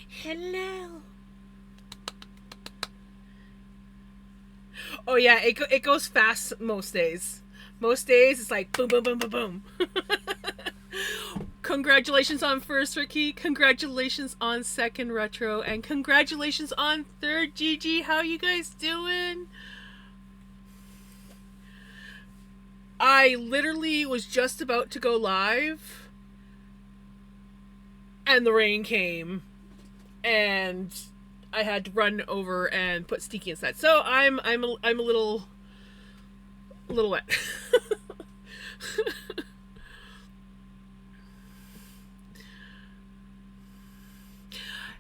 Hello. Oh yeah, it goes fast most days. Most days it's like boom, boom, boom, boom, boom. Congratulations on first Ricky. Congratulations on second retro, and congratulations on third Gigi. How you guys doing? I literally was just about to go live, and the rain came, and I had to run over and put Steaky inside. So I'm a little wet.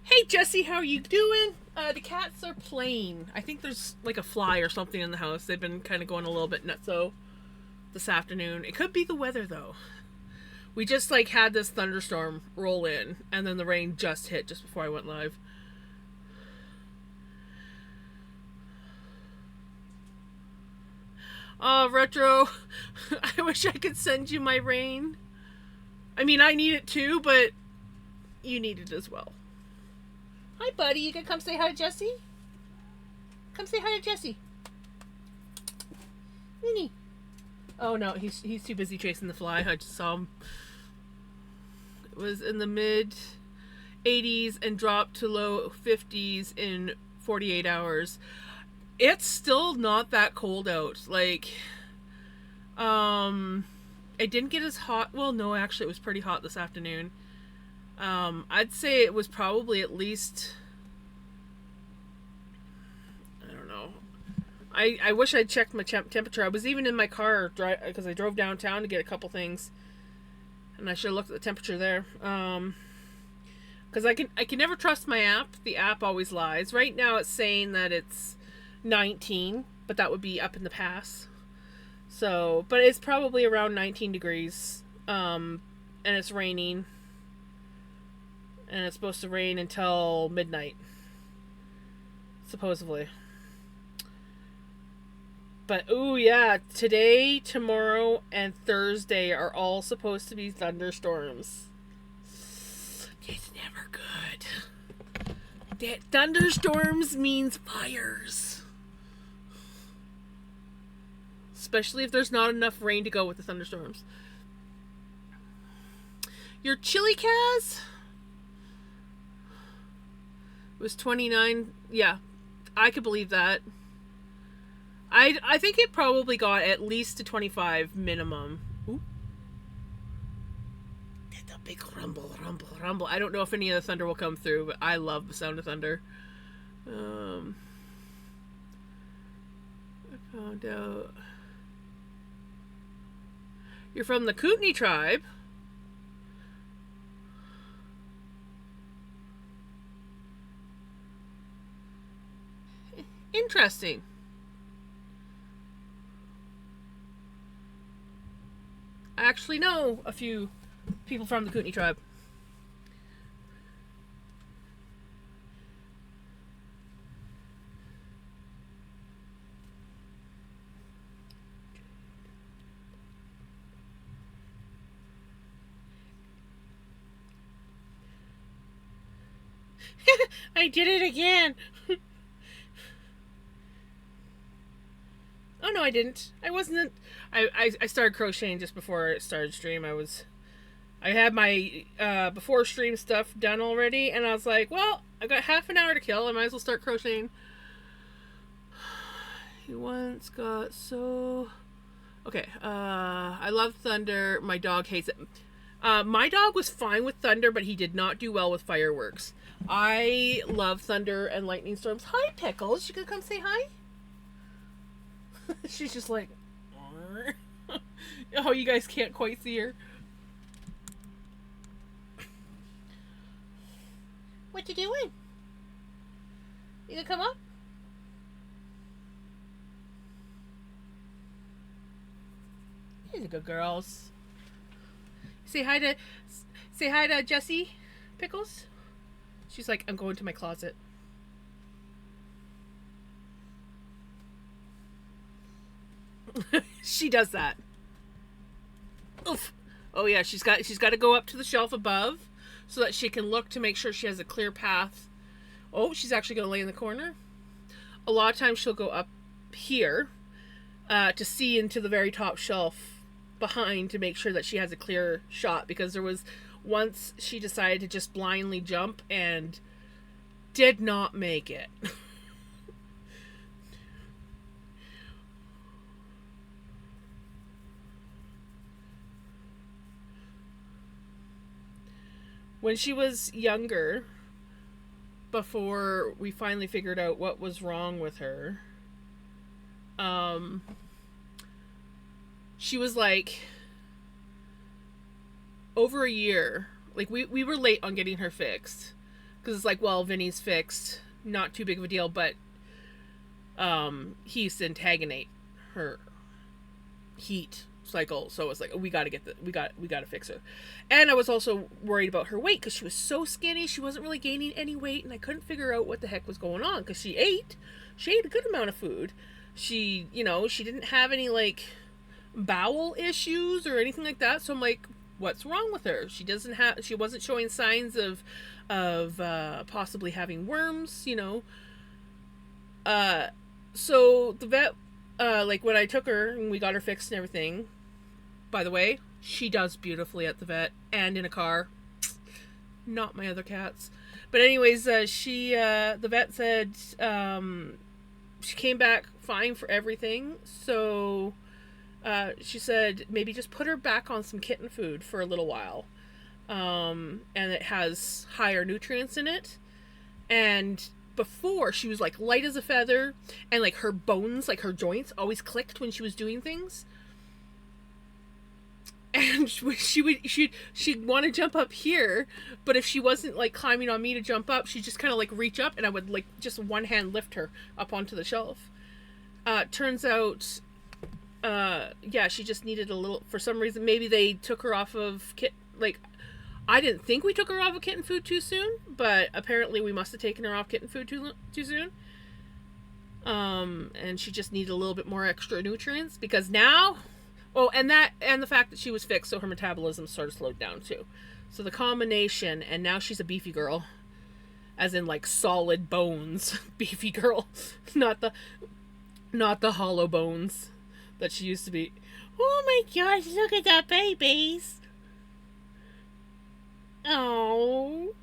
Hey Jesse, how are you doing? The cats are playing. I think there's like a fly or something in the house. They've been kind of going a little bit nutso this afternoon. It could be the weather though. We just like had this thunderstorm roll in, and then the rain just hit just before I went live. Retro, I wish I could send you my rain. I mean, I need it too, but you need it as well. Hi, buddy. You can come say hi to Jesse? Come say hi to Jesse. Minnie. Oh, no. He's too busy chasing the fly. I just saw him. It was in the mid 80s and dropped to low 50s in 48 hours. It's still not that cold out. Like, it didn't get as hot. Well, no, actually, it was pretty hot this afternoon. I'd say it was probably at least, I don't know. I wish I'd checked my temperature. I was even in my car because I drove downtown to get a couple things, and I should have looked at the temperature there. Because I can never trust my app. The app always lies. Right now, it's saying that it's 19, but that would be up in the pass. So, but it's probably around 19 degrees, and it's raining. And it's supposed to rain until midnight. Supposedly. But, ooh, yeah. Today, tomorrow, and Thursday are all supposed to be thunderstorms. It's never good. Thunderstorms means fires. Especially if there's not enough rain to go with the thunderstorms. Your chili Kaz? Was 29. Yeah, I could believe that. I think it probably got at least to 25 minimum. Ooh. It's a big rumble, rumble, rumble. I don't know if any of the thunder will come through, but I love the sound of thunder. I found out you're from the Kootenai tribe. Interesting. I actually know a few people from the Kootenai tribe. I did it again. Oh no, I didn't. I wasn't. I started crocheting just before it started stream. I had my before stream stuff done already, and I was like, well, I've got half an hour to kill. I might as well start crocheting. He once got so. Okay. I love thunder. My dog hates it. My dog was fine with thunder, but he did not do well with fireworks. I love thunder and lightning storms. Hi, Pickles. You gonna come say hi? She's just like, oh, you guys can't quite see her. What you doing? You gonna come up? These are good girls. Say hi to Jessie, Pickles. She's like, I'm going to my closet. She does that. Oof. Oh yeah, she's got to go up to the shelf above so that she can look to make sure she has a clear path. Oh, she's actually going to lay in the corner. A lot of times she'll go up here to see into the very top shelf behind to make sure that she has a clear shot, because there was once she decided to just blindly jump and did not make it. When she was younger, before we finally figured out what was wrong with her, she was like over a year. Like we were late on getting her fixed, because it's like, well, Vinny's fixed, not too big of a deal, but he used to antagonate her heat cycle, so it's like, oh, we got to fix her. And I was also worried about her weight, because she was so skinny. She wasn't really gaining any weight, and I couldn't figure out what the heck was going on, because she ate a good amount of food. She didn't have any like bowel issues or anything like that, so I'm like, what's wrong with her? She wasn't showing signs of possibly having worms, so the vet, like when I took her and we got her fixed and everything, by the way, she does beautifully at the vet and in a car. Not my other cats. But anyways, the vet said she came back fine for everything. So she said maybe just put her back on some kitten food for a little while. And it has higher nutrients in it. And before, she was like light as a feather, and like her bones, like her joints, always clicked when she was doing things. And she'd want to jump up here, but if she wasn't like climbing on me to jump up, she'd just kind of like reach up, and I would like just one hand lift her up onto the shelf. Turns out, yeah, she just needed a little, for some reason, maybe they took her off of I didn't think we took her off of kitten food too soon, but apparently we must have taken her off kitten food too soon. And she just needed a little bit more extra nutrients, because now, and the fact that she was fixed, so her metabolism sort of slowed down too. So the combination, and now she's a beefy girl, as in like solid bones, beefy girl, not the hollow bones that she used to be. Oh my gosh, look at that babies. Oh.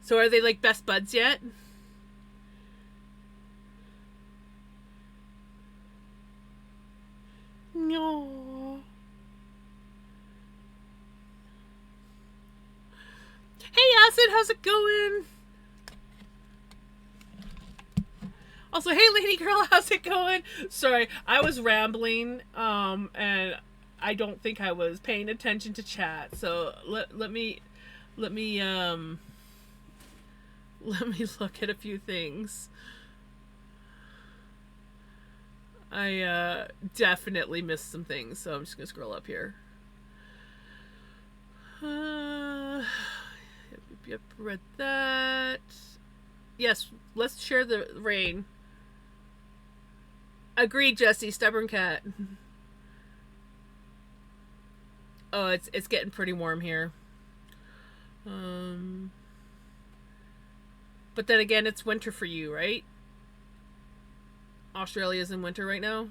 So are they like best buds yet? No. Hey Acid, how's it going? Also, hey lady girl, how's it going? Sorry, I was rambling, and I don't think I was paying attention to chat. So let me look at a few things. I definitely missed some things, so I'm just gonna scroll up here. Yep, read that. Yes, let's share the rain. Agreed, Jesse. Stubborn cat. Oh, it's getting pretty warm here. But then again, it's winter for you, right? Australia's in winter right now.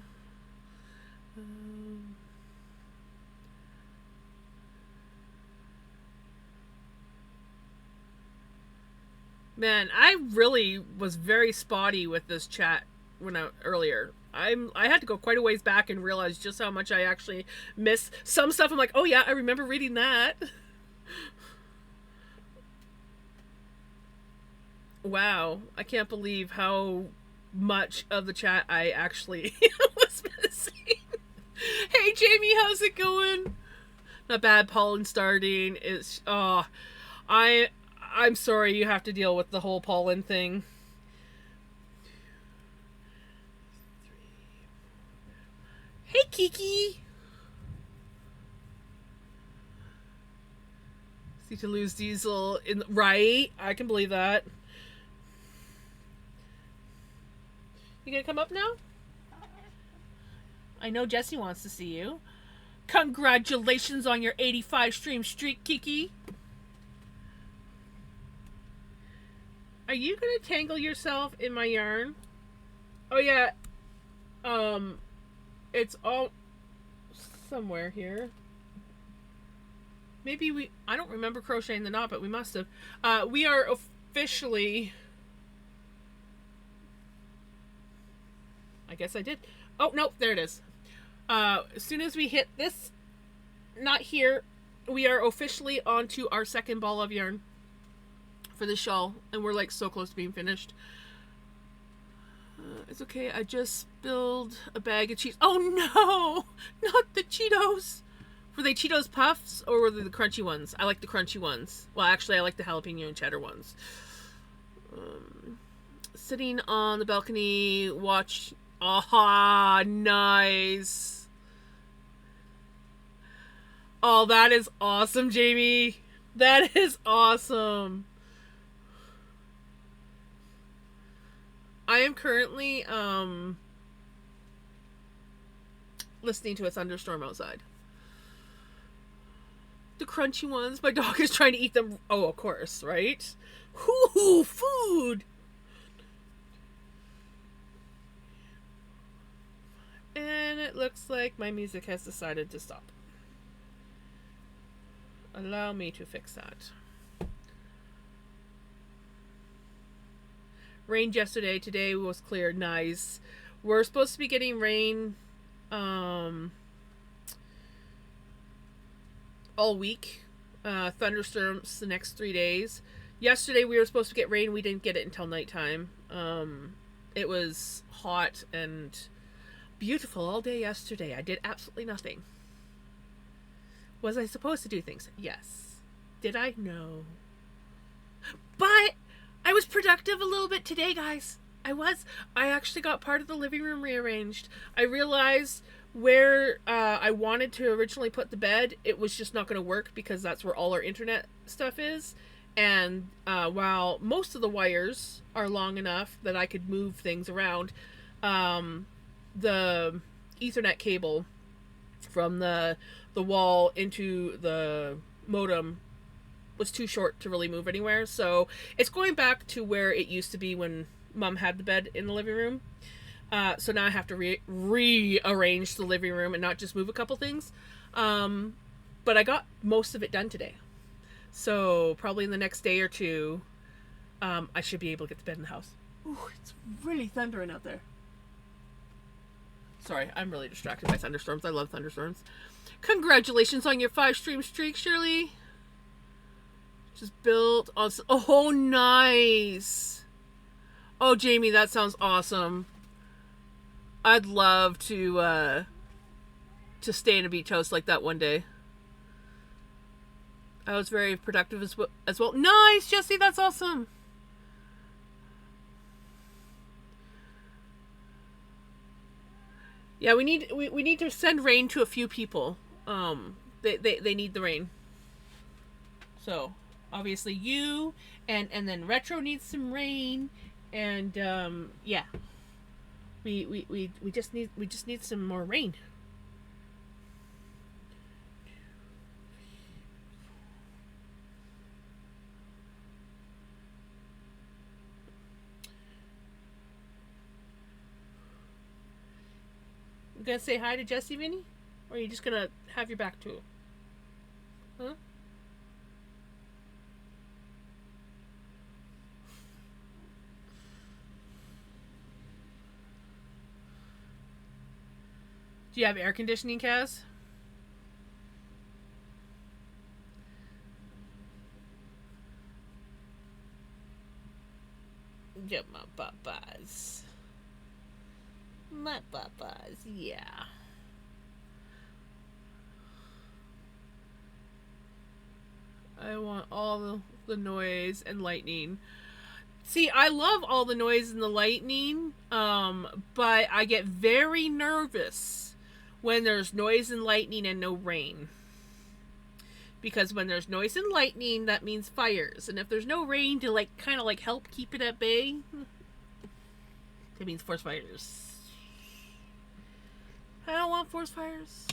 Man, I really was very spotty with this chat earlier. I had to go quite a ways back and realize just how much I actually miss some stuff. I'm like, oh yeah, I remember reading that. Wow, I can't believe how much of the chat I actually was missing. Hey Jamie, how's it going? Not bad. Pollen starting. I'm sorry you have to deal with the whole pollen thing. Hey Kiki. See to lose Diesel right? I can believe that. You gonna come up now? I know Jesse wants to see you. Congratulations on your 85 stream streak, Kiki. Are you gonna tangle yourself in my yarn? Oh yeah. It's all somewhere here. Maybe I don't remember crocheting the knot, but we must have. We are officially, I guess I did. Oh, no, there it is. As soon as we hit this knot here, we are officially onto our second ball of yarn for the shawl, and we're like so close to being finished. It's okay, I just spilled a bag of cheese. Oh no! Not the Cheetos! Were they Cheetos Puffs, or were they the crunchy ones? I like the crunchy ones. Well, actually, I like the jalapeno and cheddar ones. Sitting on the balcony, watch... Aha! Nice! Oh, that is awesome, Jamie! That is awesome! I am currently, listening to a thunderstorm outside. The crunchy ones. My dog is trying to eat them. Oh, of course, right? Hoo-hoo, food! And it looks like my music has decided to stop. Allow me to fix that. Rained yesterday. Today was clear. Nice. We're supposed to be getting rain all week. Thunderstorms the next 3 days. Yesterday we were supposed to get rain. We didn't get it until nighttime. It was hot and beautiful all day yesterday. I did absolutely nothing. Was I supposed to do things? Yes. Did I? No. But I was productive a little bit today, guys. I actually got part of the living room rearranged. I realized where I wanted to originally put the bed, it was just not going to work because that's where all our internet stuff is. And while most of the wires are long enough that I could move things around, the Ethernet cable from the wall into the modem was too short to really move anywhere. So it's going back to where it used to be when Mom had the bed in the living room. So now I have to rearrange the living room and not just move a couple things. But I got most of it done today. So probably in the next day or two, I should be able to get the bed in the house. Ooh, it's really thundering out there. Sorry, I'm really distracted by thunderstorms. I love thunderstorms. Congratulations on your 5 stream streak, Shirley. Just built on... Oh, nice. Oh, Jamie, that sounds awesome. I'd love to stay in a beach house like that one day. I was very productive as well. Nice, Jesse, that's awesome. Yeah, we need to send rain to a few people. They need the rain. So, obviously you and then Retro needs some rain, and yeah. We just need some more rain. You gonna say hi to Jesse, Vinny? Or are you just gonna have your back to him? Huh? Do you have air conditioning, Kaz? Get my papas. My papas, yeah. I want all the noise and lightning. See, I love all the noise and the lightning, but I get very nervous when there's noise and lightning and no rain. Because when there's noise and lightning, that means fires. And if there's no rain to kind of help keep it at bay, that means forest fires. I don't want forest fires.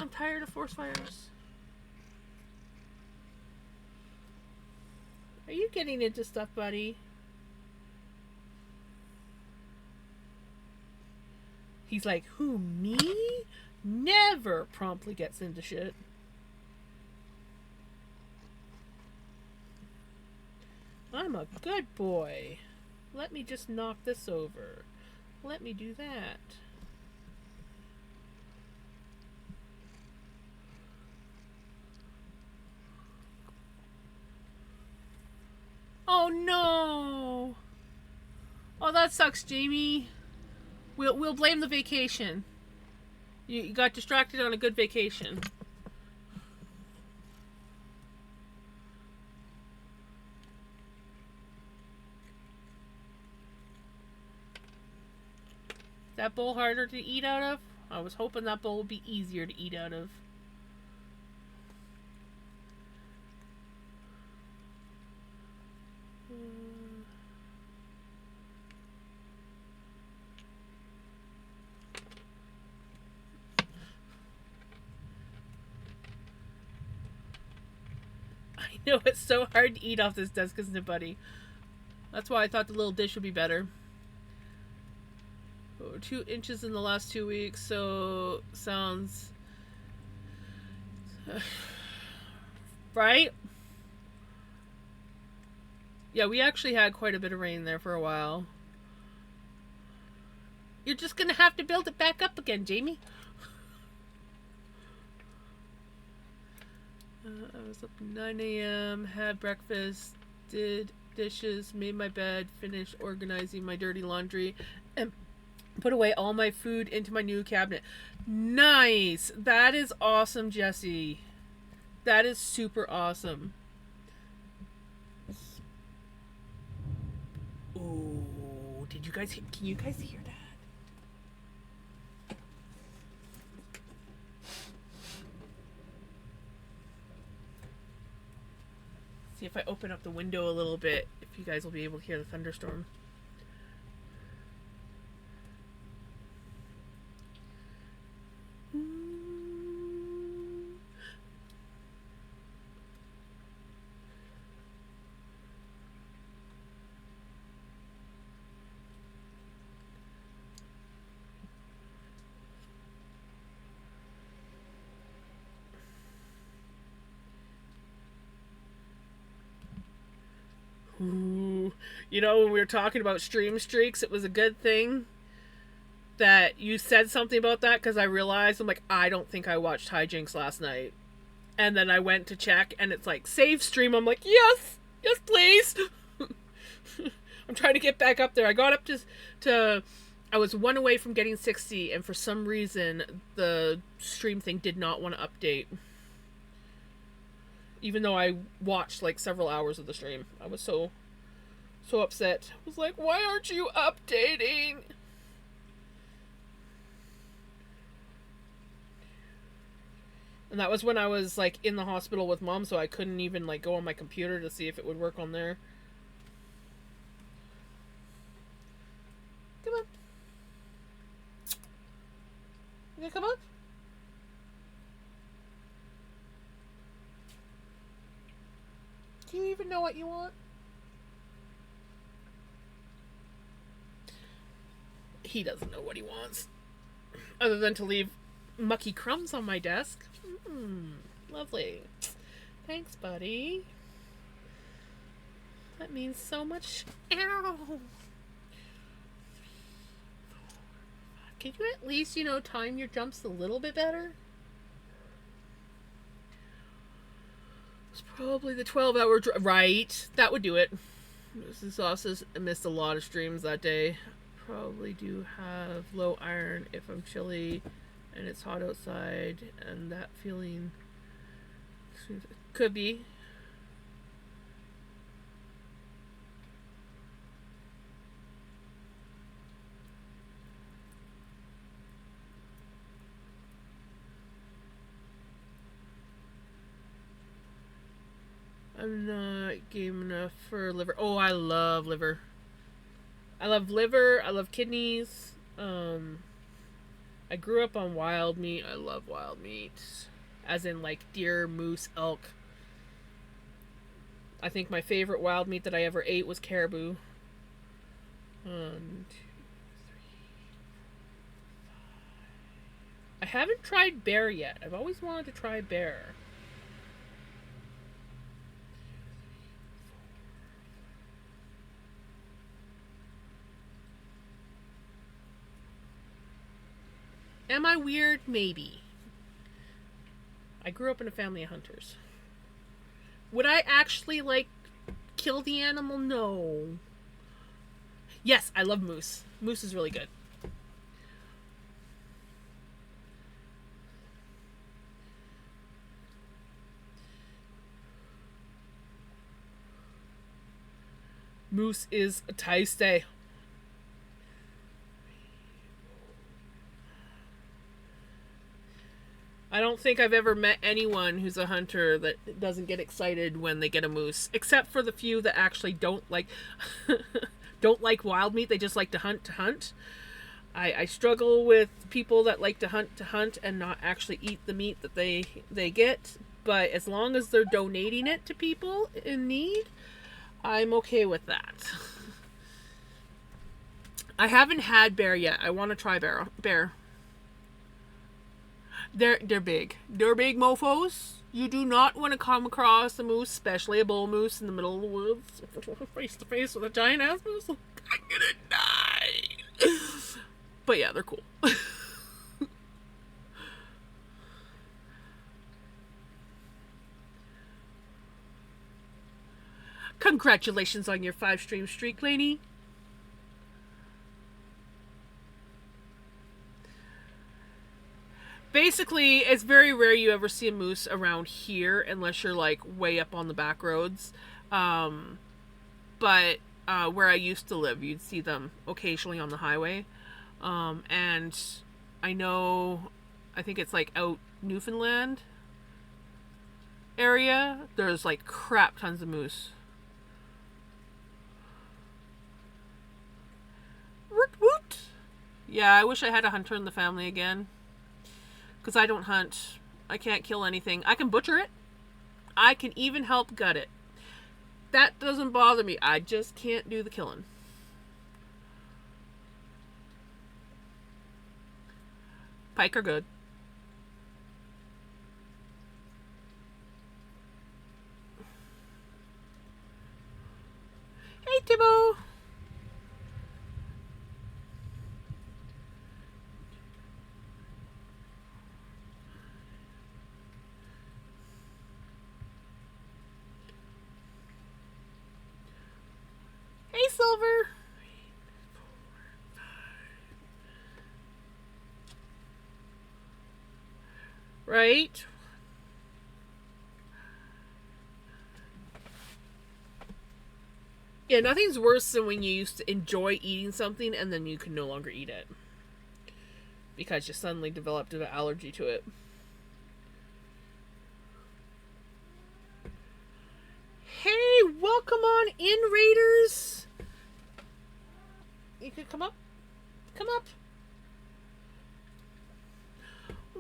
I'm tired of forest fires. Are you getting into stuff, buddy? He's like, who, me? Never promptly gets into shit. I'm a good boy. Let me just knock this over. Let me do that. Oh no! Oh, that sucks, Jamie. We'll blame the vacation. You got distracted on a good vacation. That bowl harder to eat out of? I was hoping that bowl would be easier to eat out of. I know it's so hard to eat off this desk, isn't it, buddy? That's why I thought the little dish would be better. 2 inches in the last 2 weeks, so sounds right. Yeah, we actually had quite a bit of rain there for a while. You're just gonna have to build it back up again, Jamie. I was up at 9 a.m., had breakfast, did dishes, made my bed, finished organizing my dirty laundry, and put away all my food into my new cabinet. Nice! That is awesome, Jesse. That is super awesome. Oh, did you guys? Can you guys hear that? See if I open up the window a little bit, if you guys will be able to hear the thunderstorm. Ooh. You know, when we were talking about stream streaks, it was a good thing that you said something about that, because I realized, I'm like, I don't think I watched Hijinks last night. And then I went to check, and it's like, save stream. I'm like, yes! Yes, please! I'm trying to get back up there. I got up to I was 1 away from getting 60, and for some reason, the stream thing did not want to update. Even though I watched like several hours of the stream. I was so upset. I was like, why aren't you updating? And that was when I was like in the hospital with Mom, so I couldn't even like go on my computer to see if it would work on there. Come on. You gonna come up? Do you even know what you want? He doesn't know what he wants. Other than to leave mucky crumbs on my desk. Lovely. Thanks, buddy. That means so much. Ow! Can you at least, time your jumps a little bit better? It's probably the 12-hour drive. Right. That would do it. This also missed a lot of streams that day. Probably do have low iron if I'm chilly and it's hot outside, and that feeling could be. I'm not game enough for liver. Oh, I love liver. I love liver. I love kidneys. I grew up on wild meat. I love wild meat. As in, like, deer, moose, elk. I think my favorite wild meat that I ever ate was caribou. 1, 2, 3, 4, 5. I haven't tried bear yet. I've always wanted to try bear. Am I weird? Maybe. I grew up in a family of hunters. Would I actually, like, kill the animal? No. Yes, I love moose. Moose is really good. Moose is tasty. I don't think I've ever met anyone who's a hunter that doesn't get excited when they get a moose, except for the few that actually don't like don't like wild meat. They just like to hunt. I struggle with people that like to hunt and not actually eat the meat that they get. But as long as they're donating it to people in need, I'm okay with that. I haven't had bear yet. I want to try bear. They're big. They're big mofos. You do not want to come across a moose, especially a bull moose in the middle of the woods, face to face with a giant ass moose. I'm gonna die. But yeah, they're cool. Congratulations on your 5-stream streak, lady. Basically, it's very rare you ever see a moose around here unless you're like way up on the back roads. But where I used to live, you'd see them occasionally on the highway. And I think it's like out Newfoundland area. There's like crap tons of moose. Woot woot! Yeah, I wish I had a hunter in the family again. Because I don't hunt. I can't kill anything. I can butcher it. I can even help gut it. That doesn't bother me. I just can't do the killing. Pike are good. Hey, Tibbo! Hey, Silver! Right? Yeah, nothing's worse than when you used to enjoy eating something and then you can no longer eat it. Because you suddenly developed an allergy to it. Hey, welcome on in, Raiders! You could come up. Come up.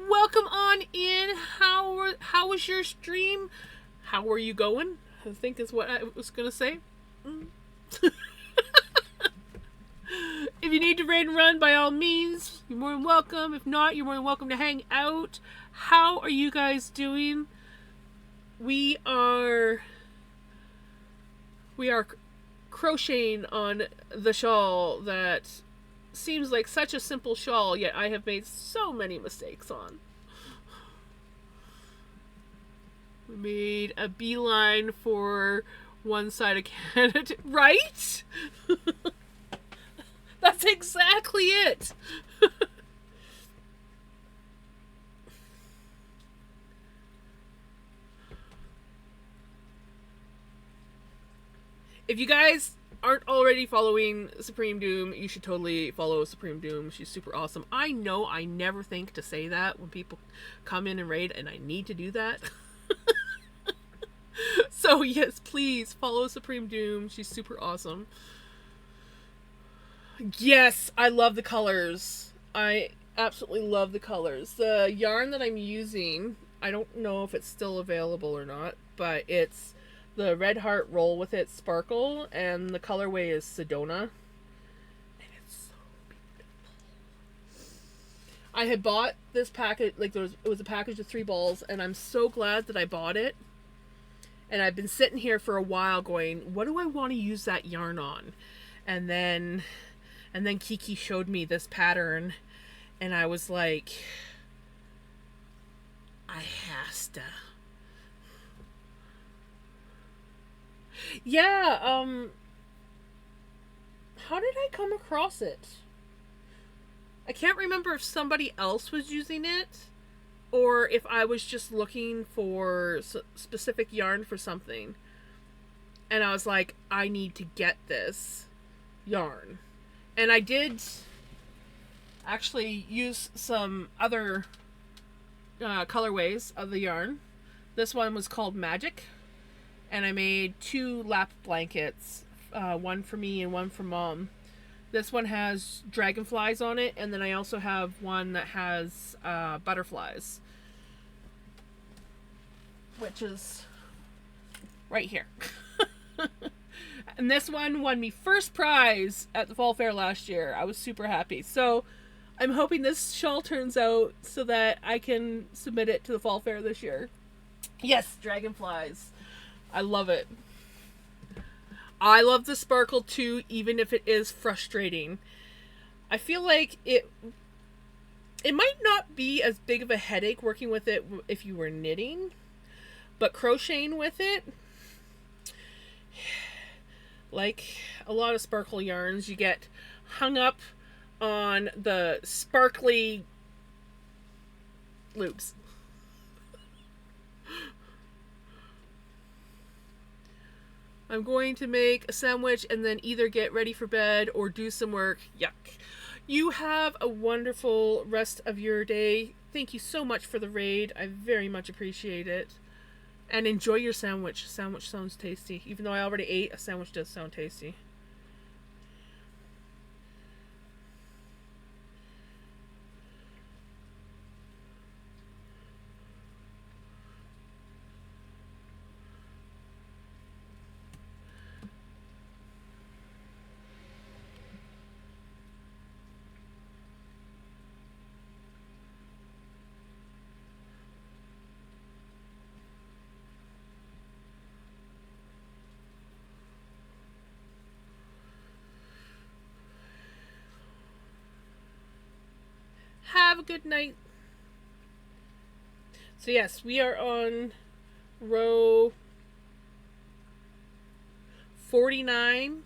Welcome on in. How was your stream? How are you going? I think is what I was gonna say. If you need to raid and run, by all means, you're more than welcome. If not, you're more than welcome to hang out. How are you guys doing? We are crocheting on the shawl that seems like such a simple shawl, yet I have made so many mistakes on. We made a beeline for one side of Canada. Right? That's exactly it. If you guys aren't already following Supreme Doom, you should totally follow Supreme Doom. She's super awesome. I know I never think to say that when people come in and raid, and I need to do that. So yes, please follow Supreme Doom. She's super awesome. Yes, I love the colors. I Absolutely love the colors. The yarn that I'm using, I don't know if it's still available or not, but it's the Red Heart Roll with it sparkle, and the colorway is Sedona. And it's so beautiful. I had bought this package, like it was a package of 3 balls, and I'm so glad that I bought it. And I've been sitting here for a while going, what do I want to use that yarn on? And then Kiki showed me this pattern, and I was like, I has to. Yeah, how did I come across it? I can't remember if somebody else was using it or if I was just looking for specific yarn for something. And I was like, I need to get this yarn. And I did actually use some other colorways of the yarn. This one was called Magic. And I made 2 lap blankets, one for me and one for Mom. This one has dragonflies on it, and then I also have one that has butterflies, which is right here. And this one won me first prize at the fall fair last year. I was super happy. So I'm hoping this shawl turns out so that I can submit it to the fall fair this year. Yes, dragonflies. I love it. I love the sparkle too, even if it is frustrating. I feel like it might not be as big of a headache working with it if you were knitting, but crocheting with it, like a lot of sparkle yarns, you get hung up on the sparkly loops. I'm going to make a sandwich and then either get ready for bed or do some work. Yuck. You have a wonderful rest of your day. Thank you so much for the raid. I very much appreciate it. And enjoy your sandwich. Sandwich sounds tasty. Even though I already ate, a sandwich does sound tasty. Have a good night. So yes, we are on row 49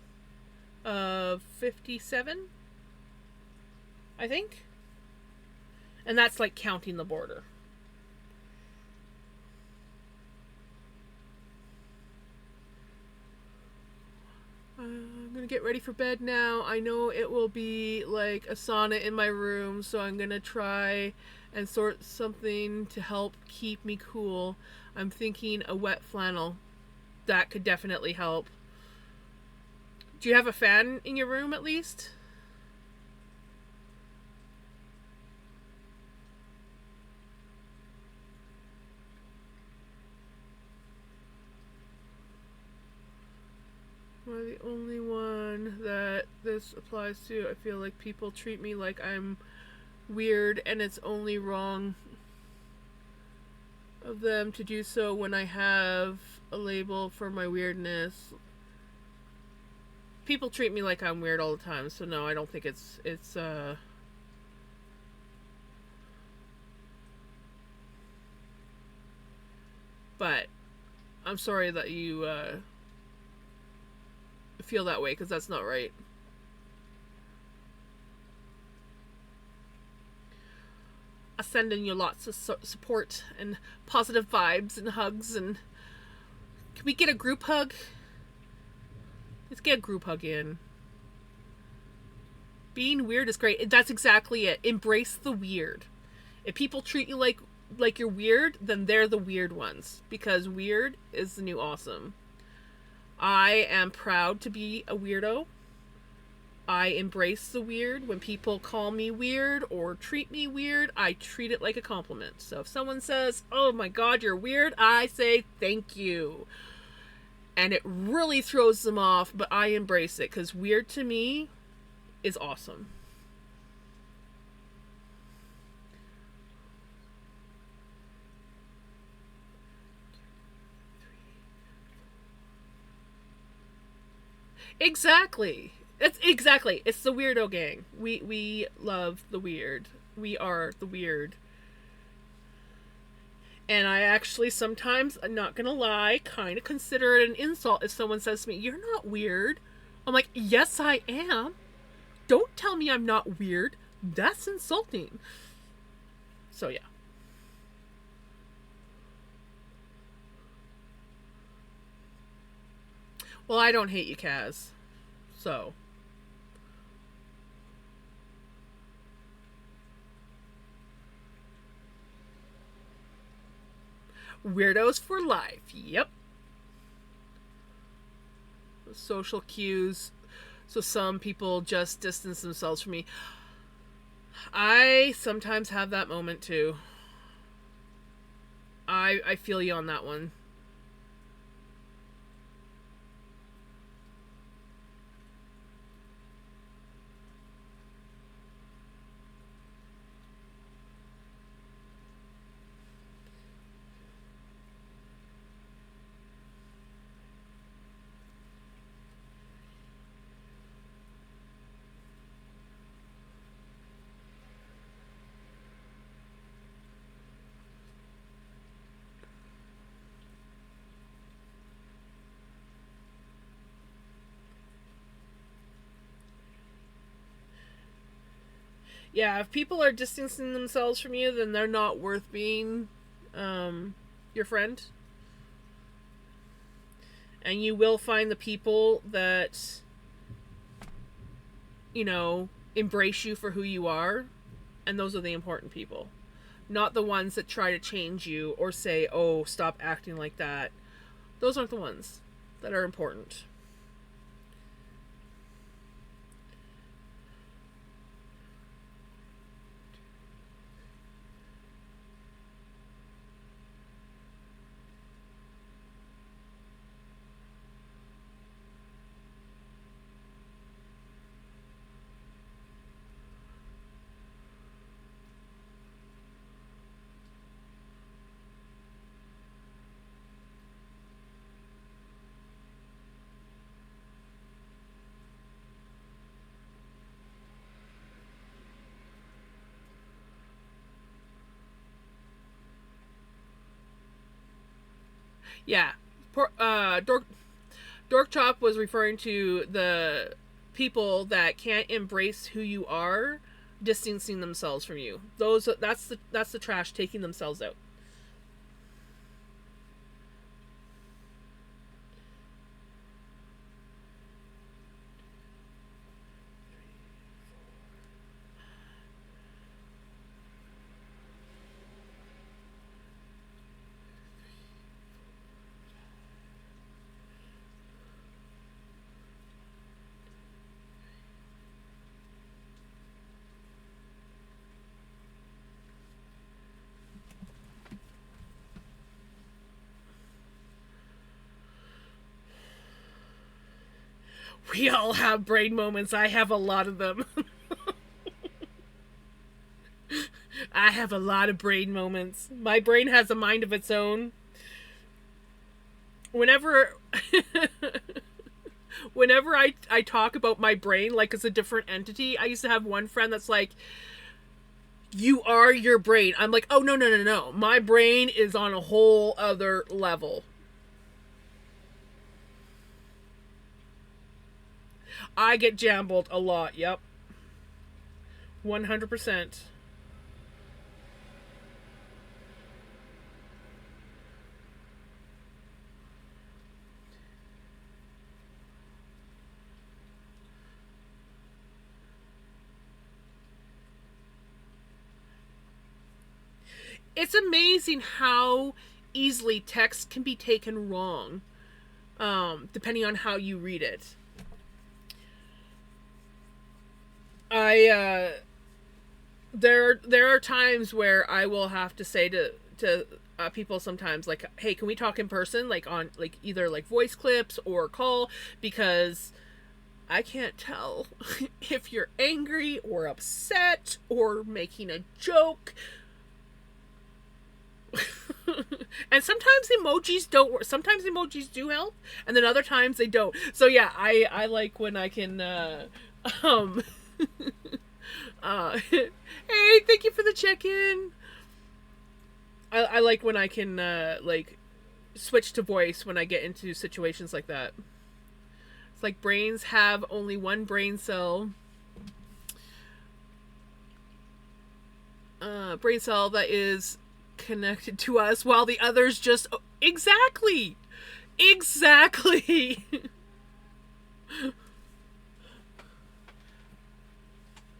of 57, I think. And that's like counting the border. I'm gonna get ready for bed now. I know it will be like a sauna in my room, so I'm gonna try and sort something to help keep me cool. I'm thinking a wet flannel. That could definitely help. Do you have a fan in your room at least? Am I the only one that this applies to? I feel like people treat me like I'm weird, and it's only wrong of them to do so when I have a label for my weirdness. People treat me like I'm weird all the time, so no, I don't think it's but I'm sorry that you feel that way, because that's not right. I send in you lots of support and positive vibes and hugs. And can we get a group hug? Let's get a group hug in. Being weird is great. That's exactly it. Embrace the weird. If people treat you like you're weird, then they're the weird ones, because weird is the new awesome. I am proud to be a weirdo. I embrace the weird. When people call me weird or treat me weird, I treat it like a compliment. So if someone says, "Oh my god, you're weird," I say thank you. And it really throws them off, but I embrace it because weird to me is awesome. Exactly. It's the weirdo gang. We love the weird. We are the weird. And I actually sometimes, I'm not gonna lie, kind of consider it an insult if someone says to me, "You're not weird." I'm like, "Yes, I am. Don't tell me I'm not weird. That's insulting." So yeah. Well, I don't hate you, Kaz. So weirdos for life. Yep. Social cues. So some people just distance themselves from me. I sometimes have that moment too. I feel you on that one. Yeah, if people are distancing themselves from you, then they're not worth being your friend. And you will find the people that, you know, embrace you for who you are. And those are the important people. Not the ones that try to change you or say, "Oh, stop acting like that." Those aren't the ones that are important. Yeah. Dork Chop was referring to the people that can't embrace who you are, distancing themselves from you. That's the trash taking themselves out. We all have brain moments. I have a lot of them. I have a lot of brain moments. My brain has a mind of its own. Whenever whenever I talk about my brain like it's a different entity, I used to have one friend that's like, "You are your brain." I'm like, "Oh, no, no, no, no. My brain is on a whole other level." I get jambled a lot. Yep. 100%. It's amazing how easily text can be taken wrong, depending on how you read it. I there are times where I will have to say to people sometimes, like, hey, can we talk in person, like on like either like voice clips or call, because I can't tell if you're angry or upset or making a joke. And sometimes emojis don't work. Sometimes emojis do help, and then other times they don't. So yeah, I like when I can um hey, thank you for the check-in. I like when I can like switch to voice when I get into situations like that. It's like brains have only one brain cell. Brain cell that is connected to us, while the others just exactly. Exactly.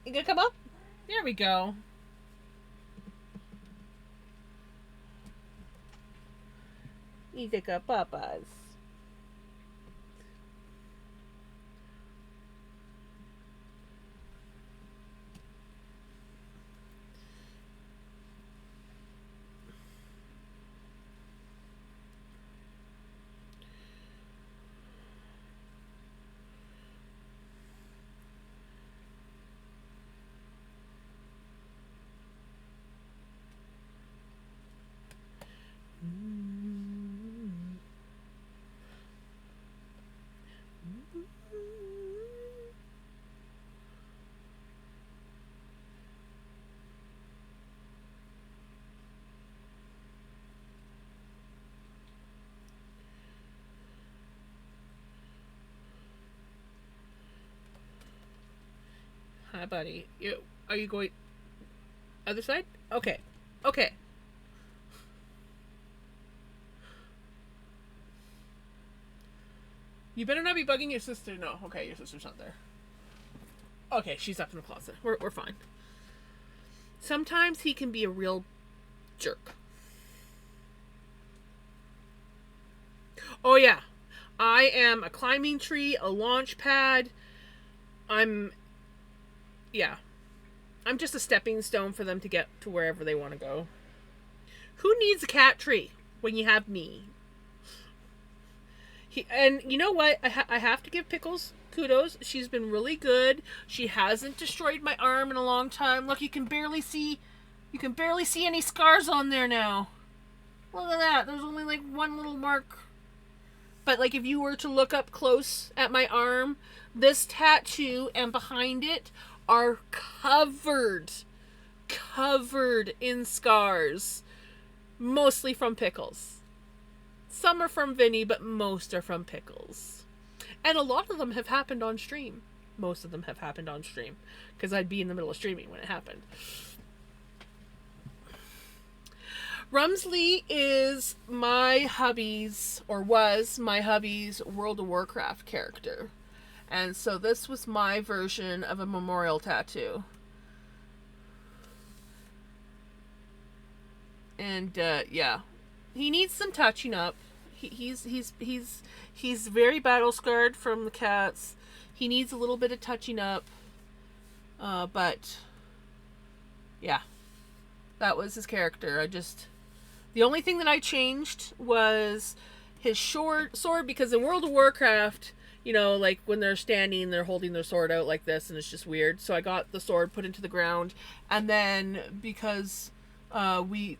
You gonna come up? There we go. You take up papas. Hi, buddy. Are you going other side? Okay. Okay. You better not be bugging your sister. No. Okay, your sister's not there. Okay, she's up in the closet. We're fine. Sometimes he can be a real jerk. Oh yeah. I am a climbing tree, a launch pad. I'm yeah. I'm just a stepping stone for them to get to wherever they want to go. Who needs a cat tree when you have me? And you know what? I have to give Pickles kudos. She's been really good. She hasn't destroyed my arm in a long time. Look, you can barely see any scars on there now. Look at that. There's only like one little mark. But like if you were to look up close at my arm, this tattoo and behind it are covered in scars, mostly from Pickles. Some are from Vinny, but most are from Pickles. And a lot of them have happened on stream. Most of them have happened on stream, because I'd be in the middle of streaming when it happened. Rumsley is my hubby's, or was my hubby's, World of Warcraft character. And so this was my version of a memorial tattoo. And yeah, he needs some touching up. He's very battle scarred from the cats. He needs a little bit of touching up. But yeah, that was his character. The only thing that I changed was his sword, because in World of Warcraft, you know, like when they're standing, they're holding their sword out like this, and it's just weird. So I got the sword put into the ground, and then because we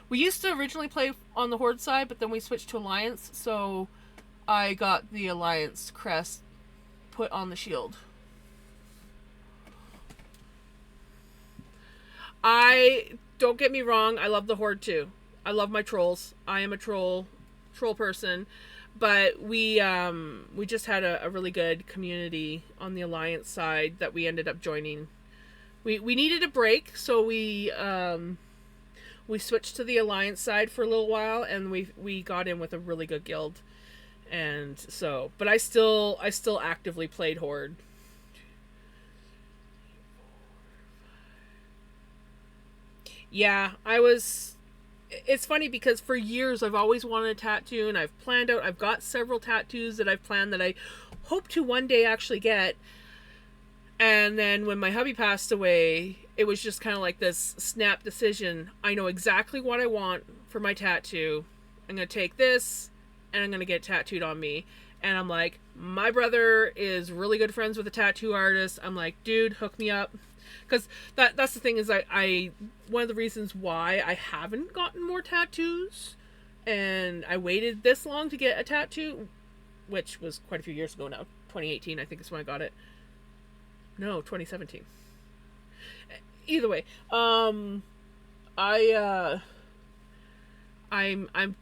used to originally play on the Horde side, but then we switched to Alliance, so I got the Alliance crest put on the shield. Don't get me wrong, I love the Horde too. I love my trolls. I am a troll person, but we just had a really good community on the Alliance side that we ended up joining. We needed a break, so we switched to the Alliance side for a little while, and we got in with a really good guild. And so, but I still actively played Horde. Yeah, it's funny because for years I've always wanted a tattoo, and I've got several tattoos that I've planned that I hope to one day actually get. And then when my hubby passed away, it was just kind of like this snap decision. I know exactly what I want for my tattoo. I'm going to take this and I'm going to get it tattooed on me. And I'm like, my brother is really good friends with a tattoo artist. I'm like, dude, hook me up. Because that's the thing is I one of the reasons why I haven't gotten more tattoos and I waited this long to get a tattoo, which was quite a few years ago now. 2018, I think is when I got it. No, 2017. Either way, I'm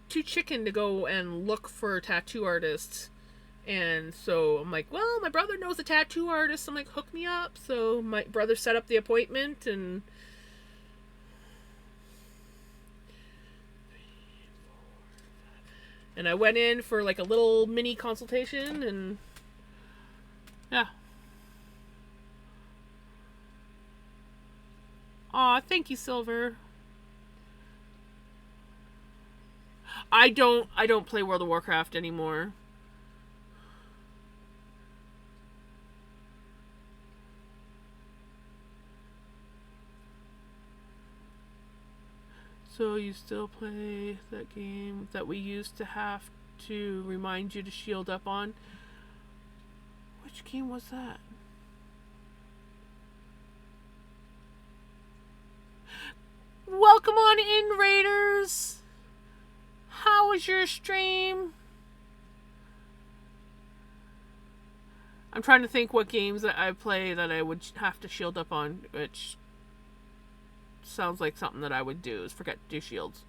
too chicken to go and look for tattoo artists. And so I'm like, well, my brother knows a tattoo artist. I'm like, hook me up. So my brother set up the appointment and I went in for like a little mini consultation and yeah. Aw, thank you, Silver. I don't play World of Warcraft anymore. So you still play that game that we used to have to remind you to shield up on? Which game was that? Welcome on in, Raiders! How was your stream? I'm trying to think what games that I play that I would have to shield up on, which sounds like something that I would do, is forget to do shields.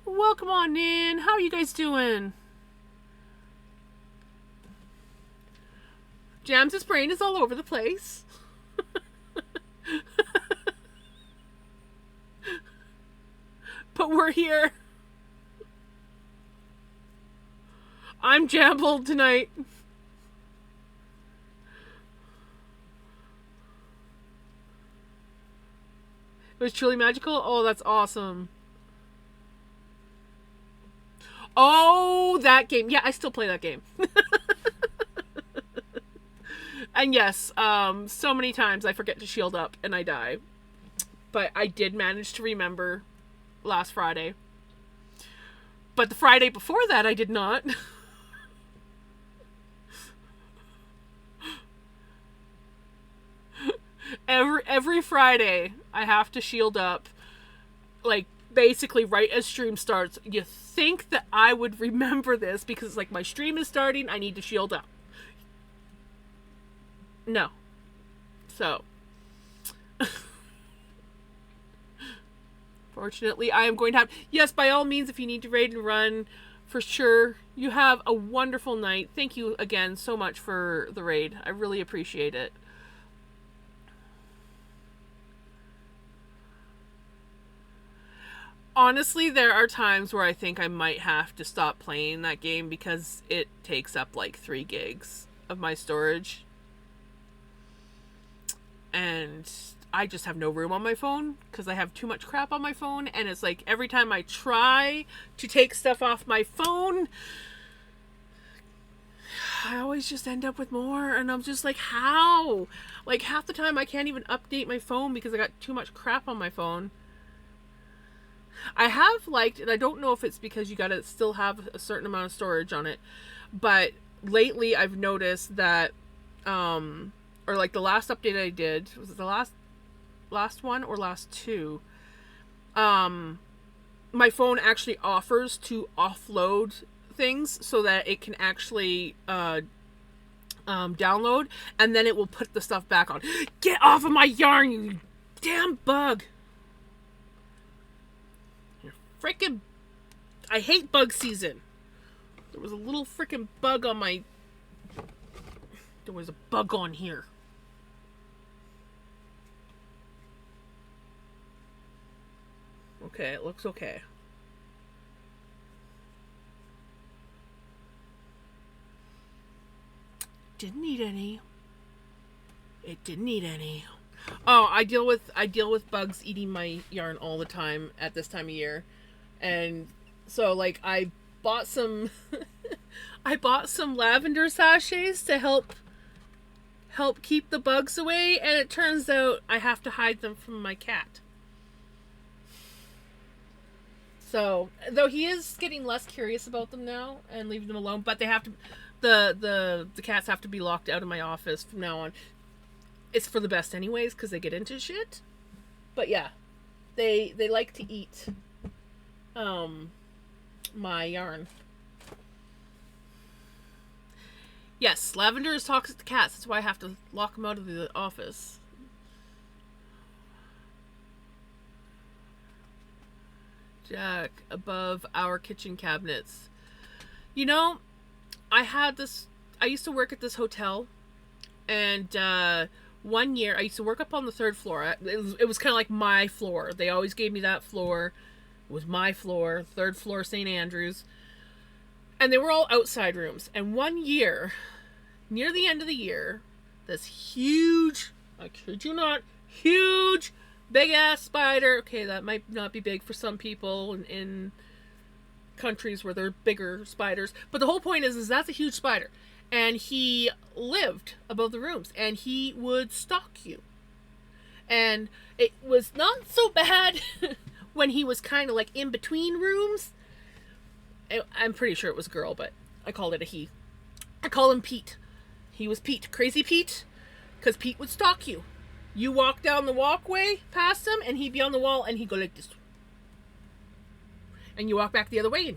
Welcome on in. How are you guys doing? Jams' brain is all over the place. But we're here. I'm jambled tonight. It was truly magical? Oh, that's awesome. Oh, that game. Yeah, I still play that game. And yes, so many times I forget to shield up and I die. But I did manage to remember last Friday. But the Friday before that, I did not. Every Friday, I have to shield up. Like, basically right as stream starts. You think that I would remember this because, like, my stream is starting, I need to shield up. No. So. Fortunately, I am going to have... Yes, by all means, if you need to raid and run, for sure. You have a wonderful night. Thank you again so much for the raid. I really appreciate it. Honestly, there are times where I think I might have to stop playing that game because it takes up like 3 gigs of my storage. And I just have no room on my phone because I have too much crap on my phone. And it's like every time I try to take stuff off my phone, I always just end up with more. And I'm just like, how? Like half the time I can't even update my phone because I got too much crap on my phone. I have liked, and I don't know if it's because you gotta still have a certain amount of storage on it, but lately I've noticed that, or like the last update I did, was it the last one or last two? My phone actually offers to offload things so that it can actually download, and then it will put the stuff back on. Get off of my yarn, you damn bug! Freaking, I hate bug season. There was a little freaking bug on my... There was a bug on here. Okay, it looks okay. Didn't need any. It didn't need any. Oh, I deal with bugs eating my yarn all the time at this time of year. And so, like, I bought some... I bought some lavender sachets to help keep the bugs away, and it turns out I have to hide them from my cat. So, though he is getting less curious about them now and leaving them alone, but they have to, the cats have to be locked out of my office from now on. It's for the best anyways, because they get into shit. But yeah, they like to eat my yarn. Yes, lavender is toxic to cats. That's why I have to lock them out of the office. Jack, above our kitchen cabinets. You know, I used to work at this hotel, and one year I used to work up on the third floor. It was kind of like my floor. They always gave me that floor. It was my floor, third floor, St. Andrews. And they were all outside rooms. And one year, near the end of the year, this huge, I kid you not, huge, big ass spider. Okay, that might not be big for some people in countries where they're bigger spiders. But the whole point is that's a huge spider. And he lived above the rooms. And he would stalk you. And it was not so bad when he was kind of like in between rooms. I'm pretty sure it was a girl, but I called it a he. I call him Pete. He was Pete. Crazy Pete. Because Pete would stalk you. You walk down the walkway past him, and he'd be on the wall, and he'd go like this. And you walk back the other way,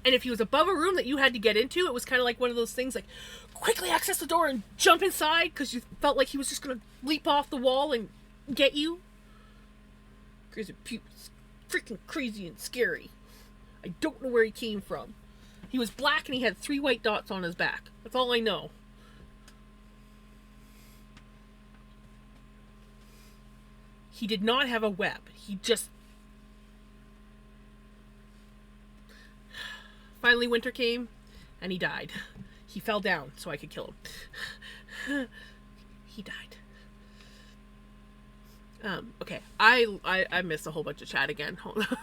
and if he was above a room that you had to get into, it was kind of like one of those things like, quickly access the door and jump inside, because you felt like he was just going to leap off the wall and get you. Crazy Pete was freaking crazy and scary. I don't know where he came from. He was black and he had 3 white dots on his back. That's all I know. He did not have a web. He just... Finally winter came and he died. He fell down so I could kill him. He died. Okay. I missed a whole bunch of chat again. Hold on.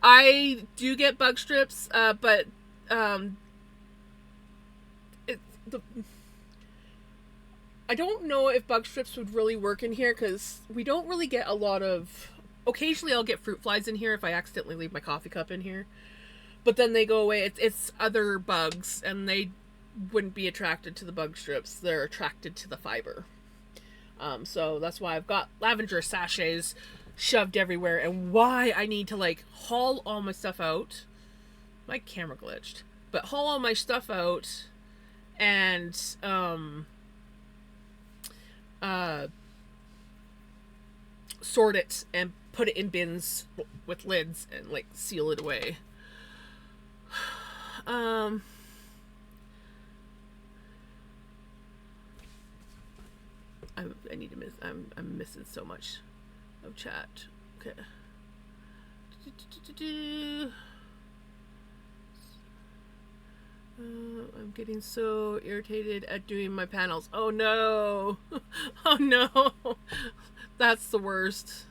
I do get bug strips, but I don't know if bug strips would really work in here, because we don't really get a lot of... Occasionally I'll get fruit flies in here if I accidentally leave my coffee cup in here. But then they go away. It's other bugs, and they wouldn't be attracted to the bug strips. They're attracted to the fiber. So that's why I've got lavender sachets shoved everywhere, and why I need to like haul all my stuff out. My camera glitched. But haul all my stuff out and sort it and put it in bins with lids and like seal it away. I need to miss. I'm missing so much of chat. Okay. I'm getting so irritated at doing my panels. Oh no! Oh no! That's the worst.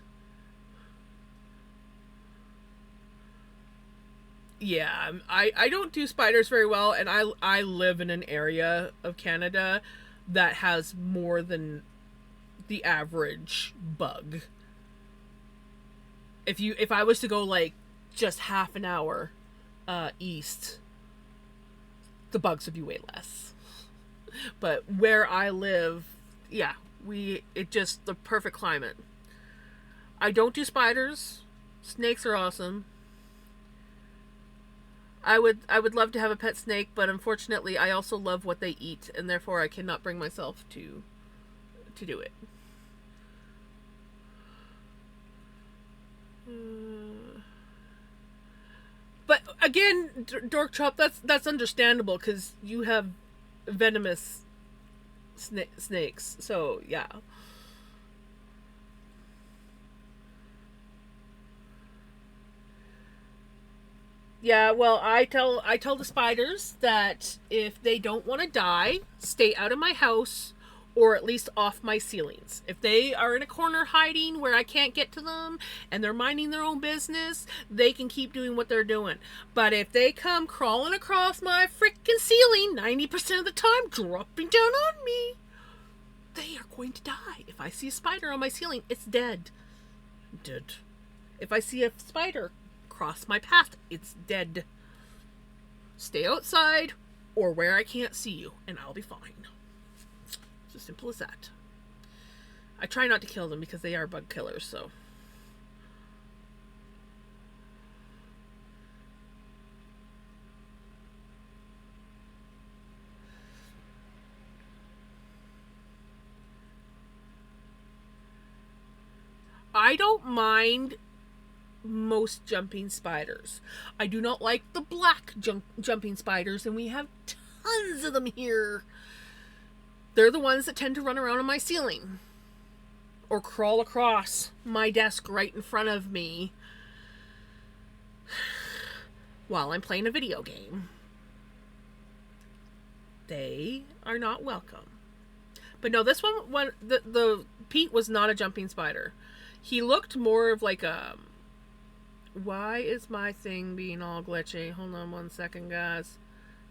Yeah, I don't do spiders very well, and I live in an area of Canada that has more than the average bug. If I was to go like just half an hour east, the bugs would be way less. But where I live, yeah, it just the perfect climate. I don't do spiders. Snakes are awesome. I would love to have a pet snake, but unfortunately I also love what they eat, and therefore I cannot bring myself to do it. But again, Dork Chop, that's understandable, because you have venomous snakes. So yeah. Yeah, well, I tell the spiders that if they don't want to die, stay out of my house, or at least off my ceilings. If they are in a corner hiding where I can't get to them and they're minding their own business, they can keep doing what they're doing. But if they come crawling across my freaking ceiling 90% of the time, dropping down on me, they are going to die. If I see a spider on my ceiling, it's dead. Dead. If I see a spider cross my path, it's dead. Stay outside or where I can't see you, and I'll be fine. It's as simple as that. I try not to kill them because they are bug killers, so. I don't mind most jumping spiders. I do not like the black jumping spiders, and we have tons of them here. They're the ones that tend to run around on my ceiling or crawl across my desk right in front of me while I'm playing a video game. They are not welcome. But no, this one the Pete was not a jumping spider. He looked more of like a... Why is my thing being all glitchy? Hold on one second, guys.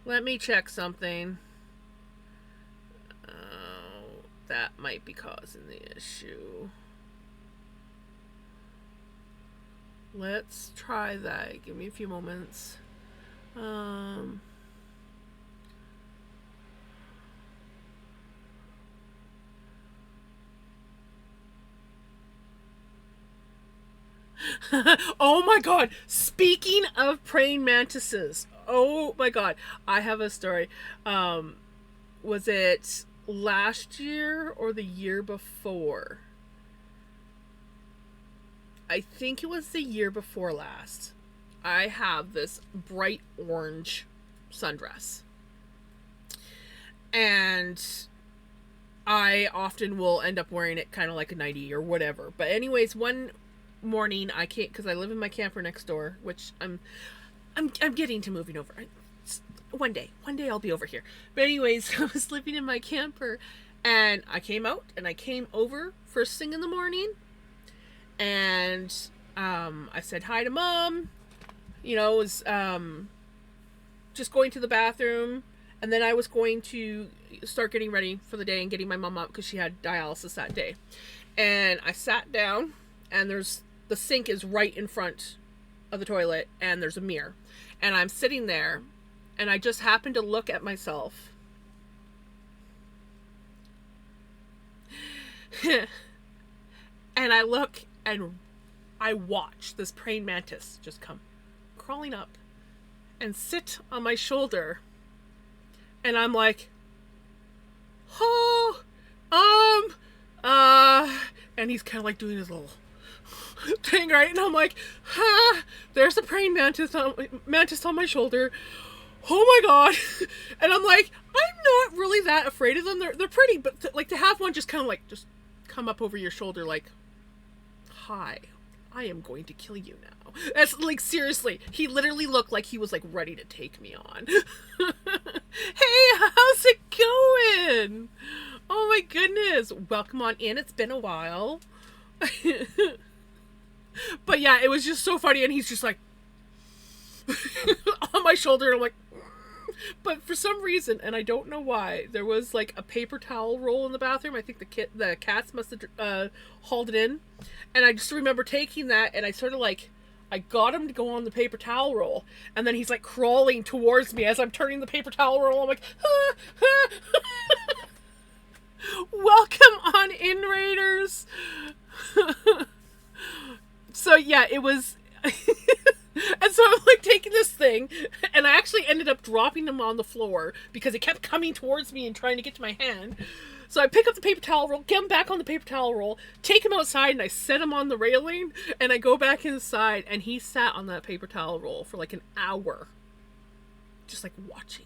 Let me check something. That might be causing the issue. Let's try that. Give me a few moments. Oh my god, speaking of praying mantises, oh my god, I have a story. Was it last year or the year before? I think it was the year before last. I have this bright orange sundress, and I often will end up wearing it kind of like a nightie or whatever. But anyways, one morning I can't, because I live in my camper next door, which I'm getting to moving over. One day I'll be over here. But anyways, I was living in my camper, and I came out and I came over first thing in the morning, and I said hi to Mom. You know, was just going to the bathroom, and then I was going to start getting ready for the day and getting my mom up because she had dialysis that day. And I sat down, and the sink is right in front of the toilet, and there's a mirror. And I'm sitting there, and I just happened to look at myself. And I look, and I watch this praying mantis just come crawling up and sit on my shoulder. And I'm like, oh, and he's kind of like doing his little thing, right? And I'm like, there's a praying mantis on my shoulder. Oh my god. And I'm like, I'm not really that afraid of them. They're pretty, but like to have one just kind of like just come up over your shoulder like, hi, I am going to kill you now. That's like, seriously, he literally looked like he was like ready to take me on. Hey, how's it going? Oh my goodness. Welcome on in. It's been a while. But yeah, it was just so funny, and he's just like on my shoulder, and I'm like, but for some reason, and I don't know why, there was like a paper towel roll in the bathroom. I think the cats must have hauled it in, and I just remember taking that, and I sort of like, I got him to go on the paper towel roll, and then he's like crawling towards me as I'm turning the paper towel roll. I'm like, welcome on in, Raiders. So yeah, it was. And so I'm like taking this thing, and I actually ended up dropping him on the floor because he kept coming towards me and trying to get to my hand. So I pick up the paper towel roll, get him back on the paper towel roll, take him outside, and I set him on the railing, and I go back inside, and he sat on that paper towel roll for like an hour, just like watching.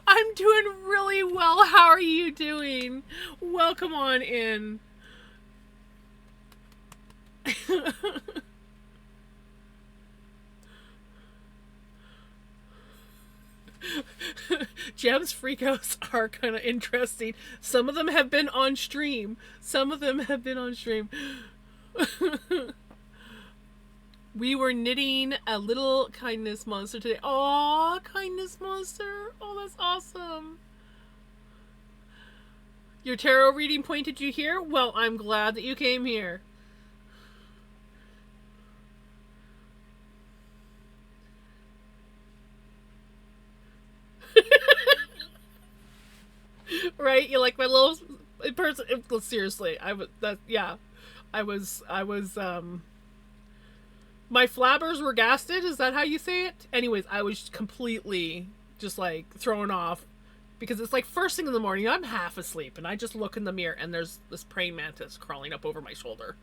I'm doing really well. How are you doing? Welcome on in. Jem's freakouts are kind of interesting. Some of them have been on stream. We were knitting a little kindness monster today. Aw, kindness monster. Oh, that's awesome. Your tarot reading pointed you here? Well, I'm glad that you came here. Right? You like my little person? Seriously, I was that. Yeah, I was. My flabbers were gasted. Is that how you say it? Anyways, I was completely just like thrown off because it's like first thing in the morning. I'm half asleep and I just look in the mirror and there's this praying mantis crawling up over my shoulder,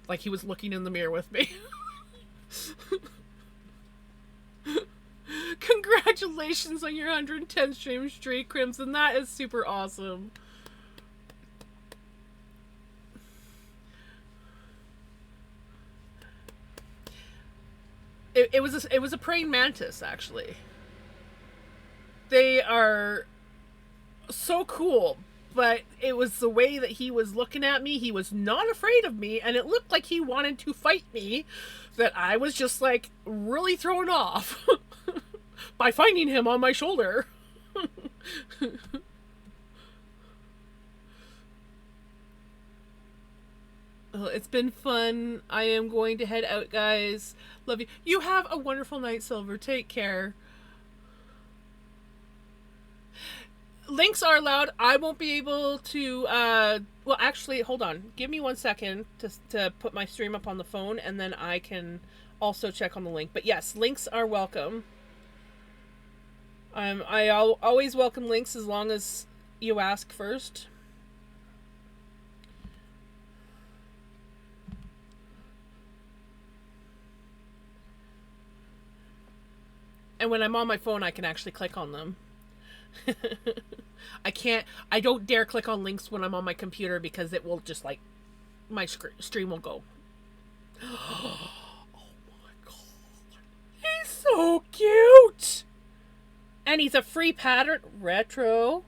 like he was looking in the mirror with me. Congratulations on your 110 stream streak, Crimson. That is super awesome. It was a praying mantis, actually. They are so cool, but it was the way that he was looking at me. He was not afraid of me, and it looked like he wanted to fight me, that I was just like really thrown off by finding him on my shoulder. Oh, it's been fun. I am going to head out, guys. Love you. You have a wonderful night, Silver. Take care. Links are allowed. I won't be able to, well, actually, hold on. Give me 1 second to put my stream up on the phone, and then I can also check on the link. But yes, links are welcome. I'll always welcome links as long as you ask first. And when I'm on my phone, I can actually click on them. I don't dare click on links when I'm on my computer because it will just like, my stream will go. Oh my god. He's so cute! And he's a free pattern. Retro,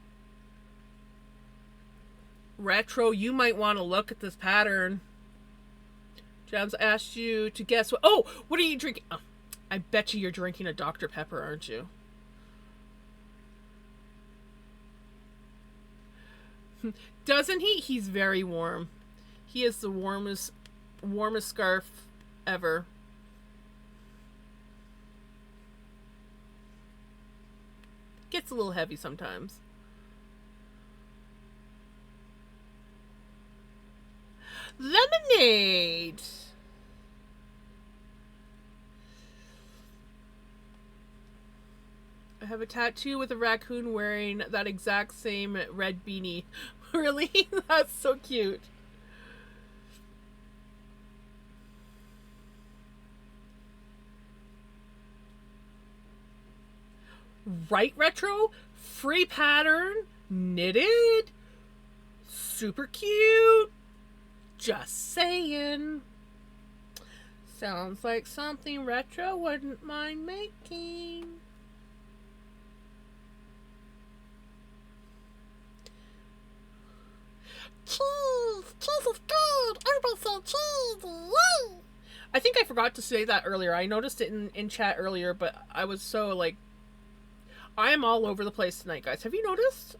you might want to look at this pattern. Jabs asked you to guess what. Oh, what are you drinking? Oh, I bet you're drinking a Dr. Pepper, aren't you? Doesn't he? He's very warm. He is the warmest scarf ever. Gets a little heavy sometimes. Lemonade! I have a tattoo with a raccoon wearing that exact same red beanie. Really? That's so cute. Right, Retro? Free pattern, knitted, super cute. Just saying. Sounds like something Retro wouldn't mind making. Cheese! Cheese is good! Everybody say cheese! Yay! I think I forgot to say that earlier. I noticed it in chat earlier, but I was so like... I am all over the place tonight, guys. Have you noticed?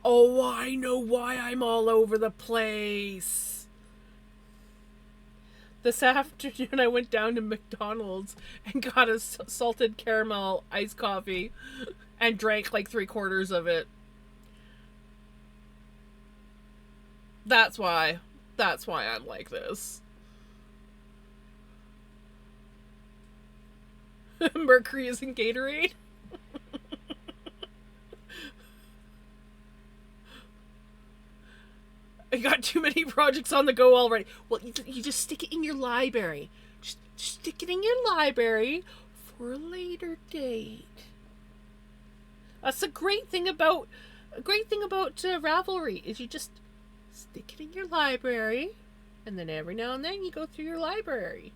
Oh, I know why I'm all over the place. This afternoon I went down to McDonald's and got a salted caramel iced coffee and drank like 3/4 of it. That's why I'm like this. Mercury is in Gatorade. I got too many projects on the go already. Well, you just stick it in your library. Just stick it in your library for a later date. That's a great thing about Ravelry is you just stick it in your library, and then every now and then you go through your library.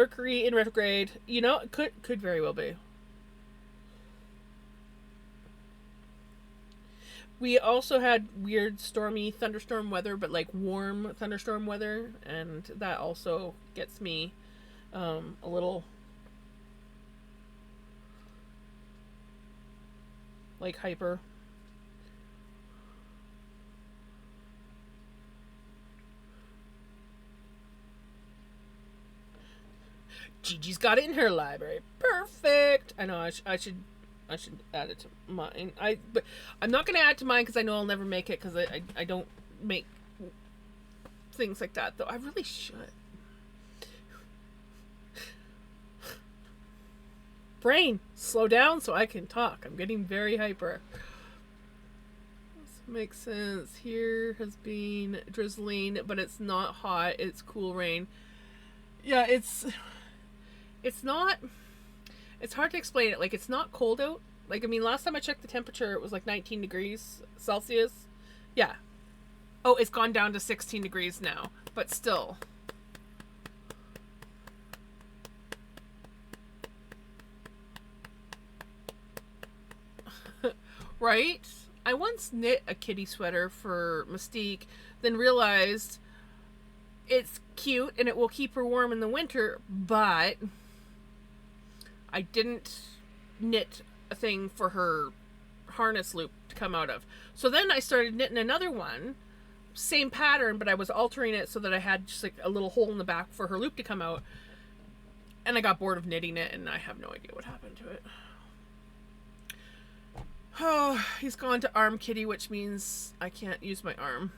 Mercury in retrograde. You know, it could very well be. We also had weird stormy thunderstorm weather, but like warm thunderstorm weather, and that also gets me a little like hyper. Gigi's got it in her library. Perfect. I know. I should add it to mine. But I'm not gonna add to mine because I know I'll never make it because I don't make things like that, though. I really should. Brain, slow down so I can talk. I'm getting very hyper. This makes sense. Here has been drizzling, but it's not hot. It's cool rain. Yeah, it's not. It's hard to explain it. Like, it's not cold out. Like, I mean, last time I checked the temperature, it was like 19 degrees Celsius. Yeah. Oh, it's gone down to 16 degrees now. But still. Right? I once knit a kitty sweater for Mystique, then realized it's cute and it will keep her warm in the winter, but I didn't knit a thing for her harness loop to come out of. So then I started knitting another one, same pattern, but I was altering it so that I had just like a little hole in the back for her loop to come out. And I got bored of knitting it, and I have no idea what happened to it. Oh, he's gone to arm kitty, which means I can't use my arm.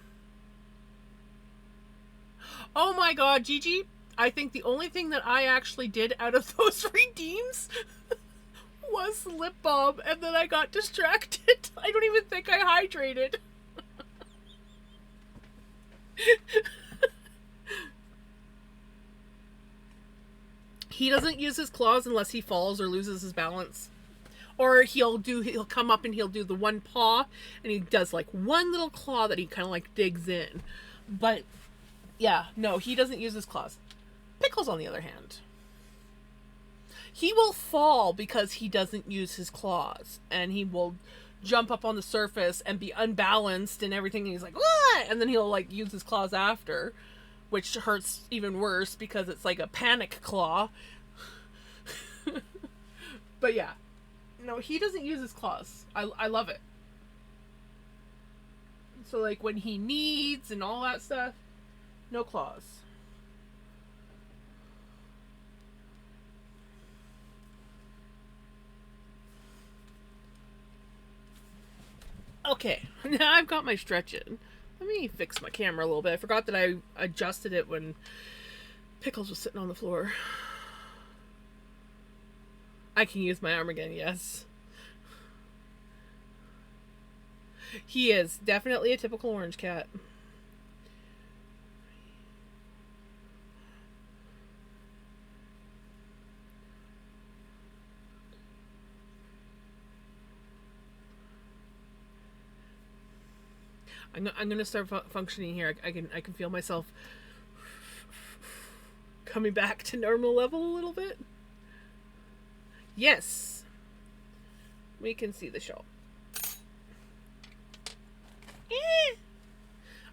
Oh my god, Gigi, I think the only thing that I actually did out of those redeems was lip balm, and then I got distracted. I don't even think I hydrated. He doesn't use his claws unless he falls or loses his balance. Or he'll come up and he'll do the one paw, and he does like one little claw that he kind of like digs in. But yeah, no, he doesn't use his claws. Pickles, on the other hand, he will fall because he doesn't use his claws, and he will jump up on the surface and be unbalanced and everything, and he's like, what? And then he'll like use his claws after, which hurts even worse because it's like a panic claw. But yeah, no, he doesn't use his claws. I love it. So like when he needs and all that stuff, no claws. Okay, now I've got my stretch in. Let me fix my camera a little bit. I forgot that I adjusted it when Pickles was sitting on the floor. I can use my arm again, yes. He is definitely a typical orange cat. I'm gonna start functioning here. I can feel myself coming back to normal level a little bit. Yes, we can see the shawl.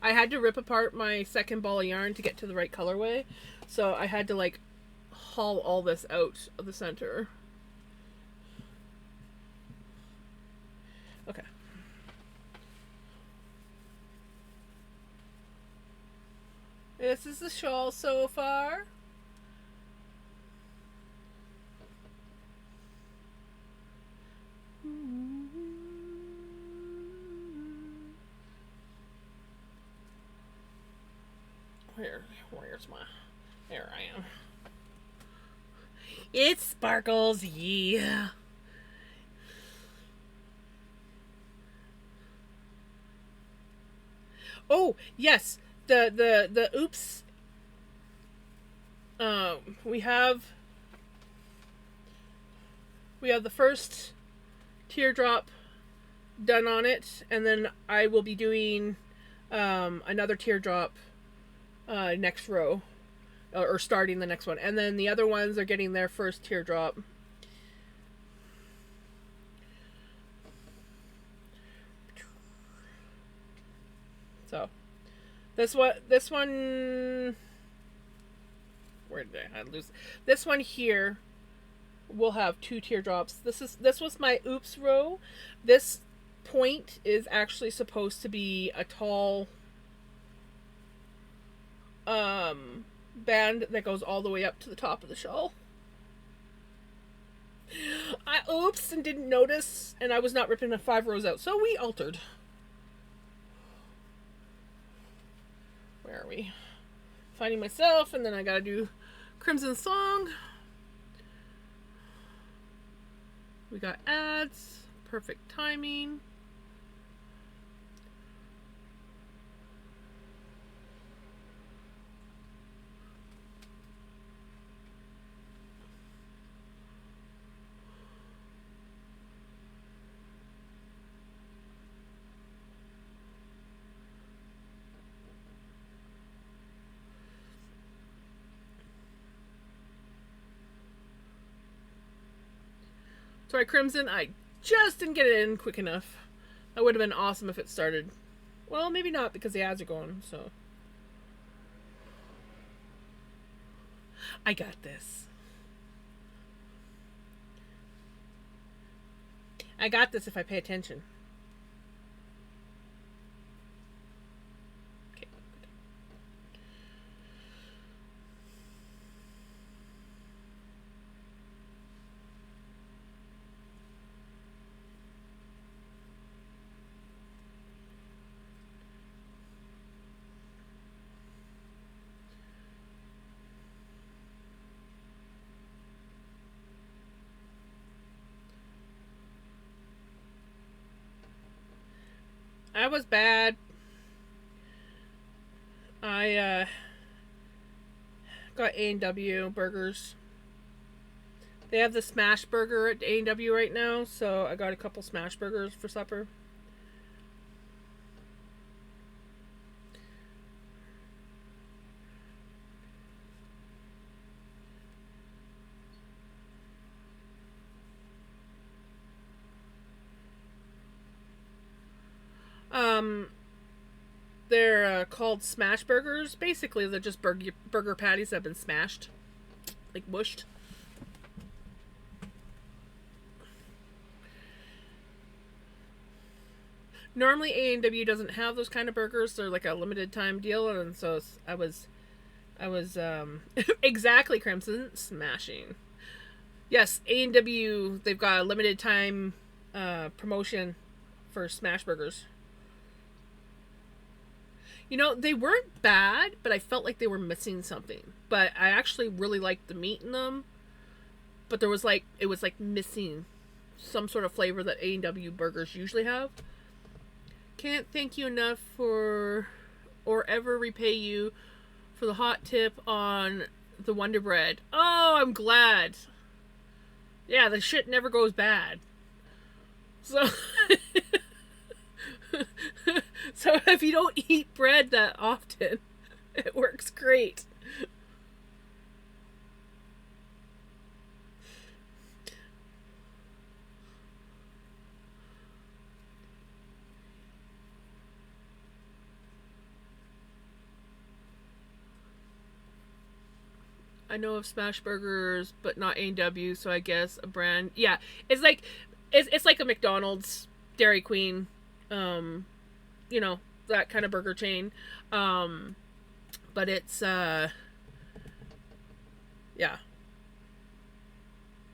I had to rip apart my second ball of yarn to get to the right colorway, so I had to like haul all this out of the center. Okay. This is the shawl so far. Where's my... There I am. It sparkles, yeah. Oh, yes. The oops. We have the first teardrop done on it, and then I will be doing another teardrop next row. or starting the next one, and then the other ones are getting their first teardrop. So this one, where did I lose? This one here will have 2 teardrops. This was my oops row. This point is actually supposed to be a tall band that goes all the way up to the top of the shawl. I oops and didn't notice, and I was not ripping the 5 rows out, so we altered. Where are we? Finding myself, and then I gotta do Crimson Song. We got ads, perfect timing. Sorry, Crimson, I just didn't get it in quick enough. That would have been awesome if it started. Well, maybe not because the ads are going, so. I got this. I got this if I pay attention. Okay. I was bad. I got A&W burgers. They have the smash burger at A&W right now, so I got a couple smash burgers for supper. They're called smash burgers. Basically, they're just burger patties that have been smashed, like mushed. Normally, A&W doesn't have those kind of burgers. They're like a limited time deal, and so I was exactly Crimson smashing. Yes, A&W. They've got a limited time promotion for smash burgers. You know, they weren't bad, but I felt like they were missing something. But I actually really liked the meat in them. But it was like missing some sort of flavor that A&W burgers usually have. Can't thank you enough for, or ever repay you for the hot tip on the Wonder Bread. Oh, I'm glad. Yeah, the shit never goes bad. So... So if you don't eat bread that often, it works great. I know of smash burgers, but not A&W, so I guess a brand. Yeah, it's like it's like a McDonald's, Dairy Queen, you know, that kind of burger chain. But it's yeah.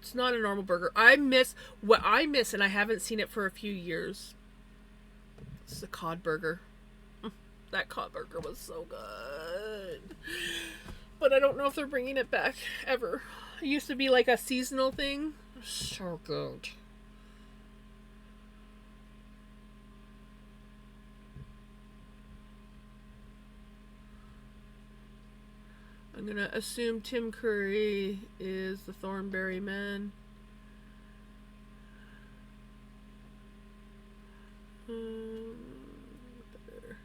It's not a normal burger. What I miss, and I haven't seen it for a few years. It's a cod burger. That cod burger was so good. But I don't know if they're bringing it back ever. It used to be like a seasonal thing. So good. I'm gonna assume Tim Curry is the Thornberry Man. Better.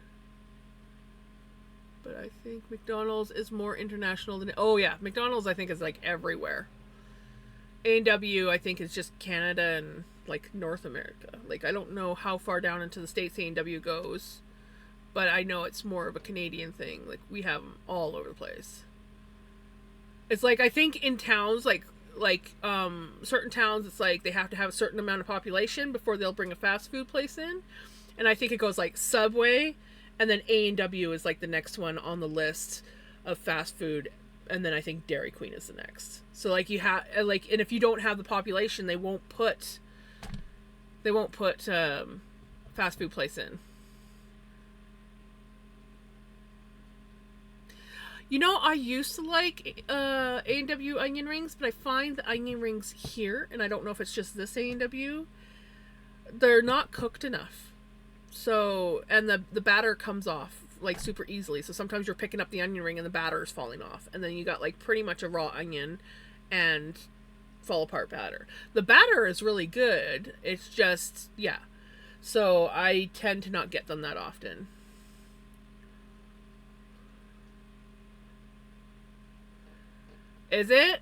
But I think McDonald's is more international than. Oh yeah, McDonald's I think is like everywhere. A&W I think is just Canada and like North America. Like I don't know how far down into the states A&W goes, but I know it's more of a Canadian thing. Like we have them all over the place. It's like I think in towns certain towns it's like they have to have a certain amount of population before they'll bring a fast food place in, and I think it goes like Subway, and then A&W is like the next one on the list of fast food, and then I think Dairy Queen is the next. So like you have like, and if you don't have the population, they won't put fast food place in. You know, I used to like A&W onion rings, but I find the onion rings here, and I don't know if it's just this A&W, they're not cooked enough. So, and the batter comes off like super easily. So sometimes you're picking up the onion ring and the batter is falling off, and then you got like pretty much a raw onion and fall apart batter. The batter is really good. It's just, yeah. So I tend to not get them that often. Is it?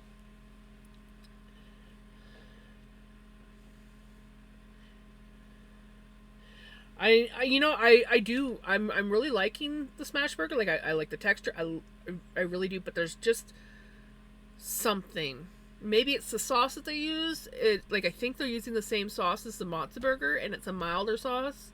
I do. I'm really liking the smash burger. Like I like the texture. I really do. But there's just something. Maybe it's the sauce that they use. It like I think they're using the same sauce as the matzo burger, and it's a milder sauce.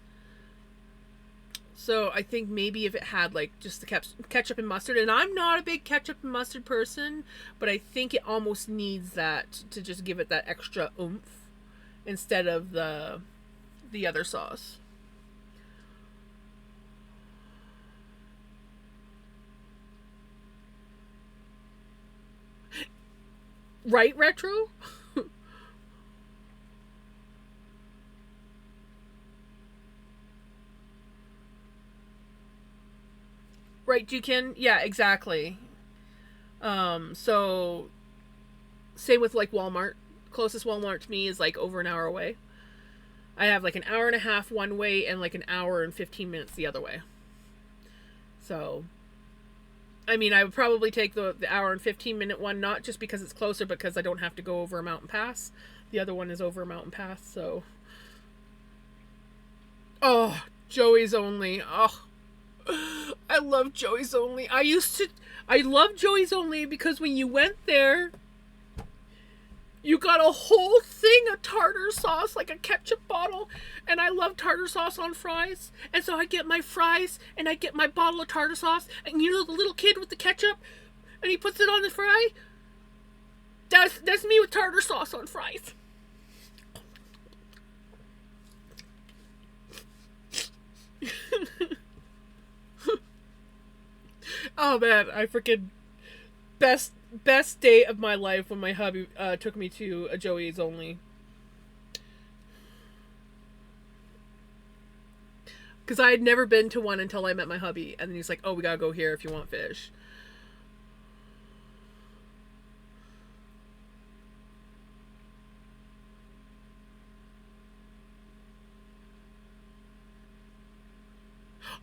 So I think maybe if it had like just the ketchup and mustard, and I'm not a big ketchup and mustard person, but I think it almost needs that to just give it that extra oomph instead of the other sauce. Right, retro? Right, you can. Yeah, exactly. So same with like Walmart. Closest Walmart to me is like over an hour away. I have like an hour and a half one way and like an hour and 15 minutes the other way. So, I mean, I would probably take the hour and 15-minute one, not just because it's closer, but because I don't have to go over a mountain pass. The other one is over a mountain pass, so. Oh, Joey's Only. Oh, I love Joey's Only. I love Joey's Only because when you went there, you got a whole thing of tartar sauce, like a ketchup bottle, and I love tartar sauce on fries. And so I get my fries, and I get my bottle of tartar sauce, and you know the little kid with the ketchup, and he puts it on the fry? That's me with tartar sauce on fries. Oh man, I freaking best day of my life when my hubby took me to a Joey's Only. Because I had never been to one until I met my hubby, and then he's like, "Oh, we gotta go here if you want fish."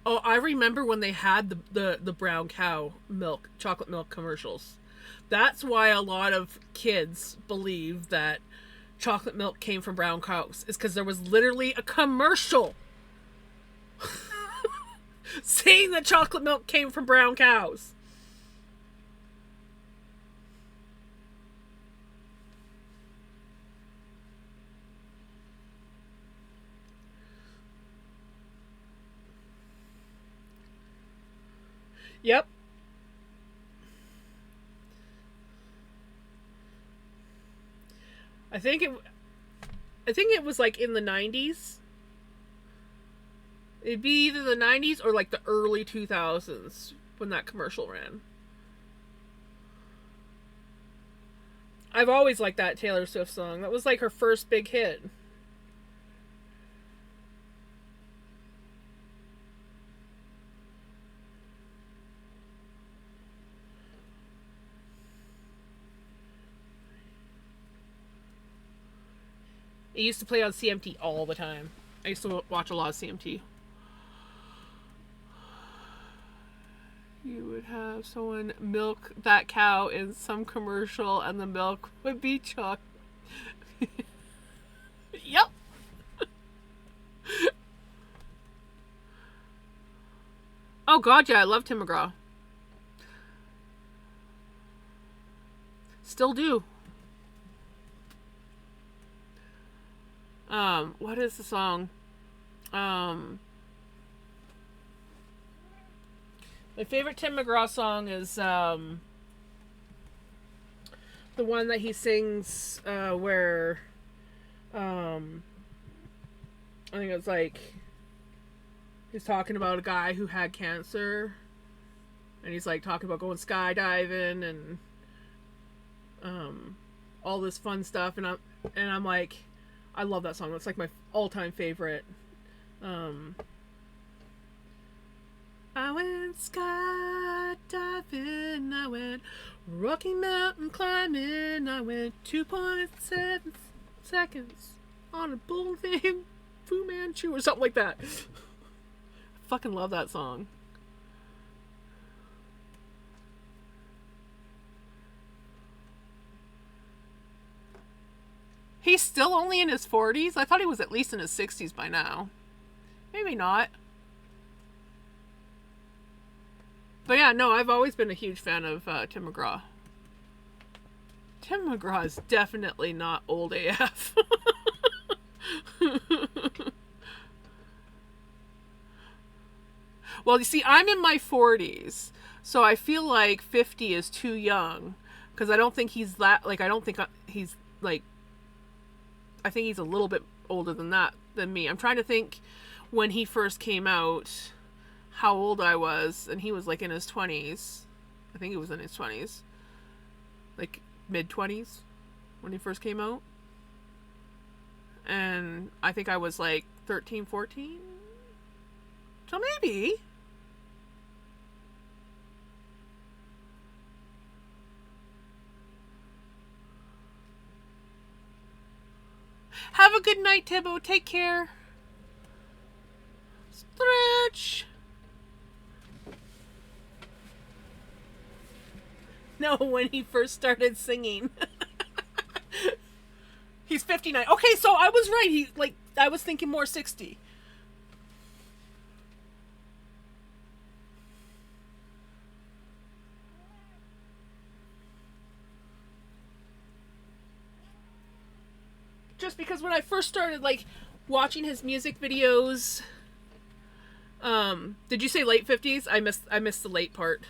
Oh, I remember when they had the brown cow milk, chocolate milk commercials. That's why a lot of kids believe that chocolate milk came from brown cows, is because there was literally a commercial saying that chocolate milk came from brown cows. Yep. I think it I think it was like in the 90s. It'd be either the 90s or like the early 2000s when that commercial ran. I've always liked that Taylor Swift song. That was like her first big hit. It used to play on CMT all the time. I used to watch a lot of CMT. You would have someone milk that cow in some commercial and the milk would be chocolate. Yep. Oh god, yeah, I love Tim McGraw. Still do. What is the song? My favorite Tim McGraw song is the one that he sings where I think it's like he's talking about a guy who had cancer and he's like talking about going skydiving and all this fun stuff, and I'm like, I love that song. It's like my all-time favorite. I went skydiving, I went Rocky Mountain climbing, I went 2.7 seconds on a bull named Fu Manchu or something like that. I fucking love that song. He's still only in his 40s? I thought he was at least in his 60s by now. Maybe not. But yeah, no, I've always been a huge fan of Tim McGraw. Tim McGraw is definitely not old AF. Well, you see, I'm in my 40s, so I feel like 50 is too young. Because I don't think he's that, like, I don't think he's, like, I think he's a little bit older than me. I'm trying to think when he first came out, how old I was, and he was like in his 20s. I think he was in his 20s. Like mid-20s when he first came out. And I think I was like 13, 14. So maybe. Have a good night, Tibbo. Take care. Stretch. No, when he first started singing. He's 59. Okay, so I was right. I was thinking more 60. Just because when I first started, like, watching his music videos, did you say late 50s? I missed the late part.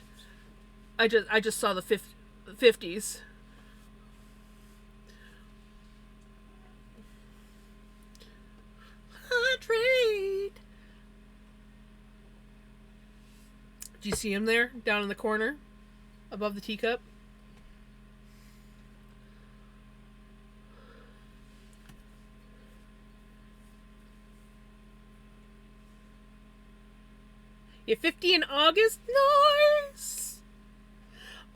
I just saw the 50s. Hydrate. Do you see him there, down in the corner, above the teacup? You're 50 in August? Nice!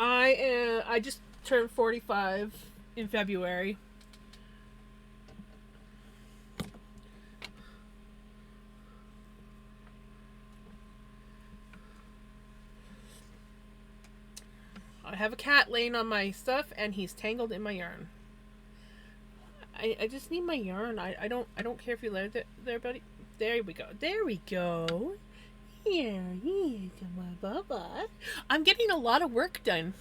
I just turned 45 in February. I have a cat laying on my stuff and he's tangled in my yarn. I just need my yarn. I don't care if you let it there, buddy. There we go. There we go. Here, bye-bye. I'm getting a lot of work done.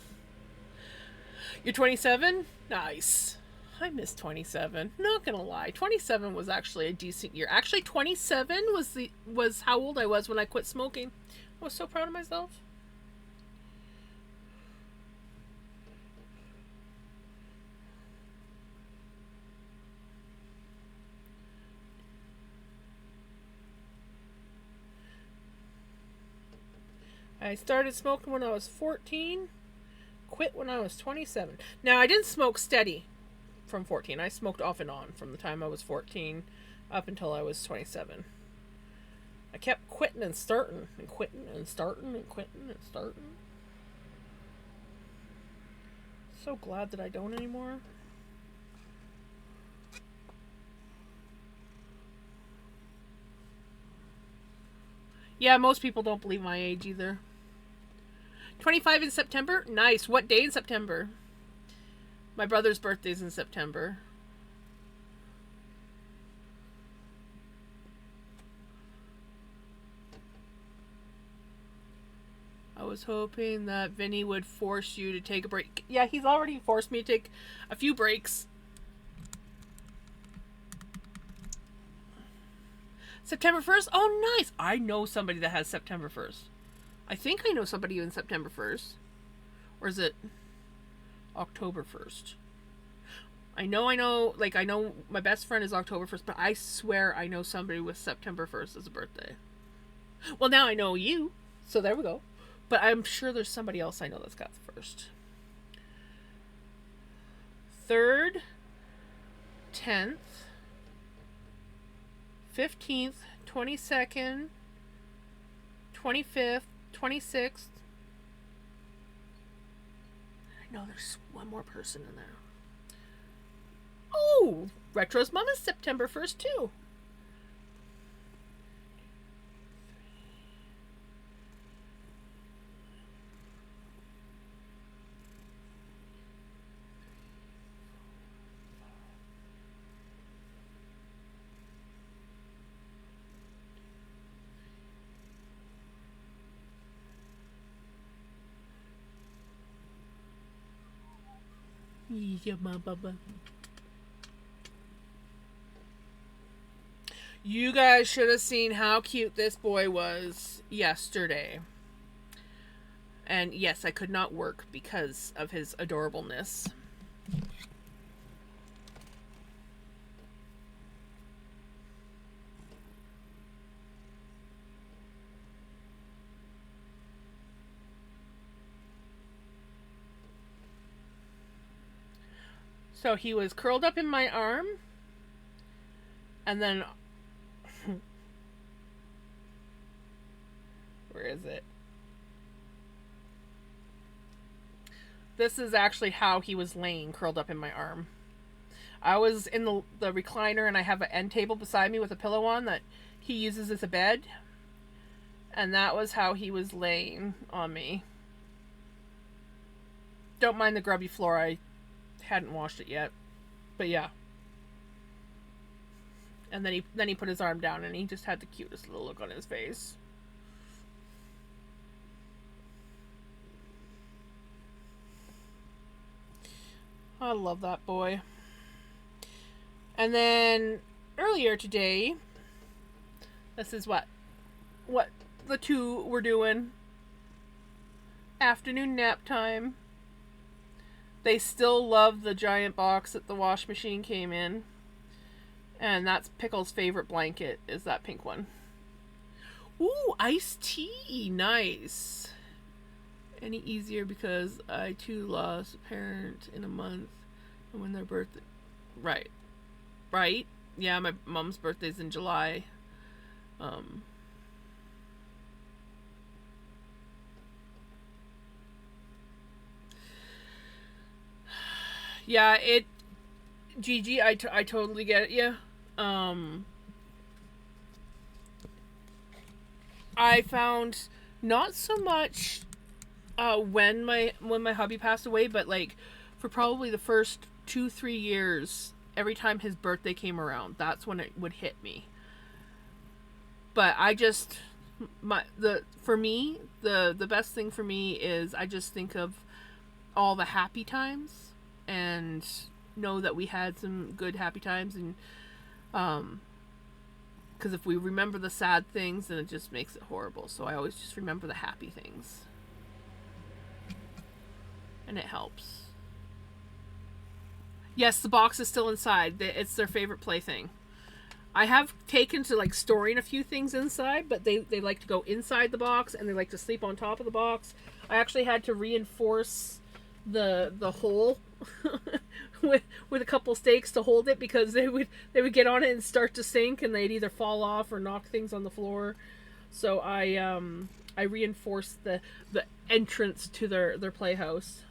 You're 27? Nice. I miss 27. Not gonna lie. 27 was actually a decent year. Actually, 27 was how old I was when I quit smoking. I was so proud of myself. I started smoking when I was 14, quit when I was 27. Now, I didn't smoke steady from 14. I smoked off and on from the time I was 14 up until I was 27. I kept quitting and starting and quitting and starting and quitting and starting. So glad that I don't anymore. Yeah, most people don't believe my age either. 25 in September? Nice. What day in September? My brother's birthday's in September. I was hoping that Vinny would force you to take a break. Yeah, he's already forced me to take a few breaks. September 1st? Oh, nice. I know somebody that has September 1st. I think I know somebody in September 1st. Or is it October 1st? I know, like, I know my best friend is October 1st, but I swear I know somebody with September 1st as a birthday. Well, now I know you, so there we go. But I'm sure there's somebody else I know that's got the 1st. 3rd, 10th, 15th, 22nd, 25th, 26th. I know there's one more person in there. Oh, Retro's mom is September 1st too. Yeah, my baba. You guys should have seen how cute this boy was yesterday. And yes, I could not work because of his adorableness. So he was curled up in my arm, and then where is it? This is actually how he was laying, curled up in my arm. I was in the recliner, and I have an end table beside me with a pillow on that he uses as a bed, and that was how he was laying on me. Don't mind the grubby floor. I hadn't washed it yet, but yeah. And then he put his arm down, and he just had the cutest little look on his face. I love that boy. And then earlier today, this is what the two were doing. Afternoon nap time. They still love the giant box that the wash machine came in. And that's Pickle's favorite blanket, is that pink one. Ooh, iced tea. Nice. Any easier because I too lost a parent in a month. And when their birthday... Right. Right? Yeah, my mom's birthday's in July. Yeah, Gigi, I totally get it, yeah. I found not so much when my hubby passed away, but like for probably the first 2-3 years, every time his birthday came around, that's when it would hit me. But I just the best thing for me is I just think of all the happy times and know that we had some good happy times, and because if we remember the sad things, then it just makes it horrible. So I always just remember the happy things, and it helps. Yes, the box is still inside. It's their favorite plaything. I have taken to like storing a few things inside, but they like to go inside the box, and they like to sleep on top of the box. I actually had to reinforce the hole with a couple stakes to hold it, because they would get on it and start to sink, and they'd either fall off or knock things on the floor. So I reinforced the entrance to their playhouse.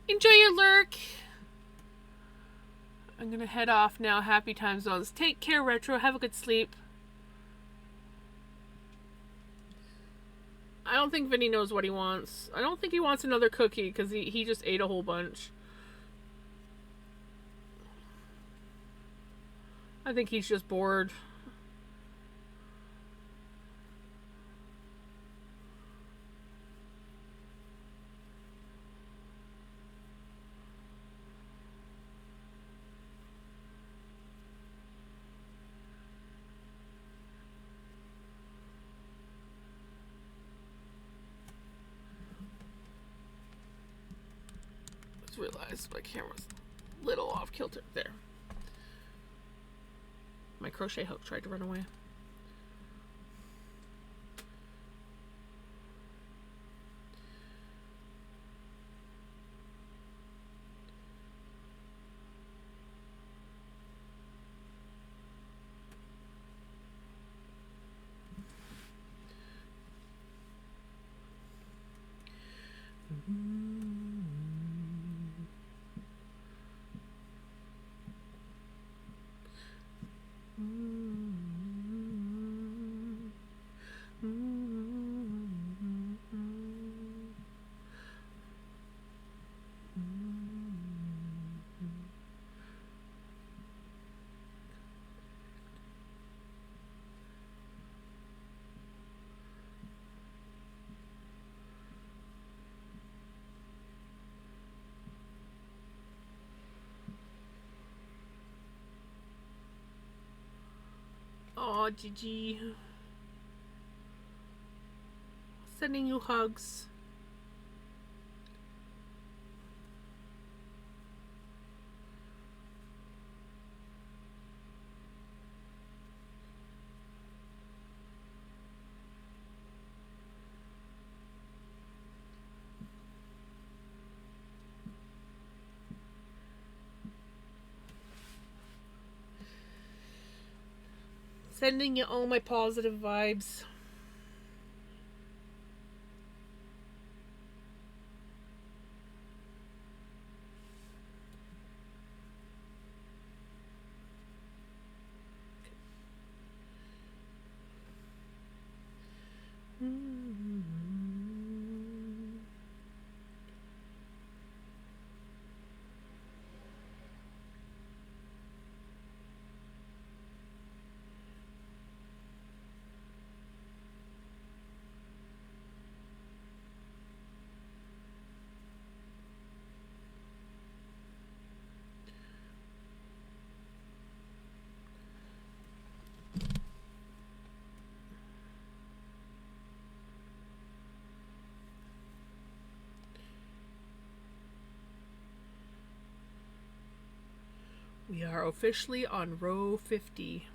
Enjoy your lurk. I'm gonna head off now. Happy time zones. Take care, Retro. Have a good sleep. I don't think Vinny knows what he wants. I don't think he wants another cookie because he just ate a whole bunch. I think he's just bored. Just realized my camera's a little off kilter. There. My crochet hook tried to run away. Aw, Gigi. Sending you hugs. Sending you all my positive vibes. We are officially on row 50.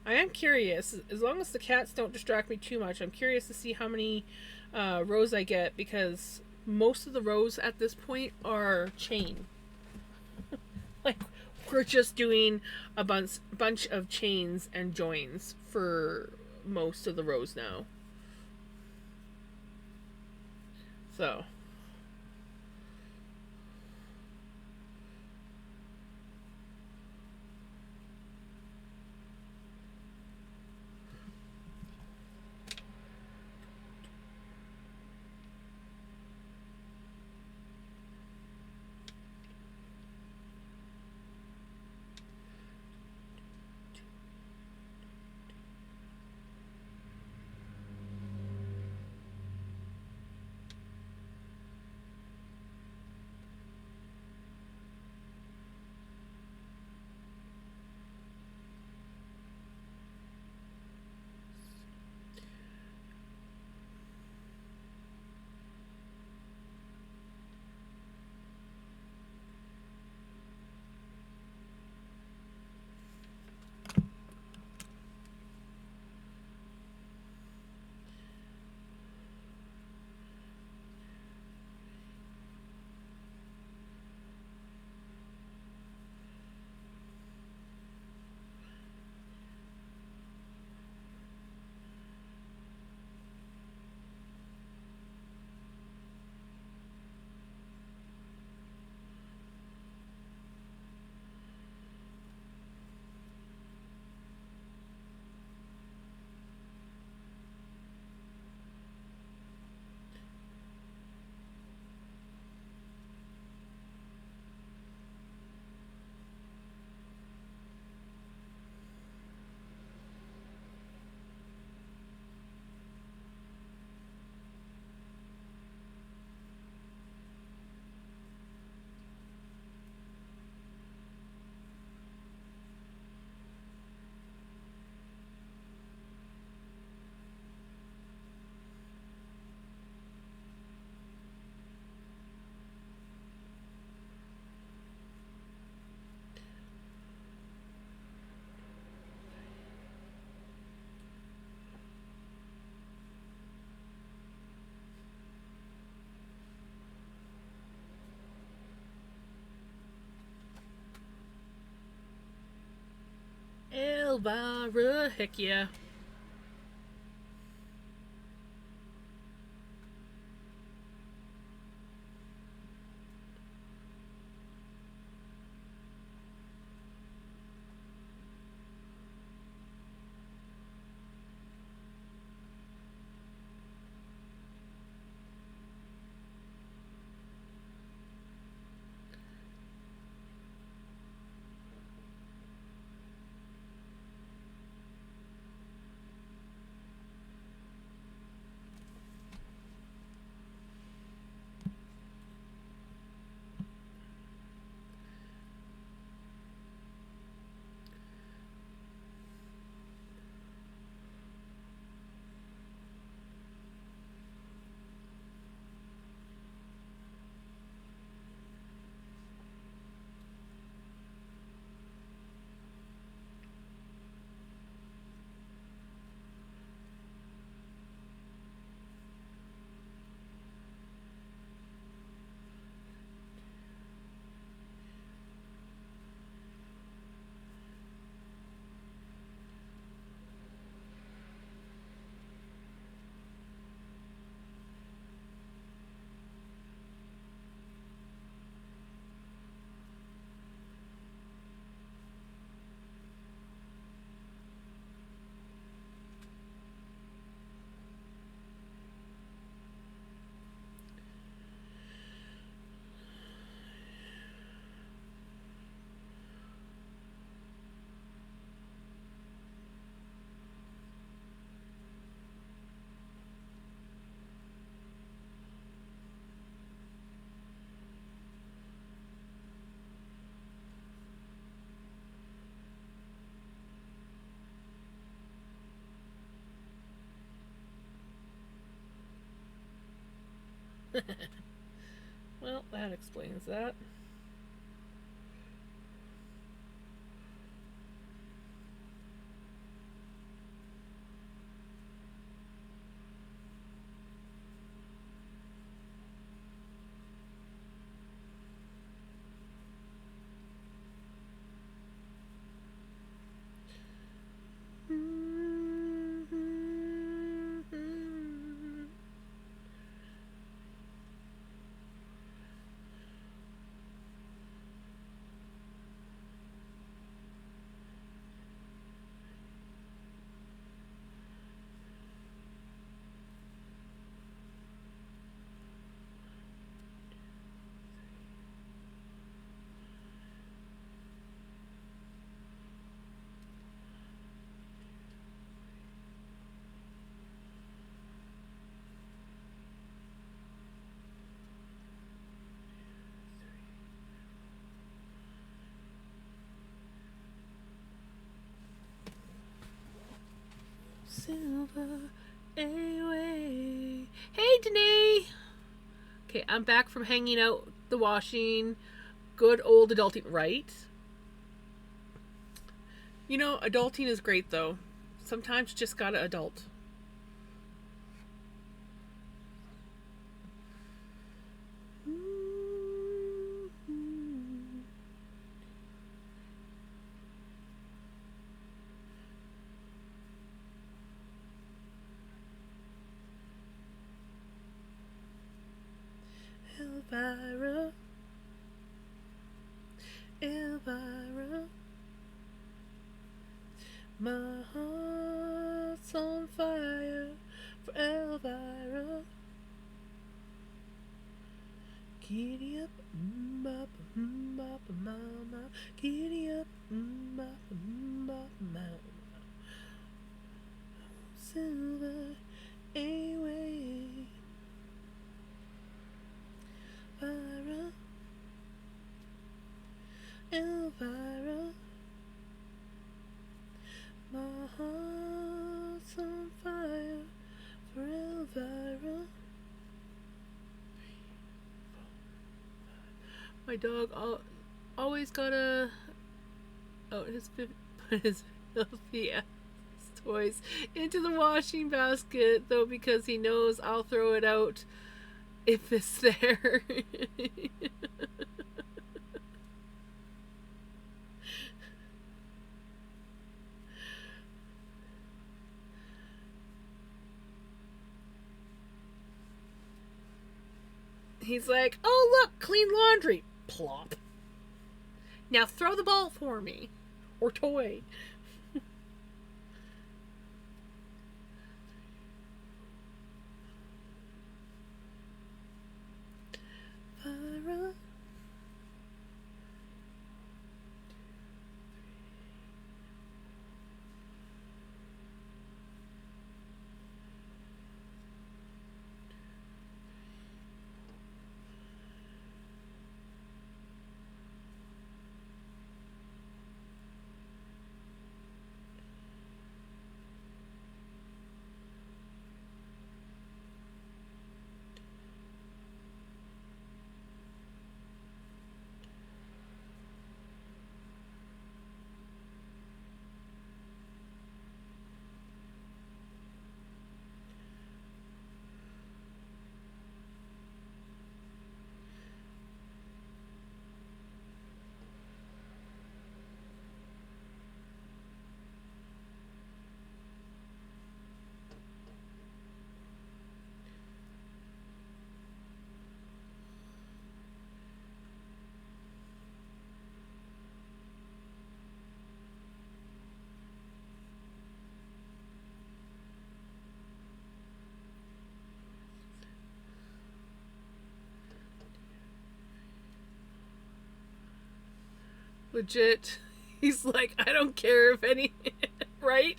I am curious, as long as the cats don't distract me too much, I'm curious to see how many rows I get, because most of the rows at this point are chain. Like, we're just doing a bunch of chains and joins for most of the rows now. So... Elvira, heck yeah. Well, that explains that. Silver away. Hey, Danae. Okay, I'm back from hanging out the washing. Good old adulting, right? You know, adulting is great though. Sometimes you just gotta adult. Elvira, Elvira, my heart's on fire for Elvira. Giddy up, bop, bop, mama. Giddy up, bop, bop, mama. Silver away. Elvira, Elvira, my heart's on fire for Elvira. My dog always gotta put his filthy ass toys into the washing basket though, because he knows I'll throw it out if it's there. He's like, oh, look, clean laundry. Plop. Now throw the ball for me. Or toy. Legit. He's like, I don't care if any... right?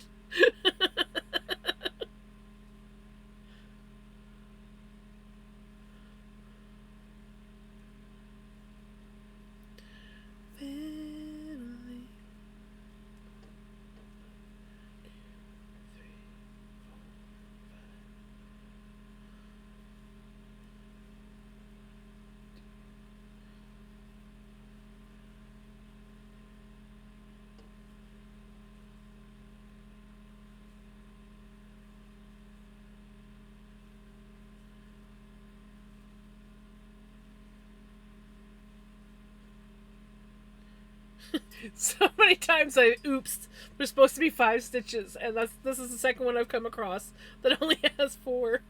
So many times oops, there's supposed to be 5 stitches, and this is the second one I've come across that only has 4.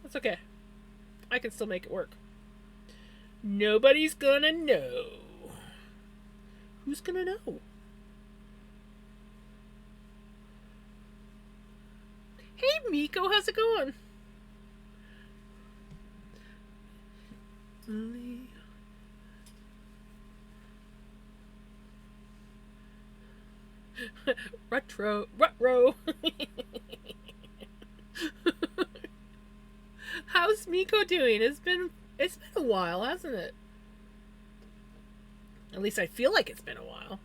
That's okay. I can still make it work. Nobody's gonna know. Who's gonna know? Hey Miko, how's it going? Retro. How's Miko doing? It's been a while, hasn't it? At least I feel like it's been a while.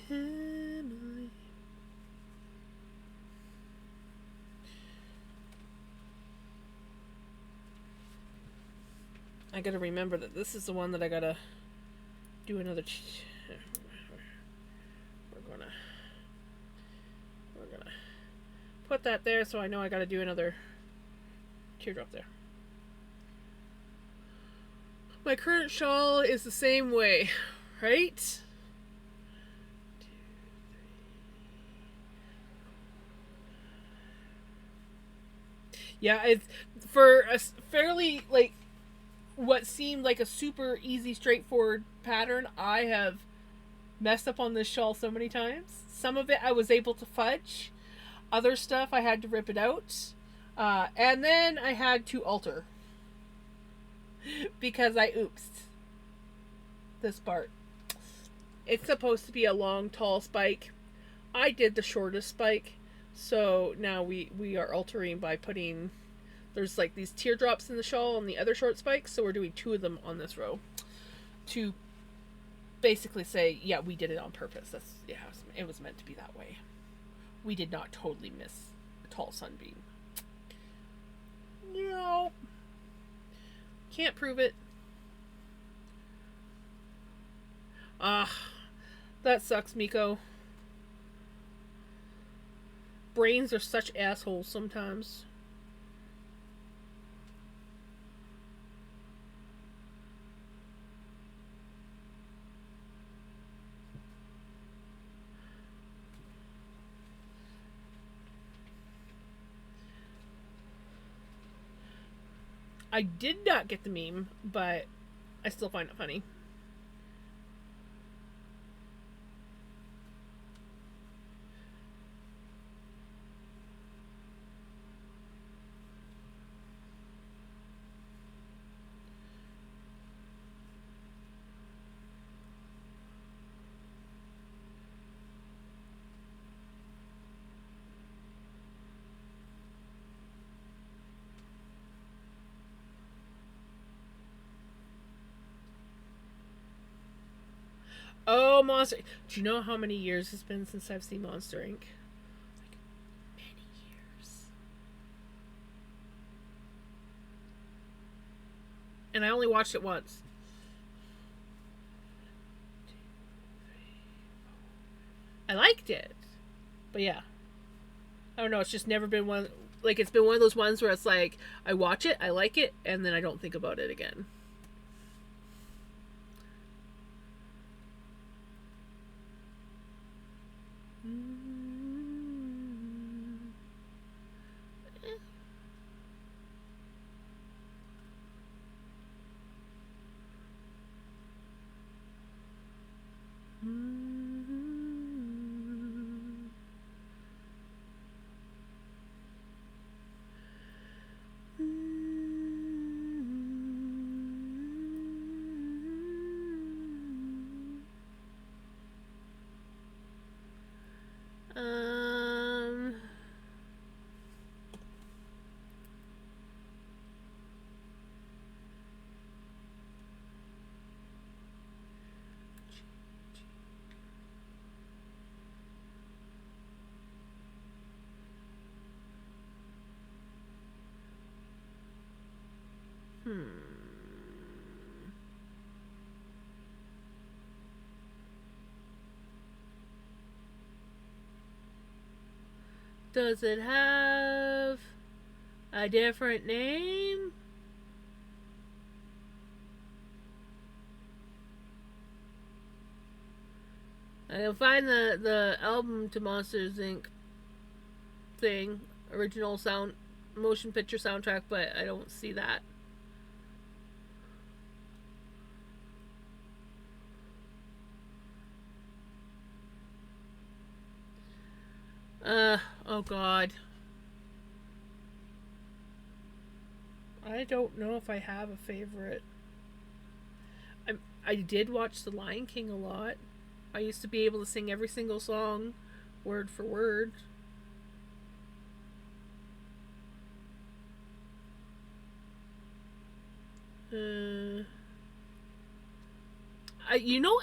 Family. I gotta remember that this is the one that I gotta do another. We're gonna put that there, so I know I gotta do another teardrop there. My current shawl is the same way, right? Yeah, it's for a fairly, like, what seemed like a super easy, straightforward pattern. I have messed up on this shawl so many times. Some of it I was able to fudge. Other stuff I had to rip it out. And then I had to alter. Because I oopsed this part. It's supposed to be a long, tall spike. I did the shortest spike. So now we are altering by putting, there's like these teardrops in the shawl and the other short spikes, so we're doing 2 of them on this row to basically say, yeah, we did it on purpose. That's, yeah, it was meant to be that way. We did not totally miss a tall sunbeam. No. Can't prove it. Ah, that sucks, Miko. Brains are such assholes sometimes. I did not get the meme, but I still find it funny. Oh, Monster. Do you know how many years it's been since I've seen Monster Inc? Like, many years. And I only watched it once. I liked it. But yeah. I don't know, it's just never been one. Like, it's been one of those ones where it's like, I watch it, I like it, and then I don't think about it again. Um, Does it have a different name? I can find the album to Monsters Inc. thing, original sound, motion picture soundtrack, but I don't see that. Oh god. I don't know if I have a favorite. I did watch The Lion King a lot. I used to be able to sing every single song, word for word.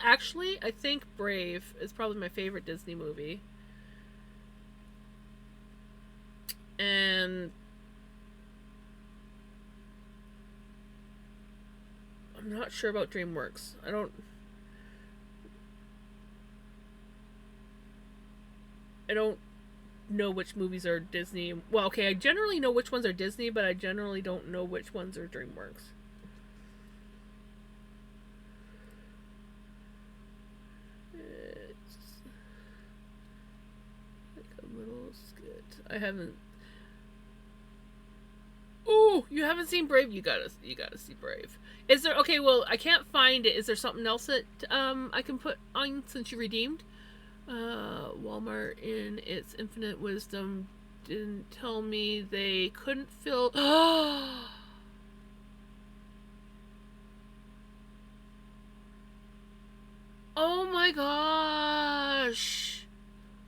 Actually, I think Brave is probably my favorite Disney movie. And I'm not sure about DreamWorks. I don't know which movies are Disney. Well, okay, I generally know which ones are Disney, but I generally don't know which ones are DreamWorks. It's like a little skit. I haven't. Oh, you haven't seen Brave? You gotta see Brave. Is there okay? Well, I can't find it. Is there something else that I can put on since you redeemed? Walmart, in its infinite wisdom, didn't tell me they couldn't fill. Oh my gosh!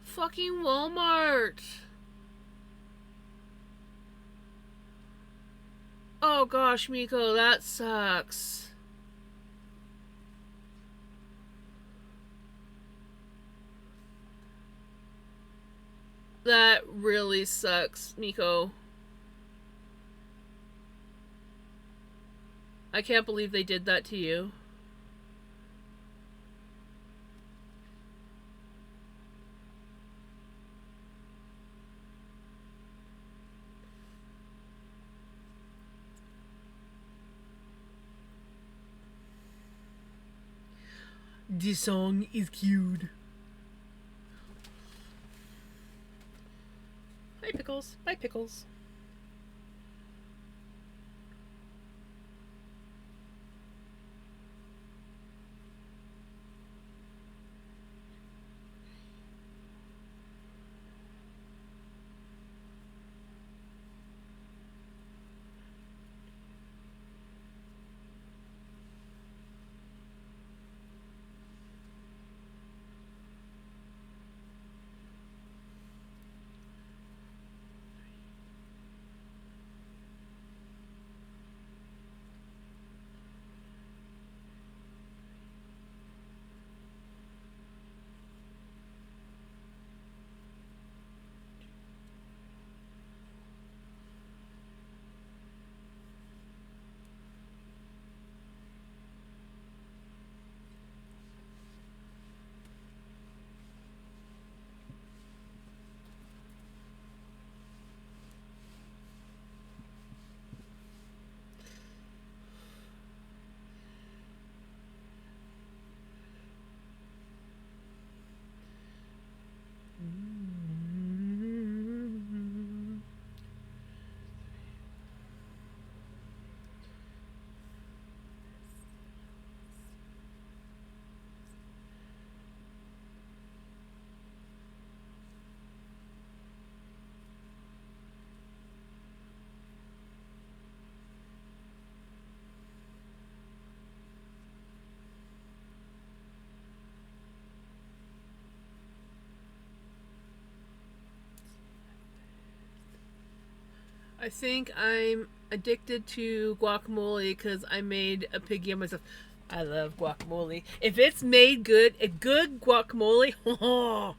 Fucking Walmart! Oh gosh, Miko, that sucks. That really sucks, Miko. I can't believe they did that to you. This song is cute. Hi, Pickles. Bye, Pickles. I think I'm addicted to guacamole because I made a piggy of myself. I love guacamole. If it's made good, a good guacamole, oh,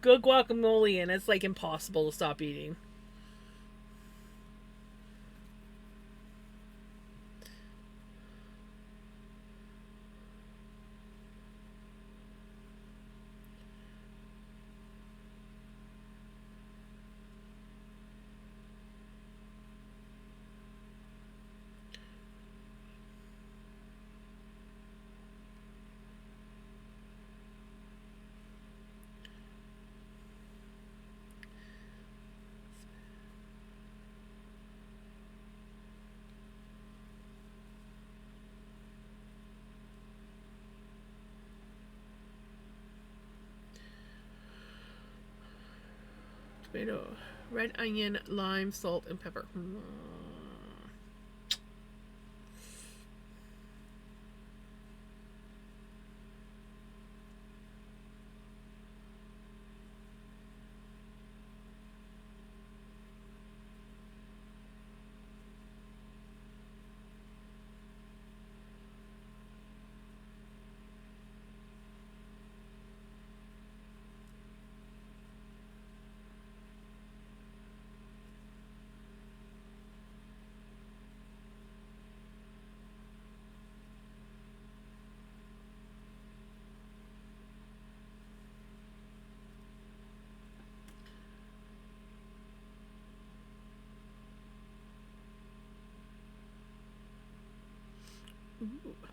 good guacamole, and it's like impossible to stop eating. Tomato, red onion, lime, salt, and pepper.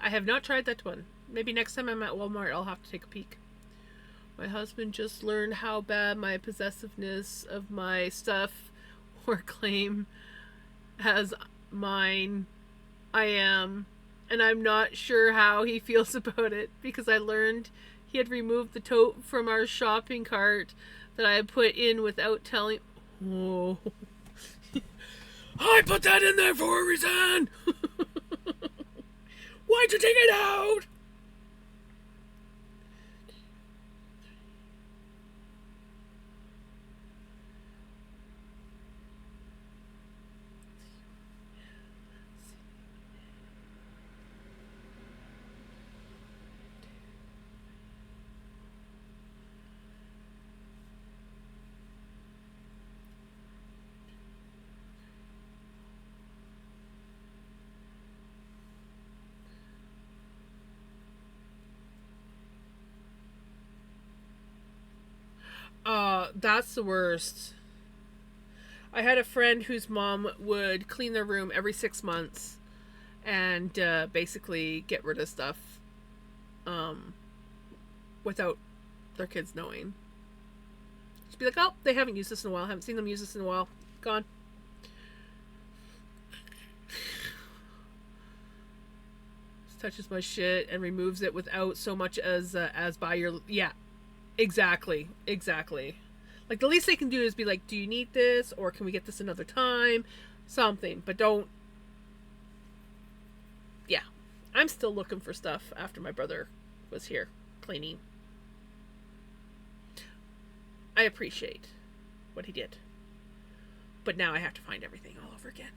I have not tried that one. Maybe next time I'm at Walmart, I'll have to take a peek. My husband just learned how bad my possessiveness of my stuff or claim as mine I am, and I'm not sure how he feels about it because I learned he had removed the tote from our shopping cart that I had put in without telling. Oh. I put that in there for a reason! Why'd you take it out? That's the worst. I had a friend whose mom would clean their room every 6 months and basically get rid of stuff um, without their kids knowing. She'd be like, oh, they haven't used this in a while. Haven't seen them use this in a while. Gone. Just touches my shit and removes it without so much as by your... Yeah, exactly. Exactly. Like, the least they can do is be like, do you need this? Or can we get this another time? Something. But don't... Yeah. I'm still looking for stuff after my brother was here cleaning. I appreciate what he did. But now I have to find everything all over again.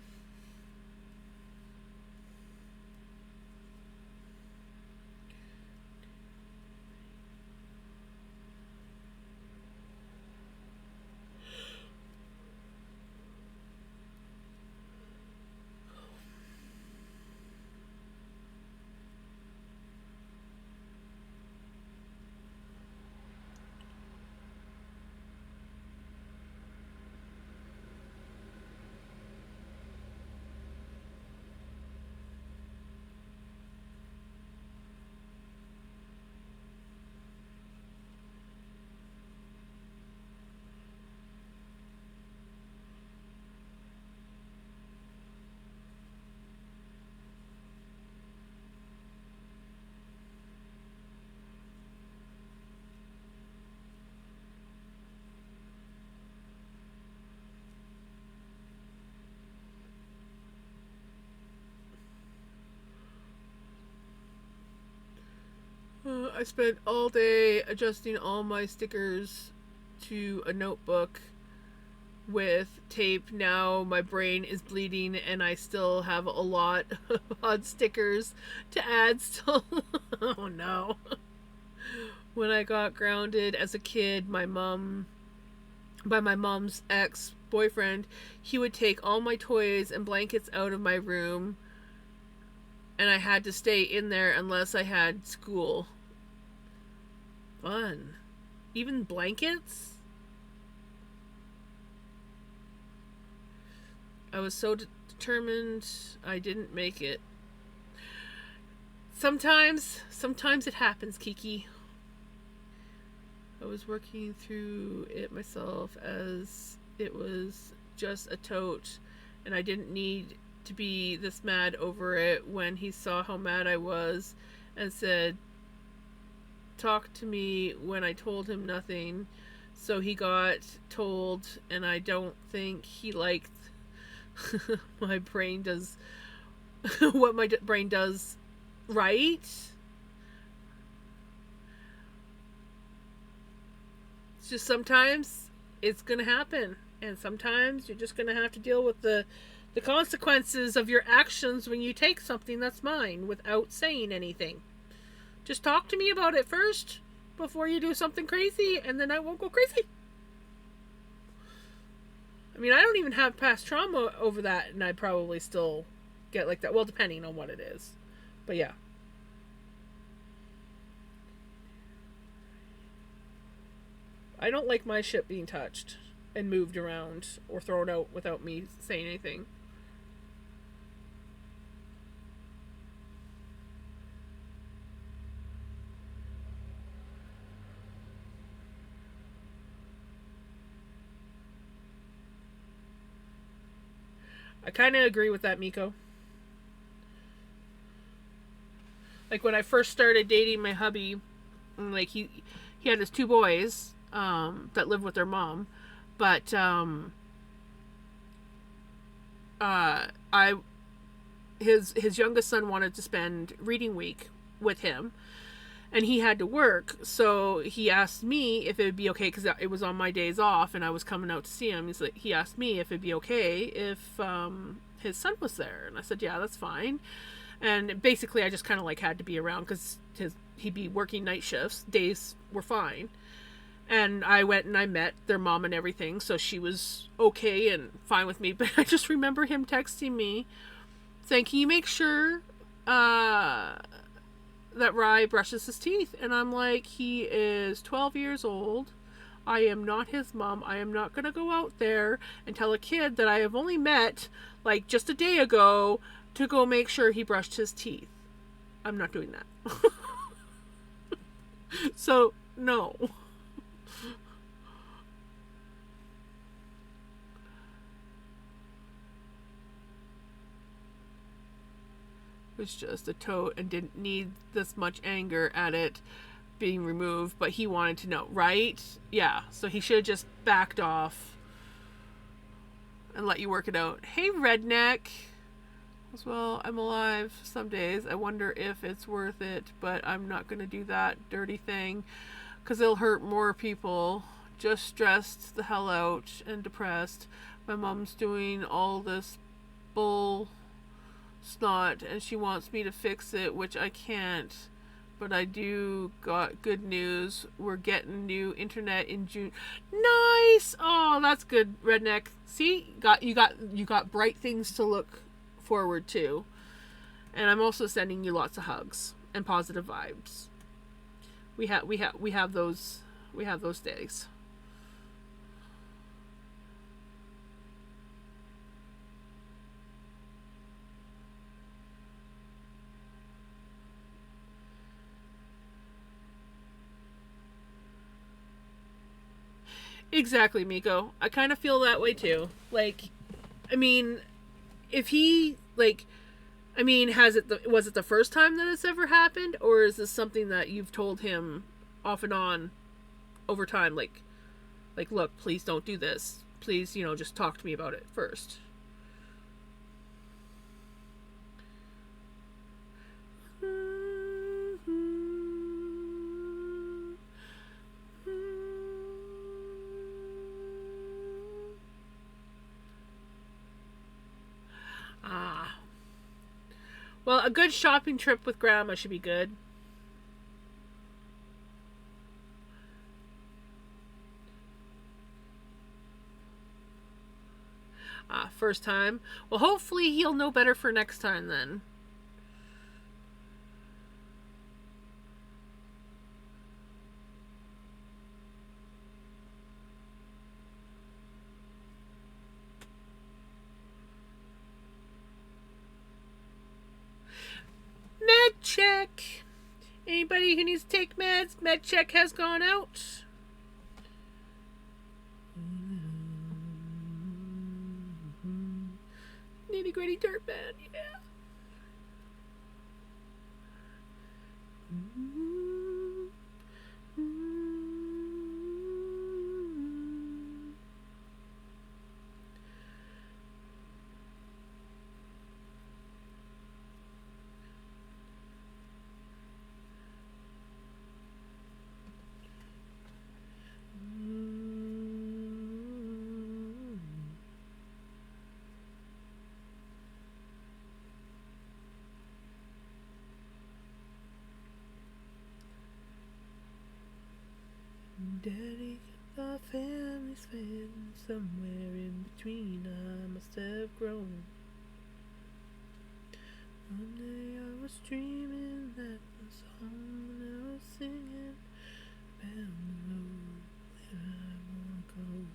I spent all day adjusting all my stickers to a notebook with tape. Now my brain is bleeding and I still have a lot of odd stickers to add still. Oh no. When I got grounded as a kid, by my mom's ex-boyfriend, he would take all my toys and blankets out of my room and I had to stay in there unless I had school. Fun. Even blankets? I was so determined I didn't make it. Sometimes it happens, Kiki. I was working through it myself as it was just a tote and I didn't need to be this mad over it when he saw how mad I was and said, talk to me when I told him nothing. So he got told and I don't think he liked my brain does what my brain does right. It's just sometimes it's gonna happen and sometimes you're just gonna have to deal with the consequences of your actions when you take something that's mine without saying anything. Just talk to me about it first before you do something crazy and then I won't go crazy. I mean, I don't even have past trauma over that and I'd probably still get like that. Well, depending on what it is. But yeah. I don't like my shit being touched and moved around or thrown out without me saying anything. I kind of agree with that, Miko. Like when I first started dating my hubby, like he had his two boys that lived with their mom, but I his youngest son wanted to spend reading week with him. And he had to work, so he asked me if it would be okay, because it was on my days off, and I was coming out to see him. He asked me if it'd be okay if his son was there, and I said, yeah, that's fine. And basically, I just kind of like had to be around, because he'd be working night shifts. Days were fine. And I went and I met their mom and everything, so she was okay and fine with me. But I just remember him texting me, saying, can you make sure that Rye brushes his teeth? And I'm like, he is 12 years old. I am not his mom. I am not going to go out there and tell a kid that I have only met like just a day ago to go make sure he brushed his teeth. I'm not doing that. So, no. Was just a tote and didn't need this much anger at it being removed, but he wanted to know, right? Yeah, so he should have just backed off and let you work it out. Hey, redneck. As well, I'm alive some days. I wonder if it's worth it, but I'm not going to do that dirty thing because it'll hurt more people. Just stressed the hell out and depressed. My mom's doing all this bull snot and she wants me to fix it, which I can't. But I do got good news. We're getting new internet in June. Nice. Oh, that's good, redneck. See, you got bright things to look forward to. And I'm also sending you lots of hugs and positive vibes. We have those days. Exactly, Miko. I kind of feel that way too. Like, I mean, if he like, I mean, was it the first time that it's ever happened, or is this something that you've told him off and on over time? Like, look, please don't do this. Please, just talk to me about it first. Ah. Well, a good shopping trip with Grandma should be good. First time. Well, hopefully he'll know better for next time then. Med check. Anybody who needs to take meds, med check has gone out. Nitty gritty dirt band, yeah. Daddy, our family's fading somewhere in between. I must have grown. One day I was dreaming that the song that I was singing down the road where I wanna go.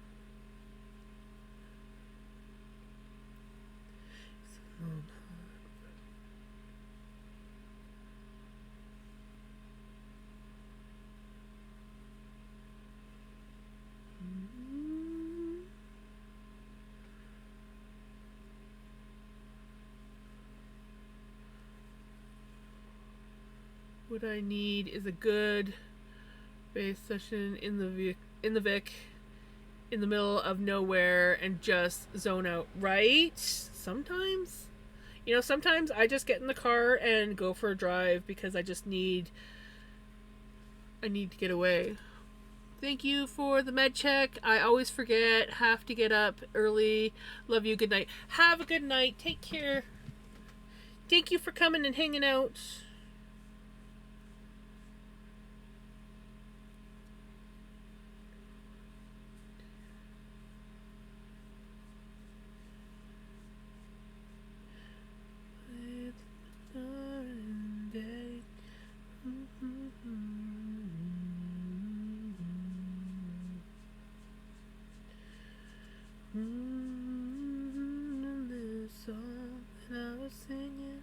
It's a long, hard road. What I need is a good bass session in the Vic, in the middle of nowhere, and just zone out. Right? Sometimes, sometimes I just get in the car and go for a drive because I need to get away. Thank you for the med check. I always forget. Have to get up early. Love you. Good night. Have a good night. Take care. Thank you for coming and hanging out. This song that I was singing.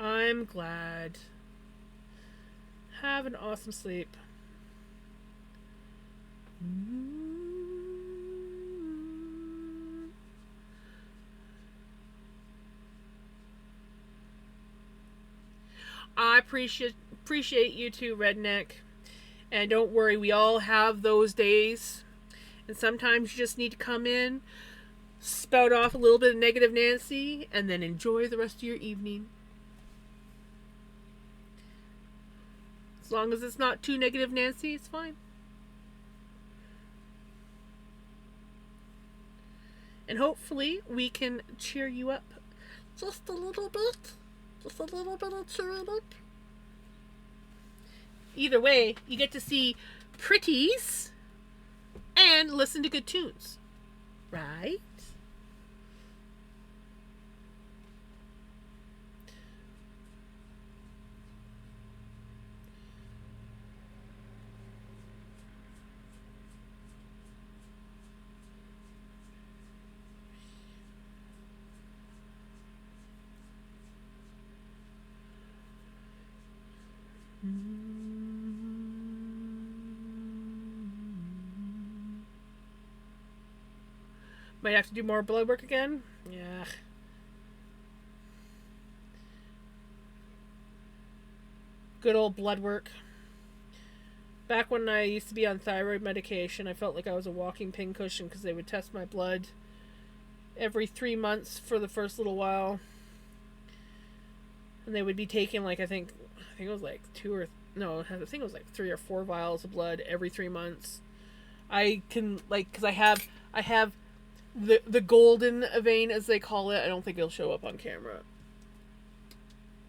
I'm glad. Have an awesome sleep. I appreciate you too, Redneck. And don't worry, we all have those days. And sometimes you just need to come in, spout off a little bit of negative Nancy, and then enjoy the rest of your evening. As long as it's not too negative Nancy, it's fine. And hopefully we can cheer you up just a little bit. Just a little bit of cheering up. Either way, you get to see pretties and listen to good tunes. Right? Might have to do more blood work again. Yeah. Good old blood work. Back when I used to be on thyroid medication, I felt like I was a walking pincushion because they would test my blood every 3 months for the first little while. And they would be taking I think it was like 3 or 4 vials of blood every 3 months. I can because I have the golden vein, as they call it. I don't think it'll show up on camera.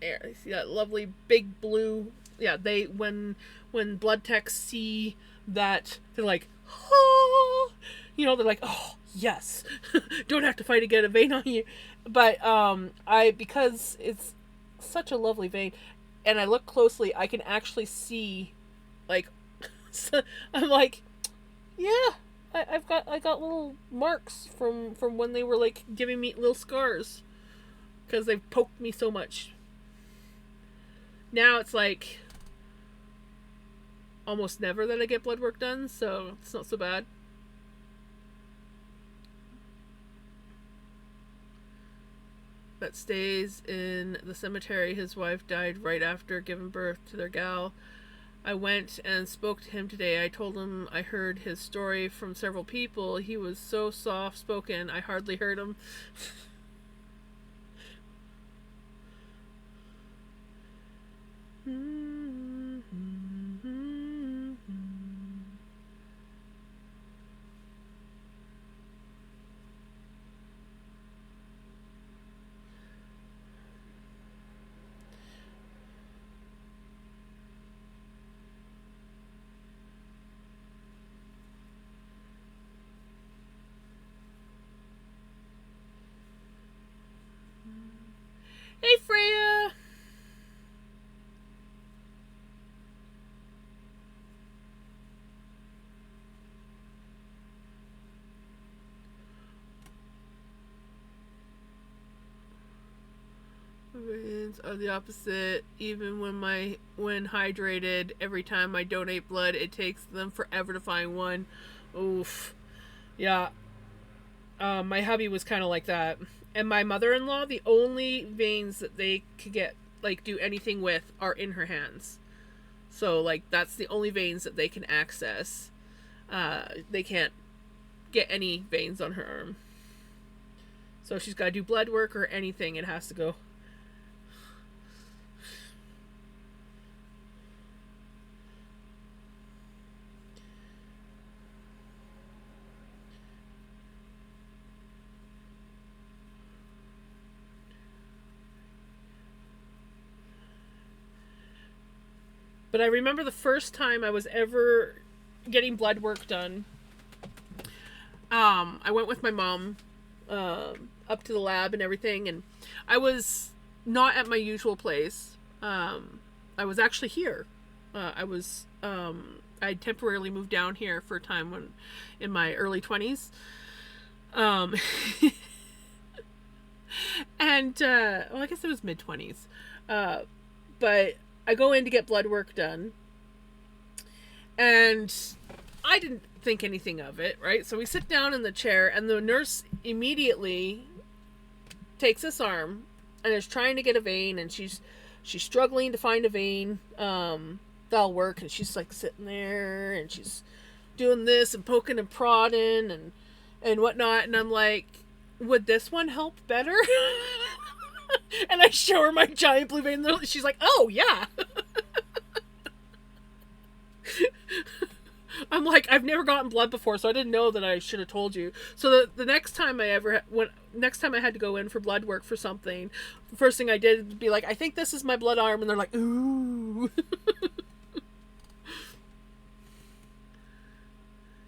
There, you see that lovely big blue? Yeah, when blood techs see that, they're like, oh, they're like, oh yes, don't have to fight to get a vein on you. But because it's such a lovely vein, and I look closely, I can actually see, I'm like, yeah. I got little marks from when they were giving me little scars because they've poked me so much. Now it's almost never that I get blood work done, so it's not so bad. That stays in the cemetery. His wife died right after giving birth to their gal. I went and spoke to him today. I told him I heard his story from several people. He was so soft-spoken, I hardly heard him. Hey, Freya! Veins are the opposite. Even when hydrated, every time I donate blood, it takes them forever to find one. Oof. Yeah. My hubby was kind of like that. And my mother-in-law, the only veins that they could get, do anything with are in her hands. So, that's the only veins that they can access. They can't get any veins on her arm. So if she's got to do blood work or anything, it has to go. But I remember the first time I was ever getting blood work done. I went with my mom up to the lab and everything. And I was not at my usual place. I was actually here. I temporarily moved down here for a time when in my early 20s. Um, and well, I guess it was mid 20s. But I go in to get blood work done, and I didn't think anything of it, right? So we sit down in the chair, and the nurse immediately takes this arm and is trying to get a vein, and she's struggling to find a vein that'll work, and she's like sitting there, and she's doing this and poking and prodding and whatnot, and I'm like, would this one help better? And I show her my giant blue vein. She's like, oh yeah. I'm like, I've never gotten blood before, so I didn't know that I should have told you. So the next time next time I had to go in for blood work for something, the first thing I did would be like, I think this is my blood arm, and they're like, ooh.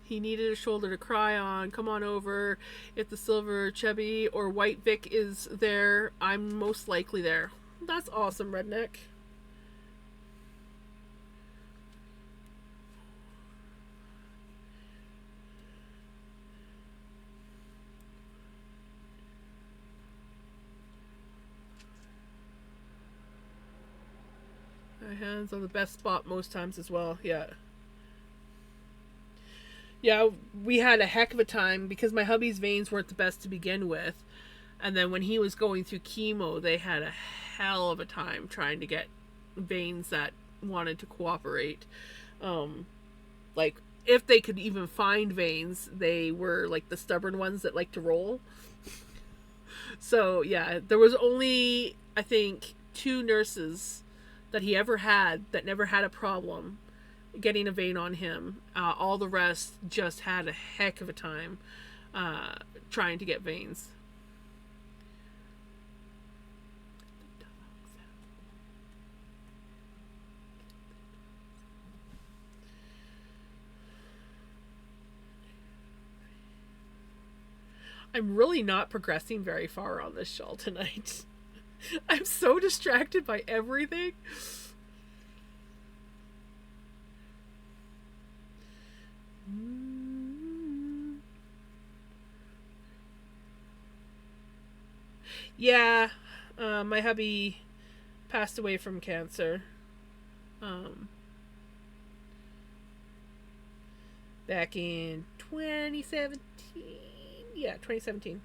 He needed a shoulder to cry on. Come on over. If the silver chubby or white Vic is there, I'm most likely there. That's awesome, redneck. My hands on the best spot most times as well. Yeah. Yeah, we had a heck of a time because my hubby's veins weren't the best to begin with. And then when he was going through chemo, they had a hell of a time trying to get veins that wanted to cooperate. Like, if they could even find veins, they were like the stubborn ones that like to roll. So, yeah, there was only, I think, 2 nurses that he ever had that never had a problem getting a vein on him. All the rest just had a heck of a time trying to get veins. I'm really not progressing very far on this shawl tonight. I'm so distracted by everything. Yeah, my hubby passed away from cancer. Back in 2017. Yeah, 2017.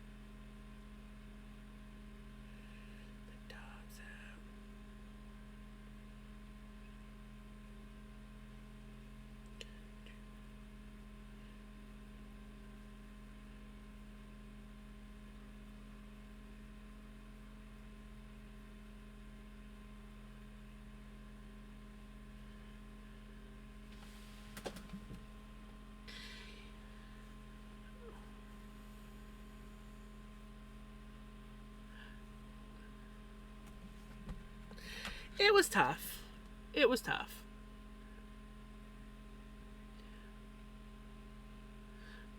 The dog's out. It was tough. It was tough.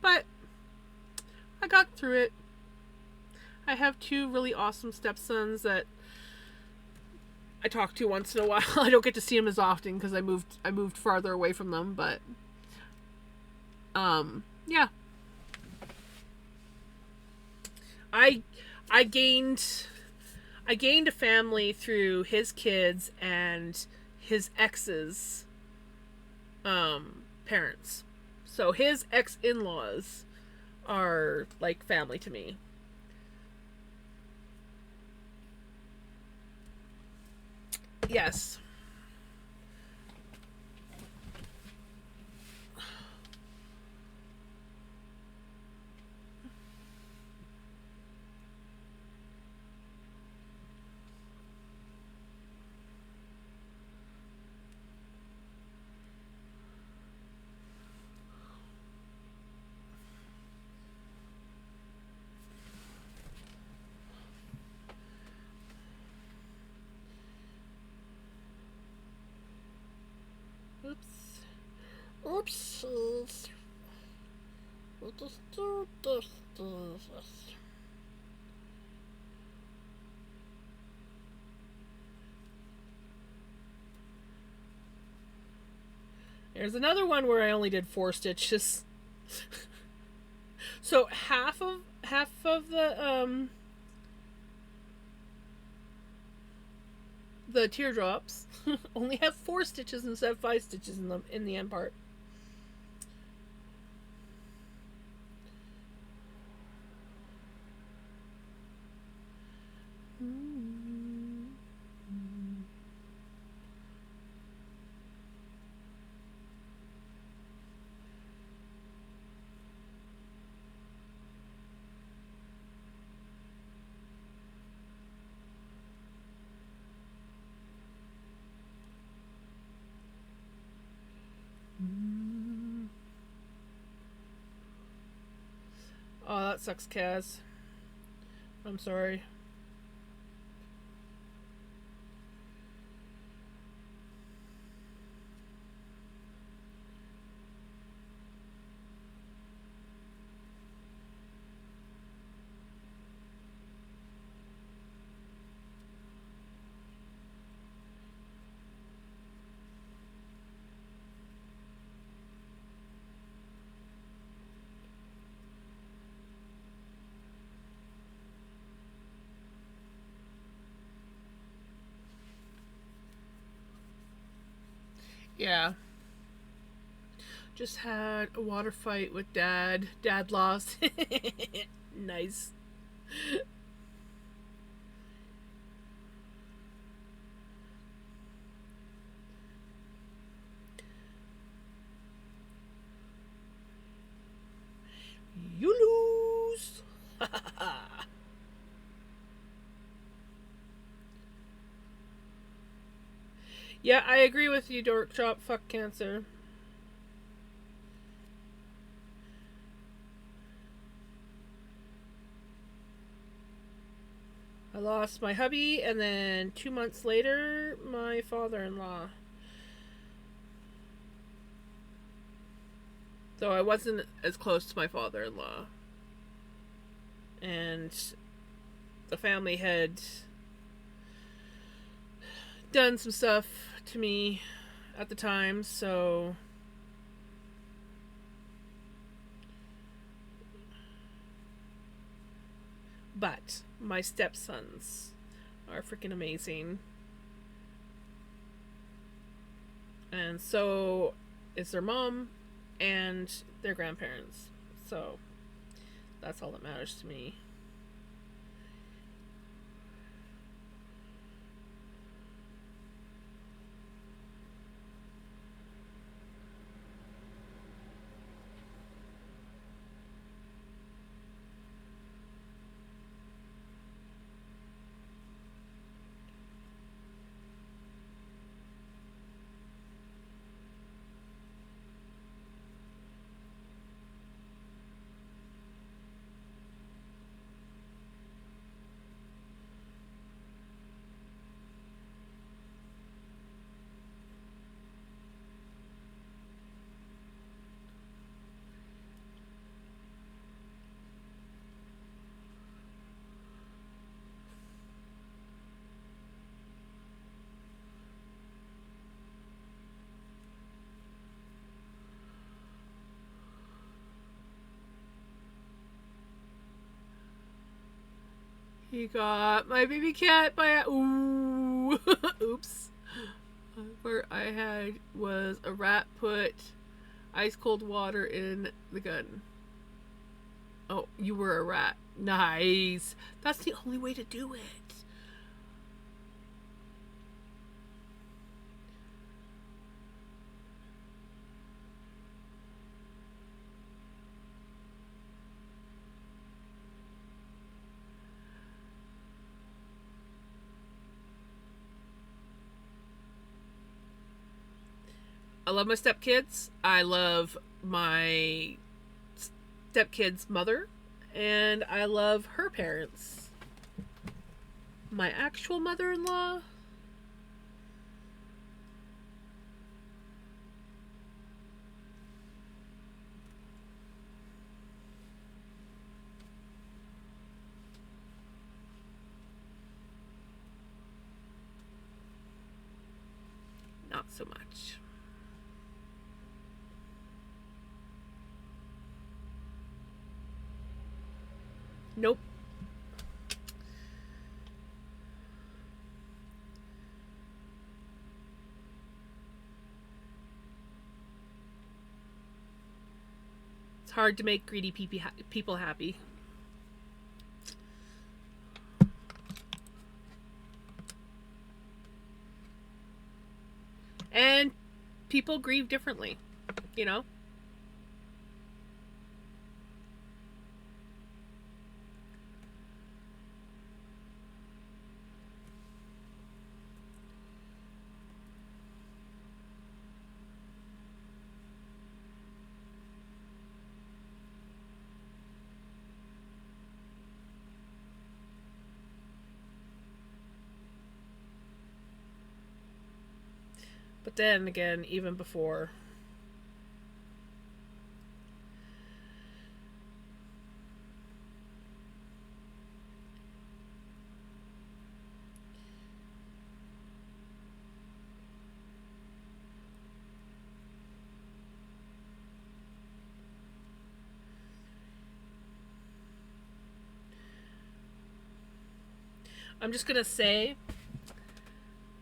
But I got through it. I have 2 really awesome stepsons that I talk to once in a while. I don't get to see them as often because I moved farther away from them, but yeah. I I gained a family through his kids and his ex's parents. So his ex-in-laws are like family to me. Yes. Oops. Oopsies. We'll just do this. Here's another one where I only did 4 stitches. So half of the teardrops only have 4 stitches instead of 5 stitches in the end part. Oh, that sucks, Kaz. I'm sorry. Yeah. Just had a water fight with Dad. Dad lost. Nice. You lose. Yeah, I agree with you, Dork Chop. Fuck cancer. I lost my hubby, and then 2 months later, my father-in-law. Though I wasn't as close to my father-in-law. And the family had done some stuff to me at the time, so but my stepsons are freaking amazing. And so is their mom and their grandparents. So that's all that matters to me. He got my baby cat by ooh. Oops. Where I had was a rat put ice cold water in the gun. Oh, you were a rat. Nice. That's the only way to do it. I love my stepkids. I love my stepkid's mother. And I love her parents. My actual mother-in-law. Not so much. Nope. It's hard to make greedy people happy. And people grieve differently, you know? But then again, even before. I'm just going to say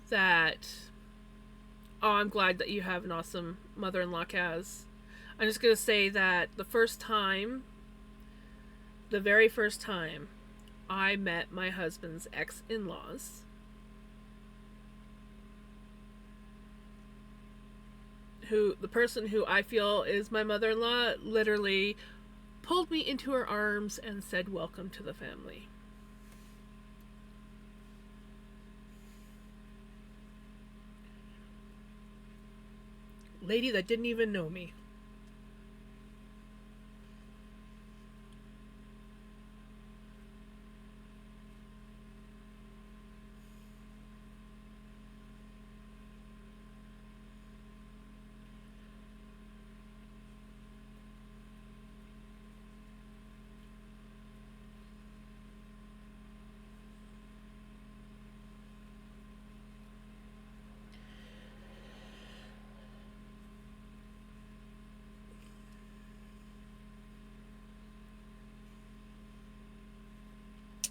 that, oh, I'm glad that you have an awesome mother in law, Kaz. I'm just going to say that the very first time I met my husband's ex in laws, the person who I feel is my mother in law, literally pulled me into her arms and said, "Welcome to the family." Lady that didn't even know me.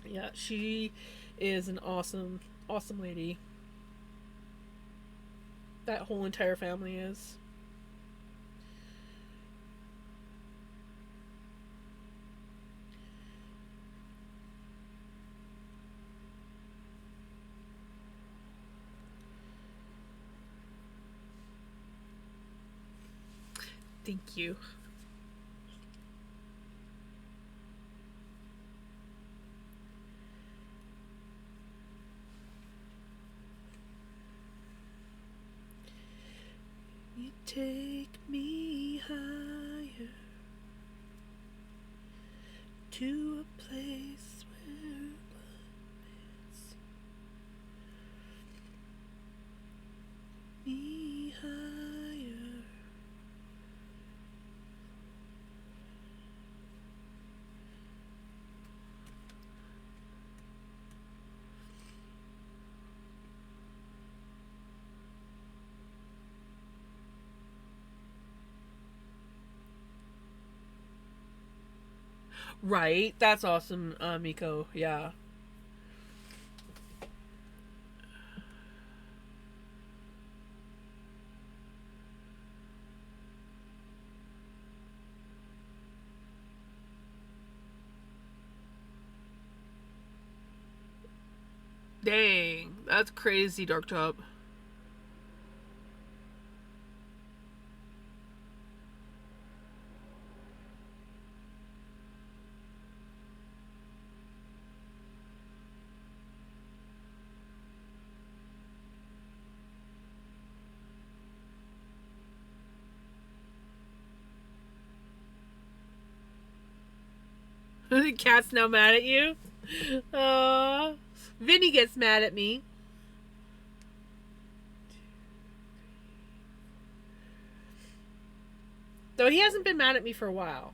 Yeah, she is an awesome, awesome lady. That whole entire family is. Thank you. You take me higher to a place where love is. Me higher. Right, that's awesome, Miko. Yeah. Dang, that's crazy, Dark Top. The cat's now mad at you. Vinny gets mad at me. Though he hasn't been mad at me for a while.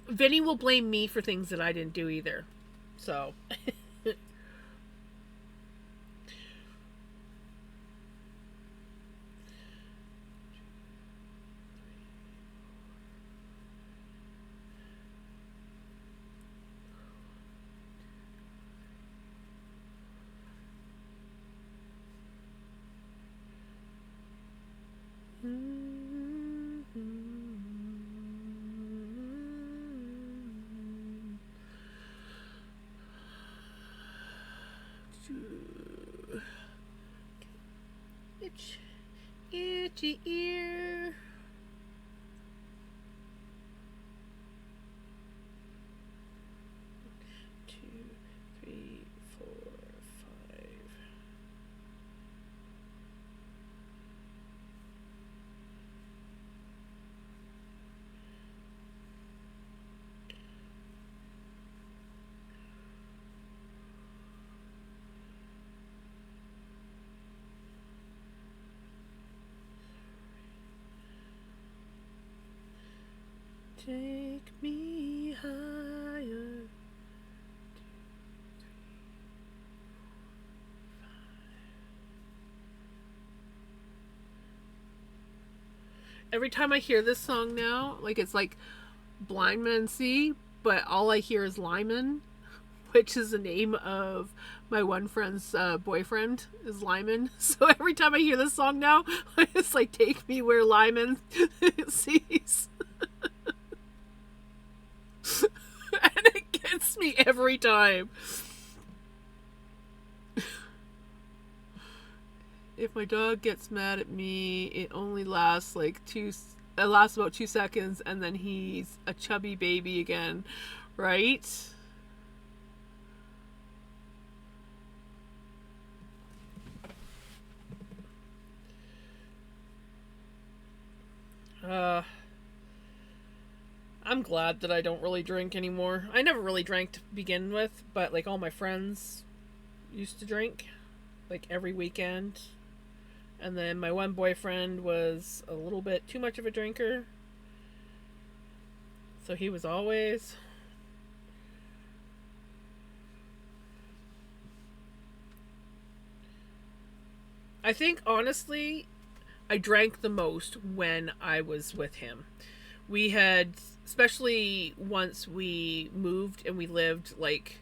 Vinny will blame me for things that I didn't do either. So. Itch, itchy ear. Two, three, four, five. Take me higher. Every time I hear this song now, like it's like Blind Man See, but all I hear is Lyman, which is the name of my one friend's boyfriend is Lyman. So every time I hear this song now, it's like take me where Lyman sees. And it gets me every time. If my dog gets mad at me, it only lasts like it lasts about 2 seconds, and then he's a chubby baby again, right? I'm glad that I don't really drink anymore. I never really drank to begin with, but like all my friends used to drink like every weekend. And then my one boyfriend was a little bit too much of a drinker. So he was always... I think, honestly, I drank the most when I was with him. We had, especially once we moved and we lived, like,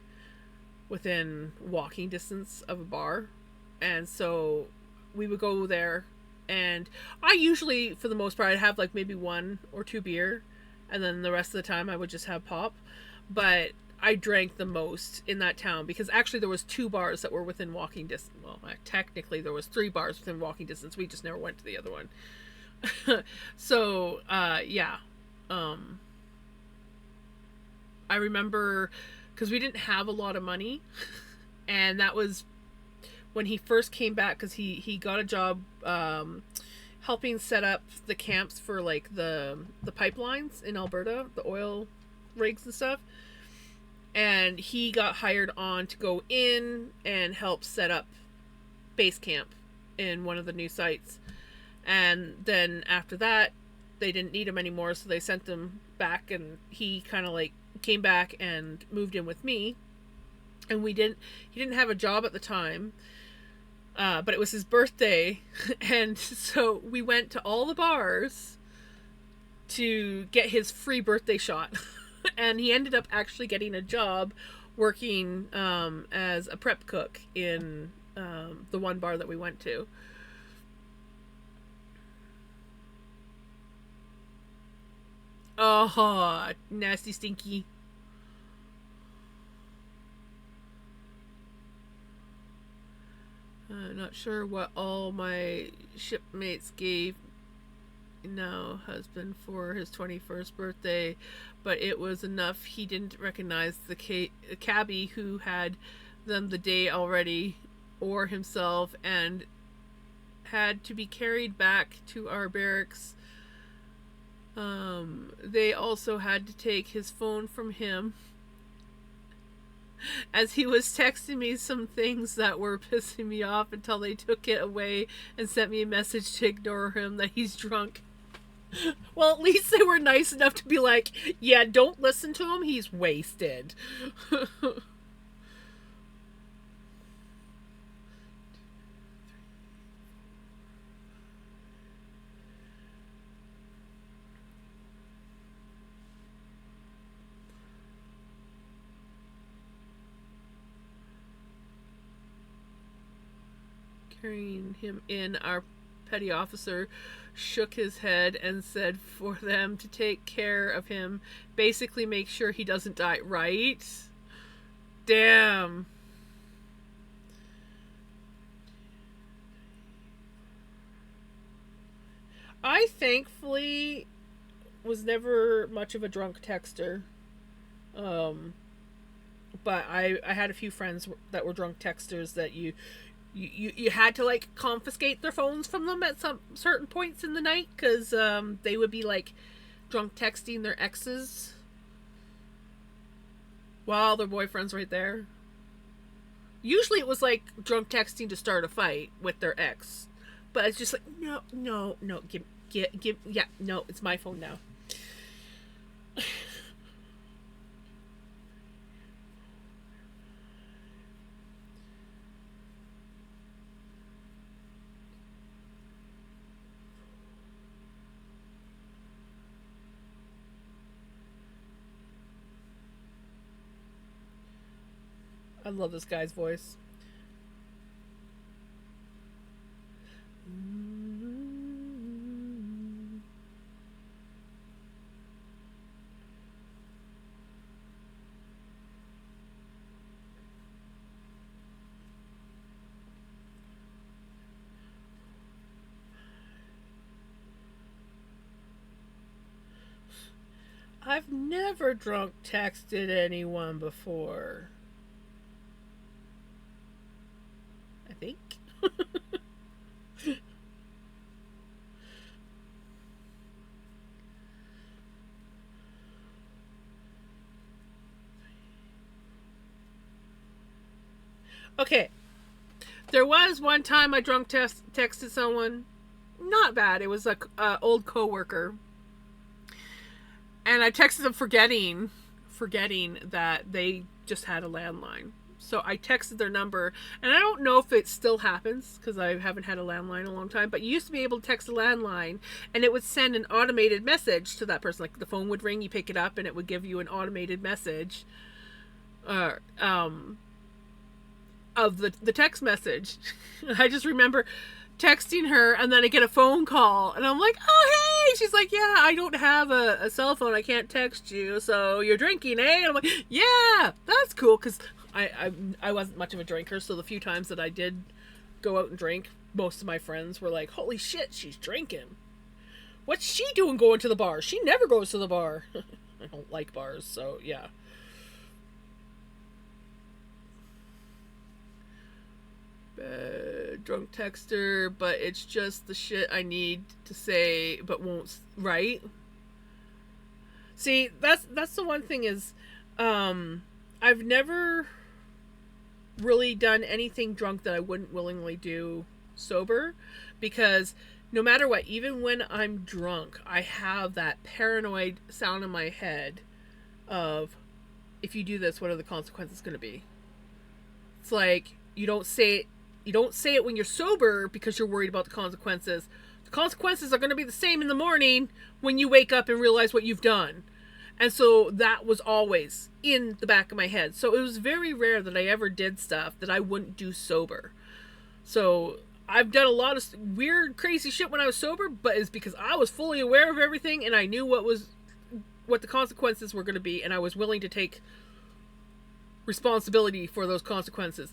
within walking distance of a bar. And so we would go there, and I usually, for the most part, I'd have, like, maybe 1 or 2 beer, and then the rest of the time I would just have pop. But I drank the most in that town because actually there was 2 bars that were within walking distance. Well, technically there was 3 bars within walking distance. We just never went to the other one. So, yeah. I remember because we didn't have a lot of money, and that was when he first came back, because he got a job helping set up the camps for like the pipelines in Alberta, the oil rigs and stuff. And he got hired on to go in and help set up base camp in one of the new sites. And then after that, they didn't need him anymore, so they sent him back, and he kind of like came back and moved in with me. And he didn't have a job at the time, but it was his birthday, and so we went to all the bars to get his free birthday shot. And he ended up actually getting a job working as a prep cook in the one bar that we went to. Oh, nasty, stinky. Not sure what all my shipmates gave now husband for his 21st birthday, but it was enough he didn't recognize the cabbie who had them the day already, or himself, and had to be carried back to our barracks. They also had to take his phone from him, as he was texting me some things that were pissing me off until they took it away and sent me a message to ignore him, that he's drunk. Well, at least they were nice enough to be like, yeah, don't listen to him, he's wasted. Carrying him in, our petty officer shook his head and said for them to take care of him, basically make sure he doesn't die. Right? Damn. I thankfully was never much of a drunk texter. Um, but I had a few friends that were drunk texters that you had to like confiscate their phones from them at some certain points in the night because they would be like drunk texting their exes while their boyfriend's right there. Usually it was like drunk texting to start a fight with their ex, but it's just like no, no, no, give, yeah, no, it's my phone now. I love this guy's voice. I've never drunk texted anyone before. I think. Okay, there was one time I drunk texted someone. Not bad. It was a old coworker, and I texted them forgetting that they just had a landline. So I texted their number, and I don't know if it still happens because I haven't had a landline in a long time. But you used to be able to text a landline, and it would send an automated message to that person. Like the phone would ring, you pick it up, and it would give you an automated message. Uh, um, of the text message. I just remember texting her, and then I get a phone call, and I'm like, oh hey, she's like, yeah, I don't have a cell phone, I can't text you, so you're drinking, eh? And I'm like, yeah, that's cool, because I wasn't much of a drinker, so the few times that I did go out and drink, most of my friends were like, holy shit, she's drinking. What's she doing going to the bar? She never goes to the bar. I don't like bars, so yeah. Drunk texter, but it's just the shit I need to say but won't write. See, that's the one thing is I've never really done anything drunk that I wouldn't willingly do sober, because no matter what, even when I'm drunk, I have that paranoid sound in my head of, if you do this, what are the consequences going to be? It's like you don't say it when you're sober because you're worried about the consequences. The consequences are going to be the same in the morning when you wake up and realize what you've done. And so that was always in the back of my head. So it was very rare that I ever did stuff that I wouldn't do sober. So I've done a lot of weird, crazy shit when I was sober, but it's because I was fully aware of everything and I knew what the consequences were going to be, and I was willing to take responsibility for those consequences.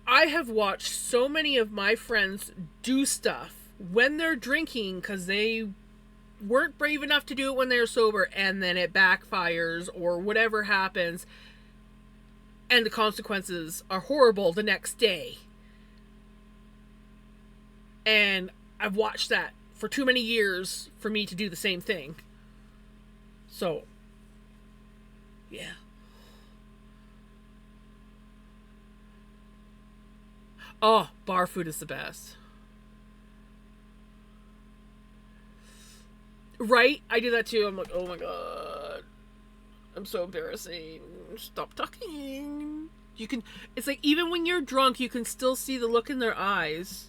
I have watched so many of my friends do stuff when they're drinking because they weren't brave enough to do it when they're sober, and then it backfires or whatever happens, and the consequences are horrible the next day. And I've watched that for too many years for me to do the same thing. So, yeah. Oh, bar food is the best. Right? I do that too. I'm like, oh my god. I'm so embarrassing. Stop talking. It's like, even when you're drunk, you can still see the look in their eyes.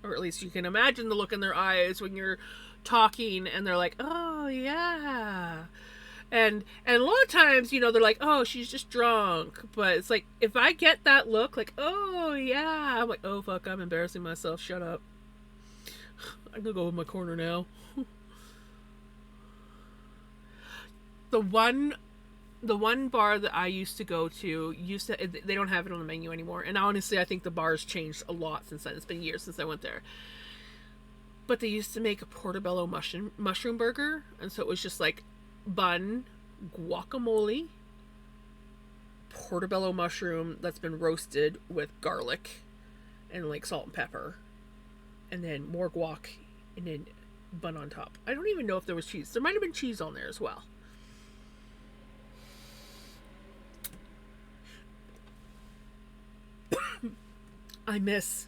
Or at least you can imagine the look in their eyes when you're talking and they're like, oh yeah. And a lot of times, they're like, oh, she's just drunk. But it's like, if I get that look, like, oh yeah, I'm like, oh fuck, I'm embarrassing myself. Shut up. I'm gonna go in my corner now. The one bar that I used to go to they don't have it on the menu anymore. And honestly, I think the bar's changed a lot since then. It's been years since I went there. But they used to make a portobello mushroom burger, and so it was just like bun, guacamole, portobello mushroom that's been roasted with garlic and like salt and pepper, and then more guac, and then bun on top. I don't even know if there was cheese. There might have been cheese on there as well. I miss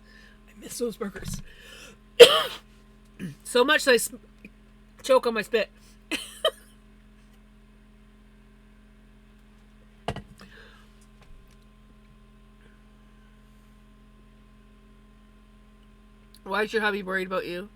those burgers so much that I choke on my spit. Why is your hubby worried about you?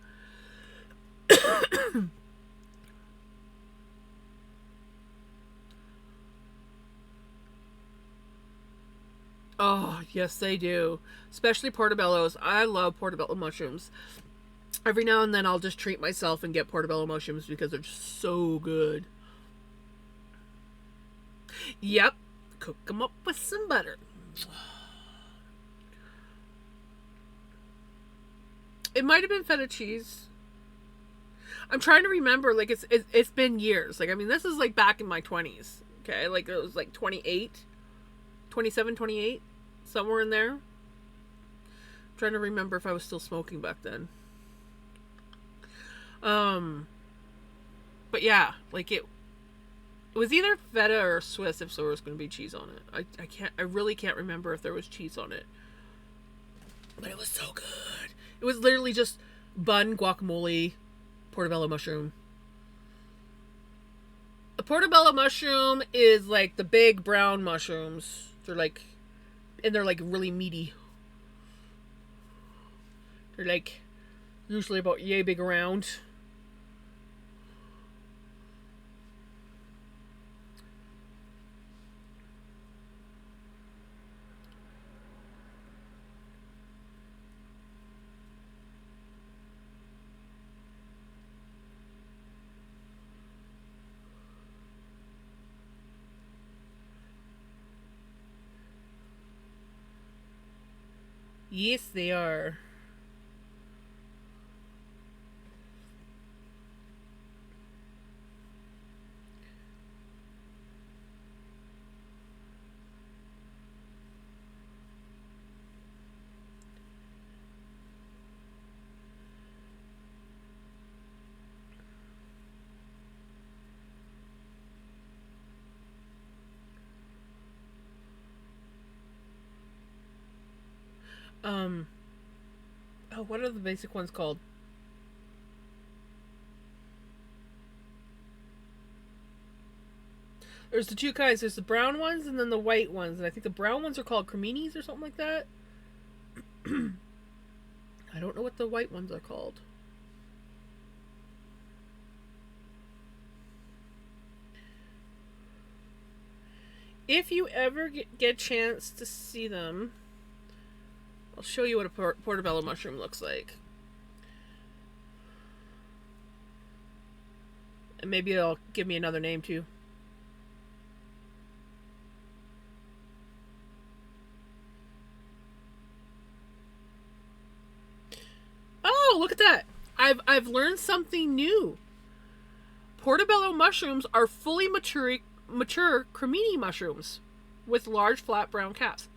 Oh, yes, they do. Especially portobellos. I love portobello mushrooms. Every now and then I'll just treat myself and get portobello mushrooms because they're just so good. Yep. Cook them up with some butter. It might have been feta cheese. I'm trying to remember. Like, it's been years. Like, I mean, this is like back in my 20s. Okay? Like, it was like 27, 28. Somewhere in there. I'm trying to remember if I was still smoking back then. But yeah, like it was either feta or Swiss if there was going to be cheese on it. I really can't remember if there was cheese on it. But it was so good. It was literally just bun, guacamole, portobello mushroom. A portobello mushroom is like the big brown mushrooms. They're like really meaty. They're like usually about yay big around. Yes, they are. Oh, what are the basic ones called? There's the two kinds. There's the brown ones and then the white ones. And I think the brown ones are called creminis or something like that. I don't know what the white ones are called. If you ever get a chance to see them, I'll show you what a portobello mushroom looks like. And maybe it'll give me another name too. Oh, look at that. I've learned something new. Portobello mushrooms are fully mature cremini mushrooms with large flat brown caps.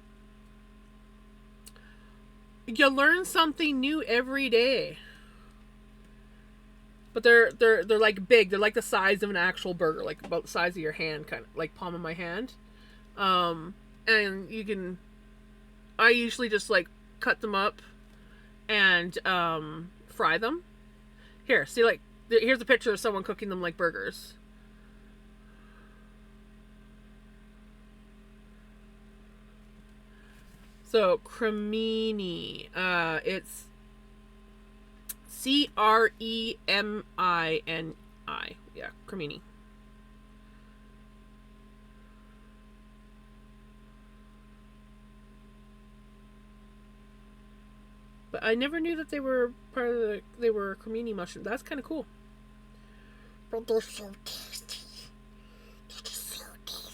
You learn something new every day. But they're like big. They're like the size of an actual burger, like about the size of your hand, kind of like palm of my hand. And you can. I usually just like cut them up and fry them. Here, see, like here's a picture of someone cooking them like burgers. So cremini, it's CREMINI. Yeah, cremini. But I never knew that they were part of they were cremini mushrooms. That's kind of cool. But they're so tasty. They're just so tasty.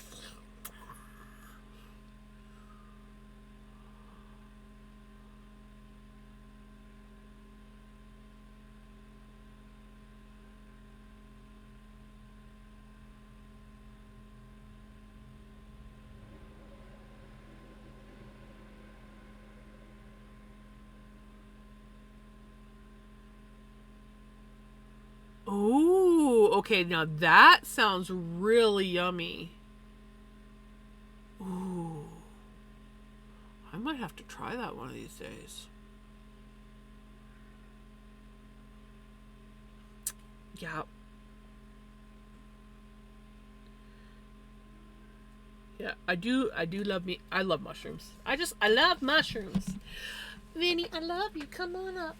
Okay, now that sounds really yummy. Ooh. I might have to try that one of these days. Yeah. Yeah, I do love me. I love mushrooms. I love mushrooms. Vinny, I love you. Come on up.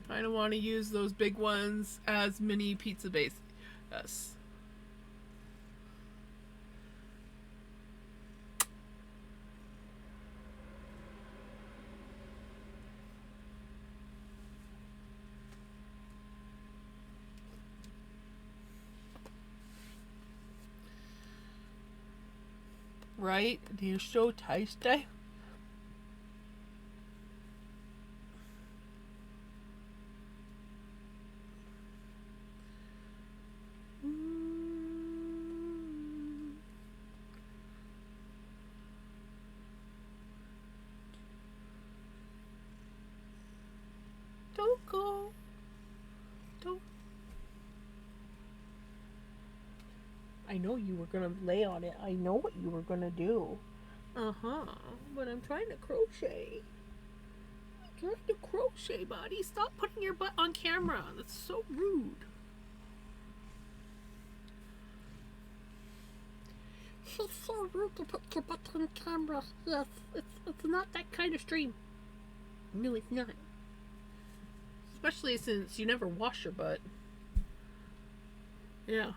I don't want to use those big ones as mini pizza base. Yes. Right? They're so tasty. Don't go. Don't. I know you were gonna lay on it. I know what you were gonna do. Uh-huh. But I'm trying to crochet. I'm trying to crochet, buddy. Stop putting your butt on camera. That's so rude. It's so rude to put your butt on camera. Yes, it's not that kind of stream. No, it's not. Especially since you never wash your butt. Yeah.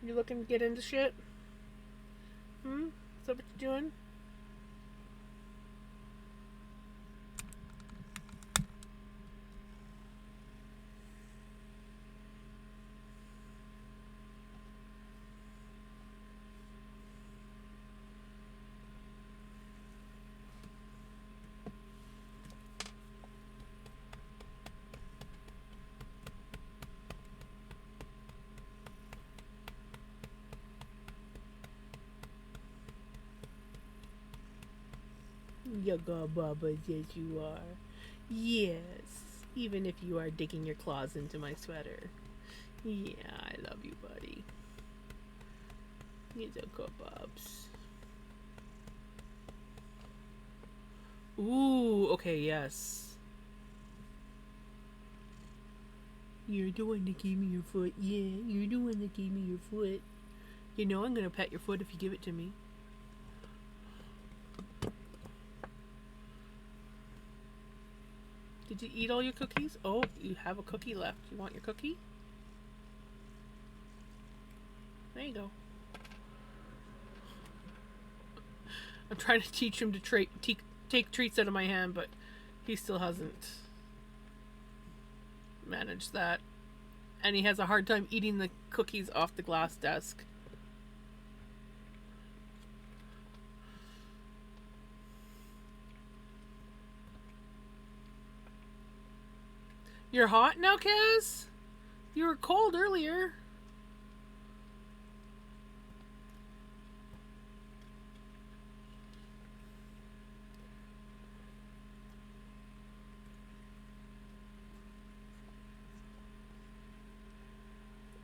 You looking to get into shit? Hmm? Is that what you're doing? Yaga Baba, yes you are. Yes, even if you are digging your claws into my sweater. Yeah, I love you, buddy. He's a good bubs. Ooh, okay, yes. You're the one that gave me your foot. Yeah, you're the one that gave me your foot. You know I'm gonna pet your foot if you give it to me. Did you eat all your cookies? Oh, you have a cookie left. You want your cookie? There you go. I'm trying to teach him to take treats out of my hand, but he still hasn't managed that. And he has a hard time eating the cookies off the glass desk. You're hot now, Kaz? You were cold earlier.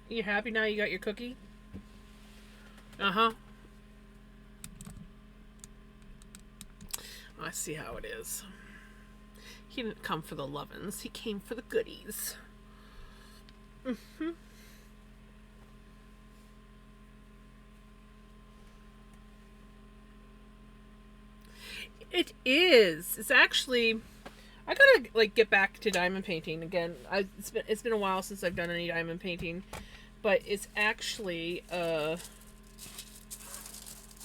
You happy now you got your cookie? Uh-huh. I see how it is. He didn't come for the lovin's. He came for the goodies. Mm-hmm. It is. It's actually... I gotta get back to diamond painting again. It's been a while since I've done any diamond painting, but it's actually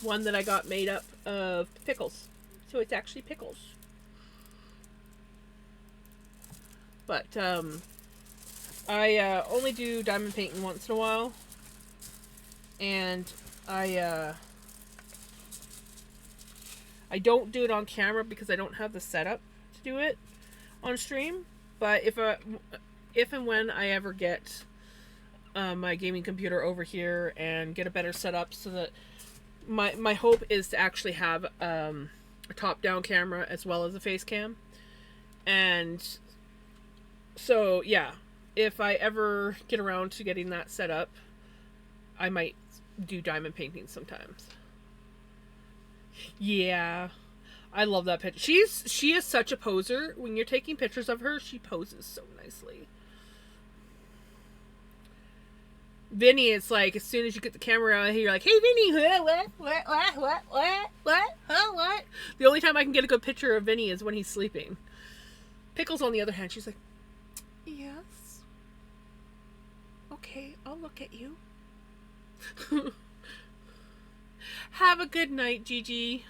one that I got made up of pickles. So it's actually pickles. But I only do diamond painting once in a while, and I don't do it on camera because I don't have the setup to do it. on stream. But if and when I ever get my gaming computer over here and get a better setup, so that my hope is to actually have a top down camera as well as a face cam, and so yeah, if I ever get around to getting that set up, I might do diamond painting sometimes. Yeah. I love that picture. She is such a poser. When you're taking pictures of her, she poses so nicely. Vinny, it's like as soon as you get the camera out, you're like, "Hey, Vinny, what?" The only time I can get a good picture of Vinny is when he's sleeping. Pickles, on the other hand, she's like, "Yes, okay, I'll look at you." Have a good night, Gigi.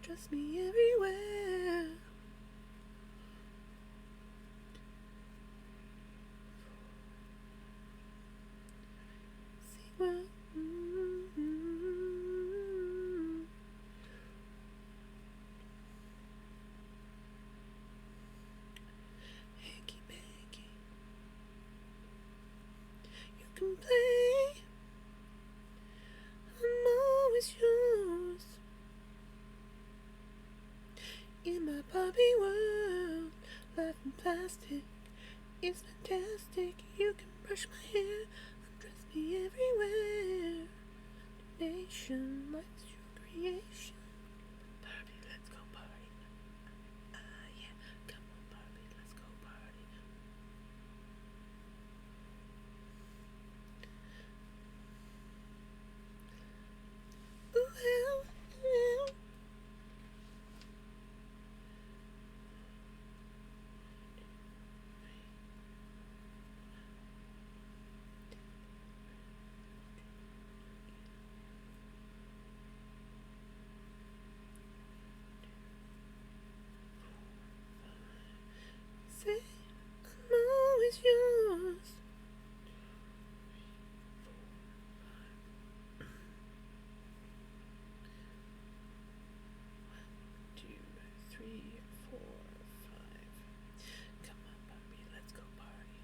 Trust me everywhere. See what? Hanky panky. You can play. I'm always yours. In my Barbie world, life in plastic is fantastic. You can brush my hair, undress me everywhere. Nation, life's your creation. Barbie, let's go party. Yeah, come on, Barbie, let's go party. Ooh, ooh. Say, I'm always yours. Two, three, four, five. Come on, Barbie, let's go party.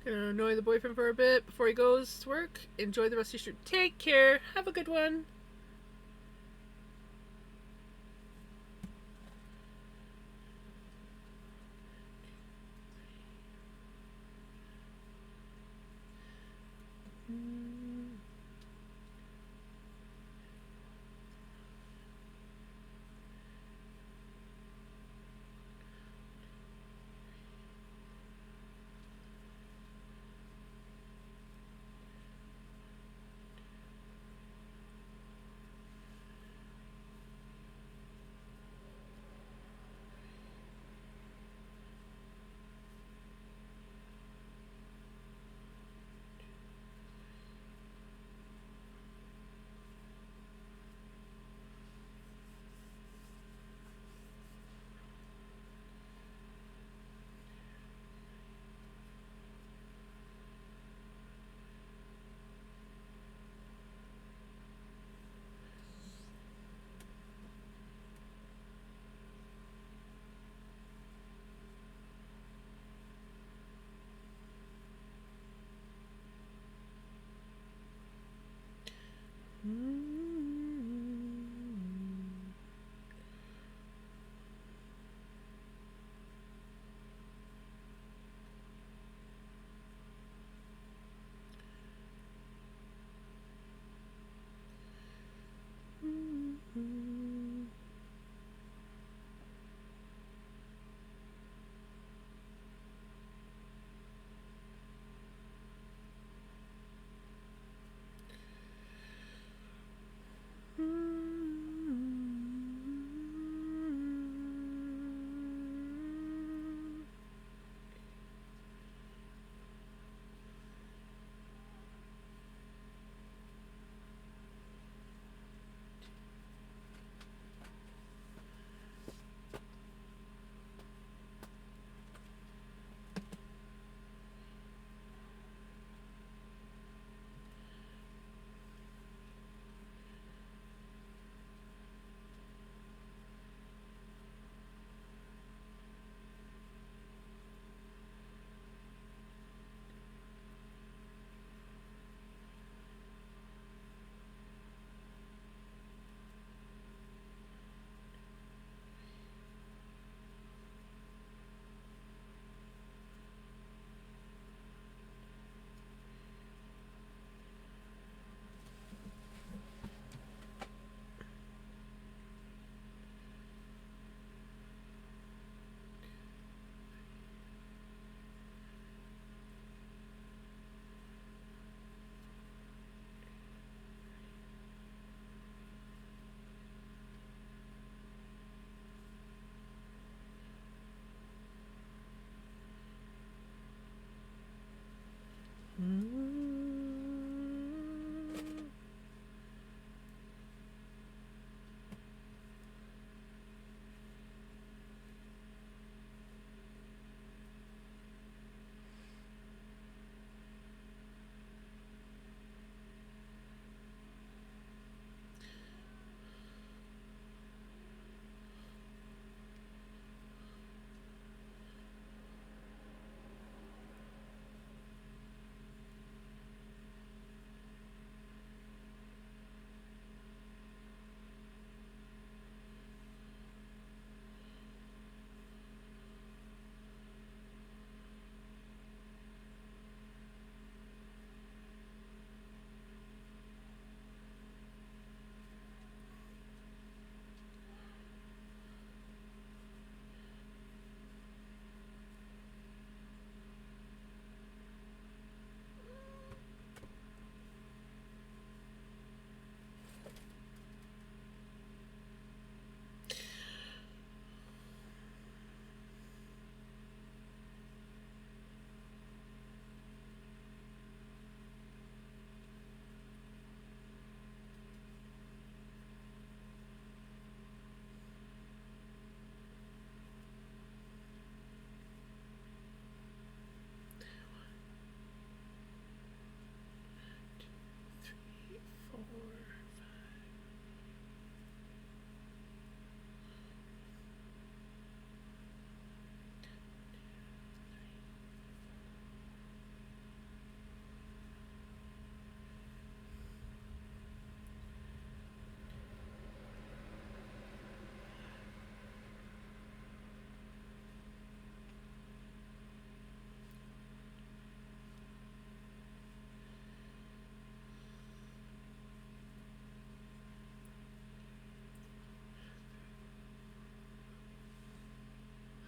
Gonna annoy the boyfriend for a bit before he goes to work. Enjoy the rest of your stream. Take care. Have a good one.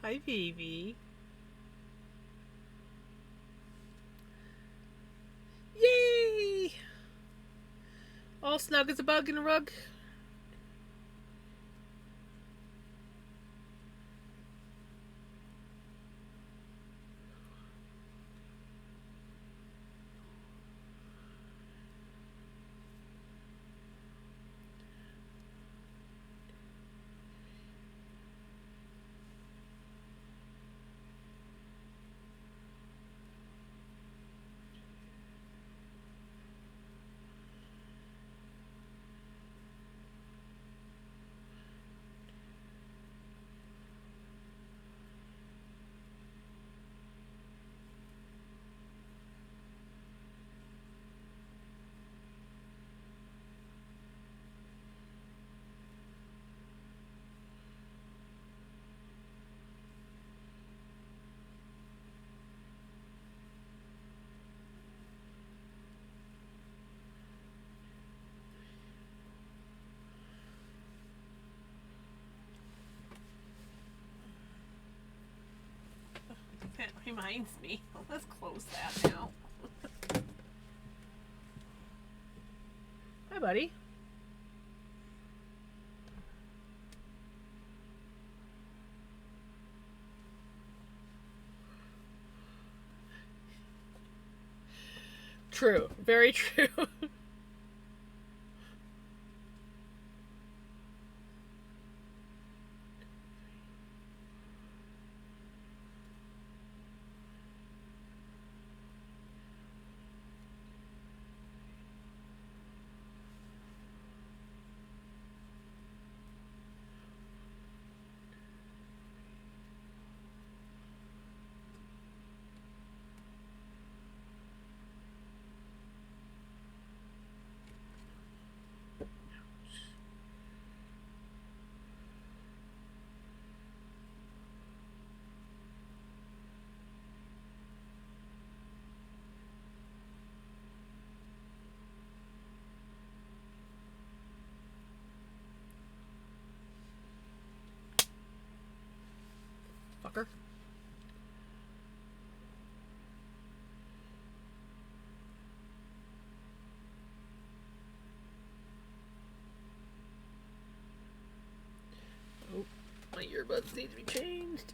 Hi, baby. Yay! All snug as a bug in a rug. That reminds me. Let's close that now. Hi, buddy. True. Very true. Fucker. Oh, my earbuds need to be changed.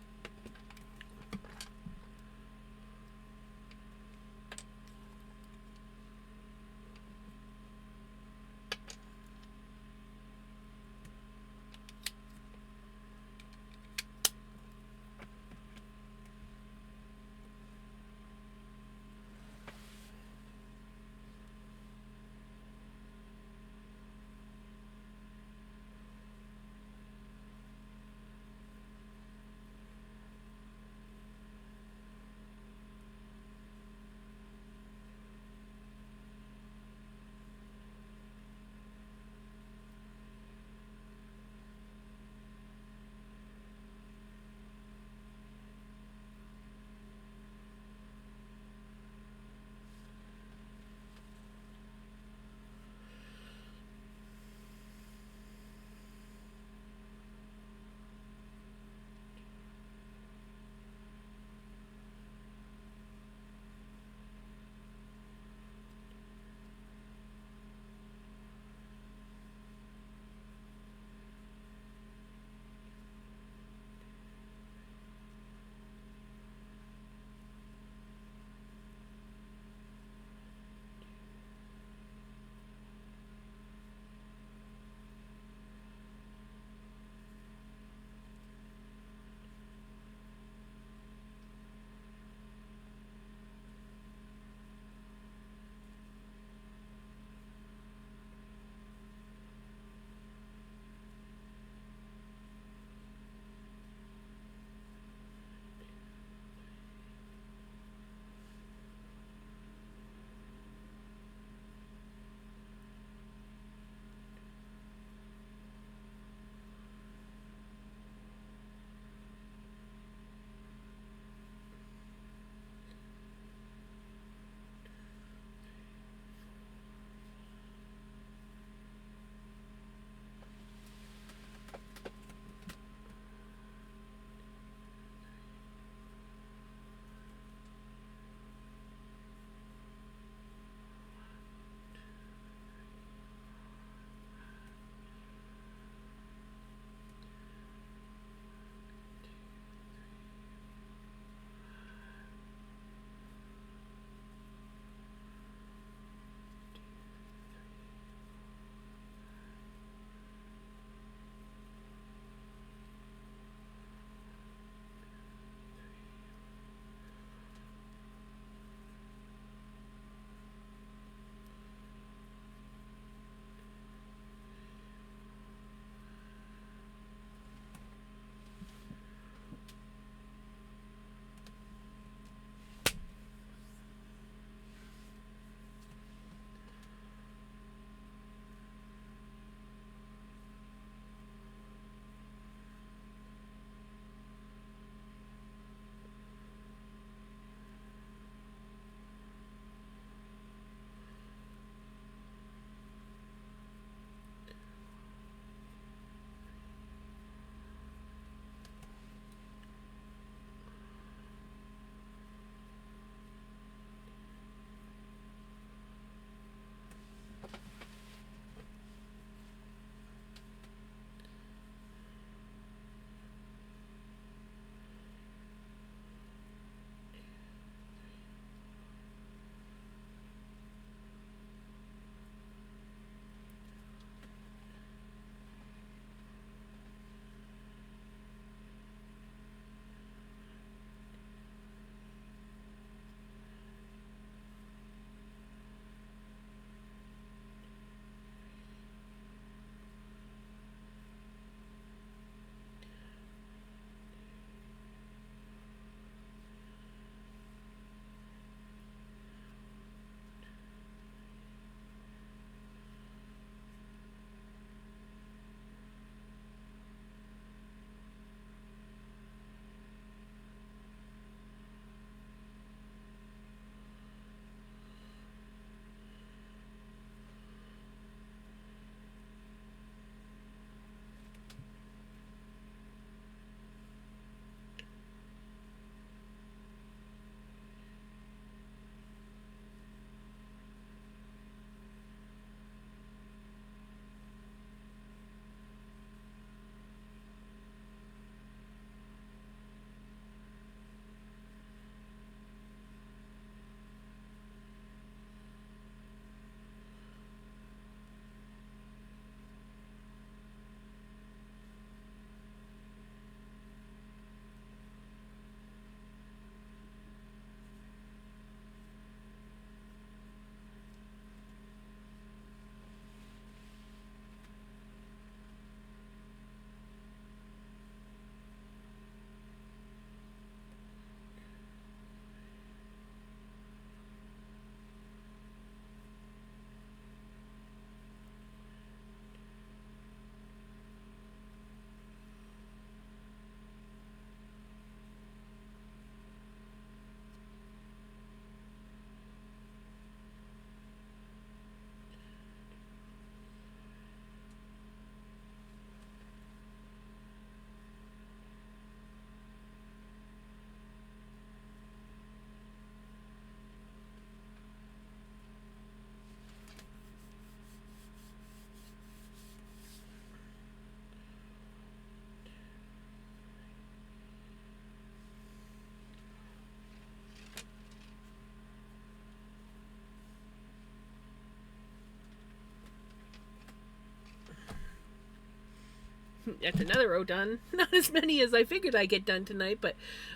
That's another row done. Not as many as I figured I'd get done tonight, but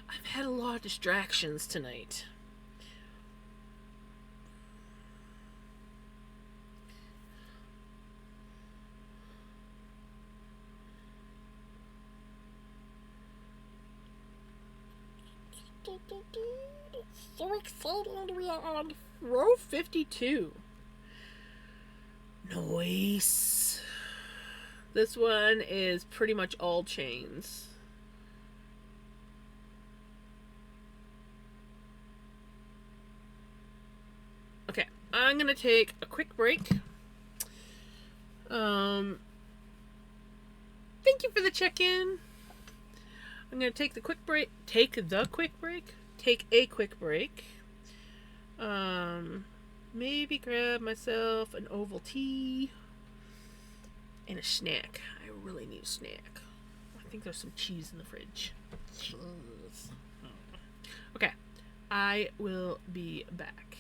I've had a lot of distractions tonight. It's so exciting. We are on row 52. Nice. This one is pretty much all chains. Okay, I'm gonna take a quick break. Thank you for the check-in. I'm gonna take the quick break. Take a quick break. Maybe grab myself an oval tea and a snack. I really need a snack. I think there's some cheese in the fridge. Cheese. Okay, I will be back.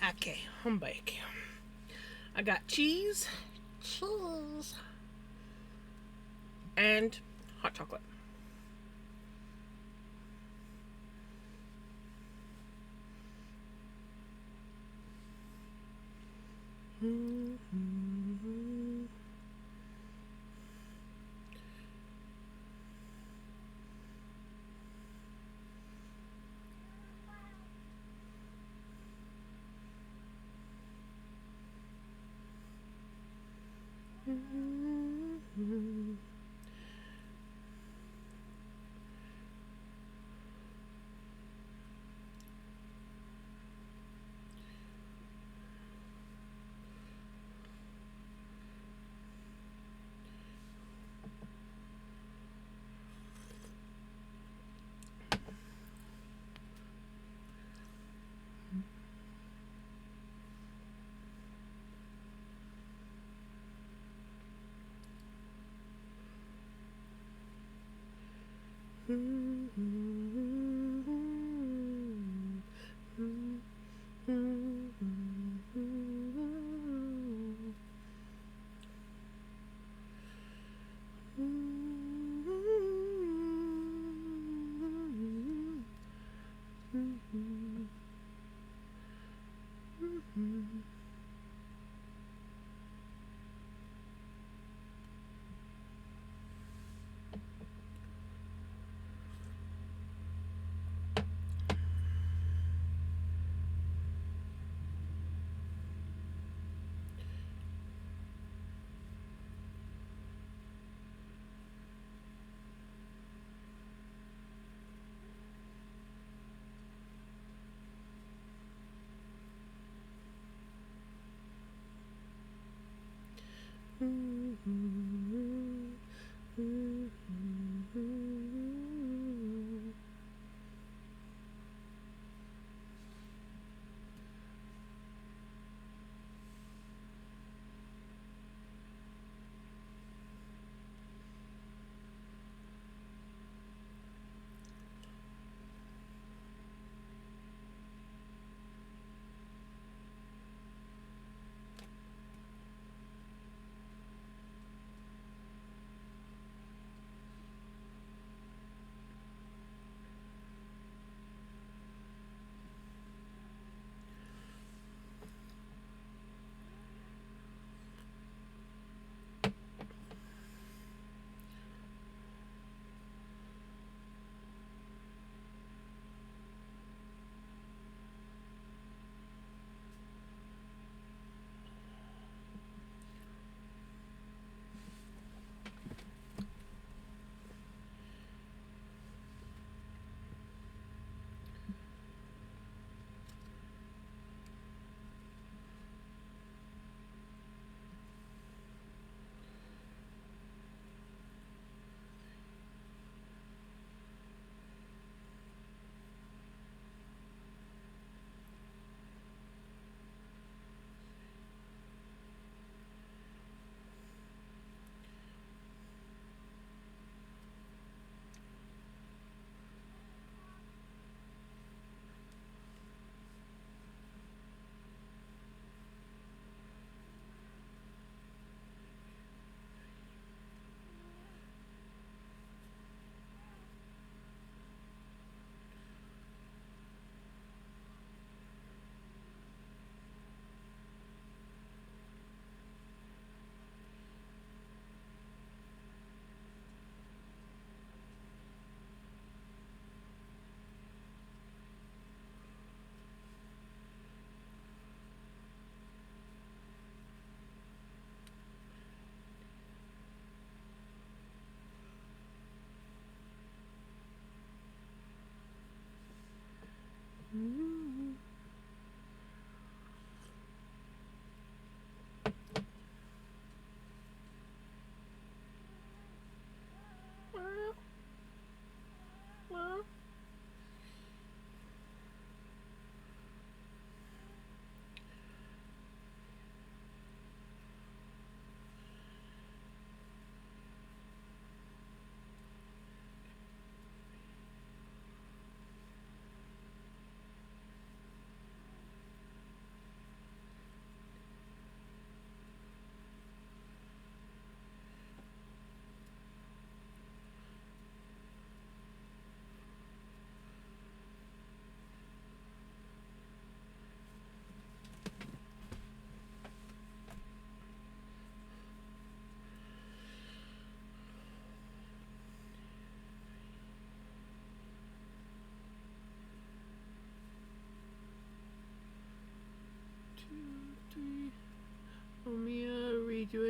Okay, home bake. I got cheese, and hot chocolate.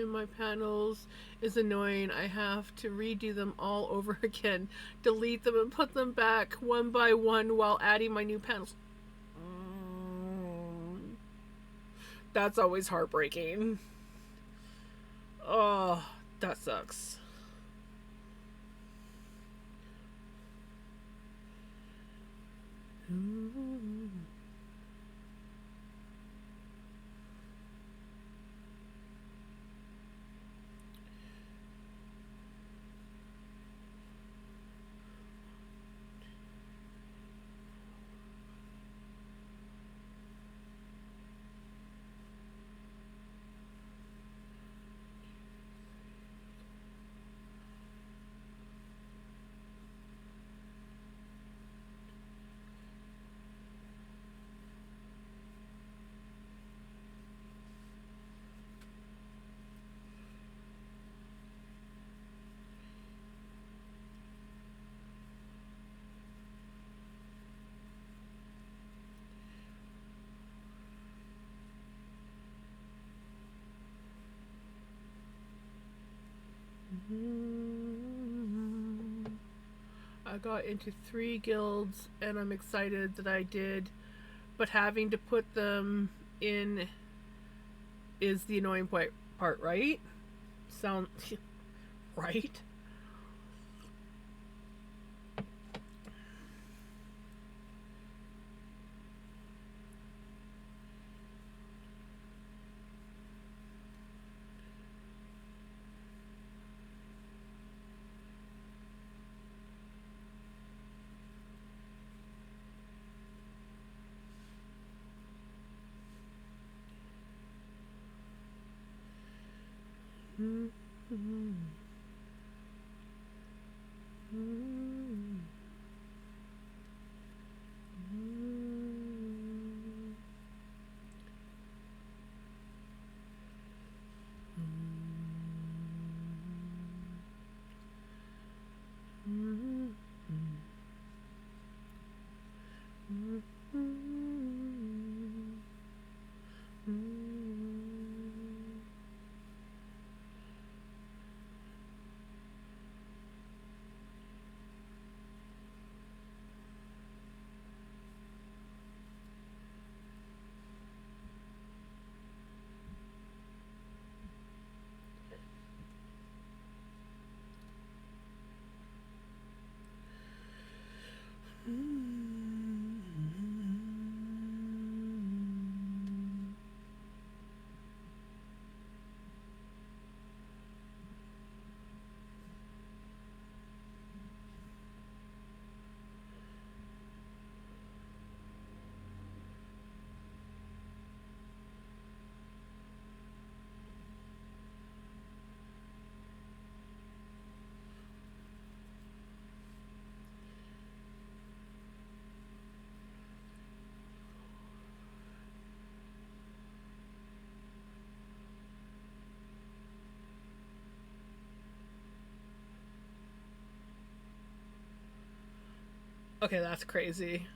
in my panels is annoying. I have to redo them all over again, delete them and put them back one by one while adding my new panels. That's always heartbreaking. Oh, that sucks. I got into 3 guilds and I'm excited that I did, but having to put them in is the annoying part, right? Sound right? Okay, that's crazy.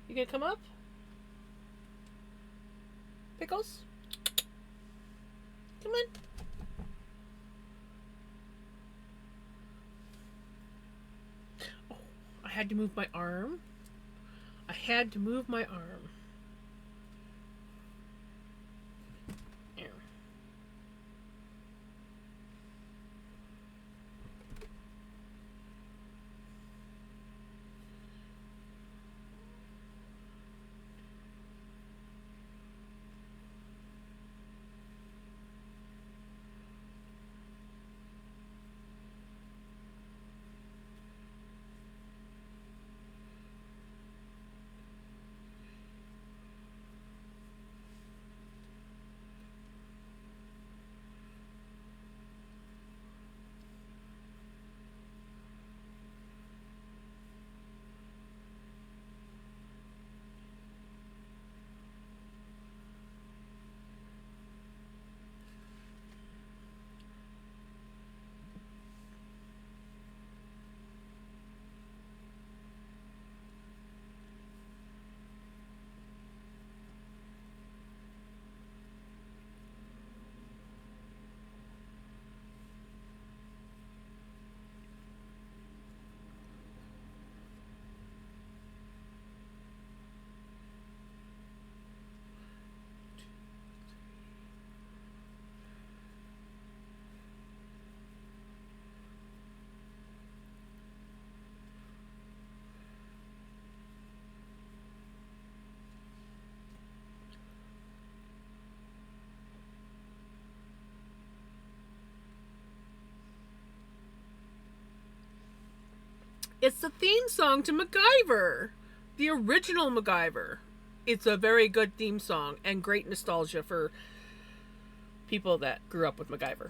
You gonna come up? Pickles? Come on. Oh, I had to move my arm. I had to move my arm. There. It's the theme song to MacGyver. The original MacGyver. It's a very good theme song and great nostalgia for people that grew up with MacGyver.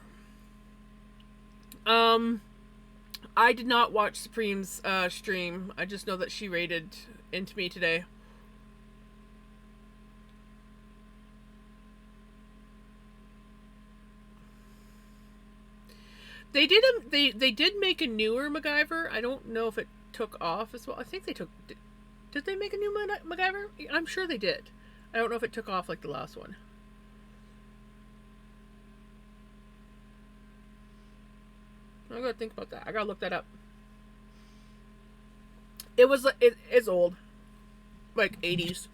I did not watch Supreme's stream. I just know that she raided into me today. They did make a newer MacGyver. I don't know if it took off as well. I think they took. Did they make a new MacGyver? I'm sure they did. I don't know if it took off like the last one. I gotta think about that. I gotta look that up. It's old, like 80s.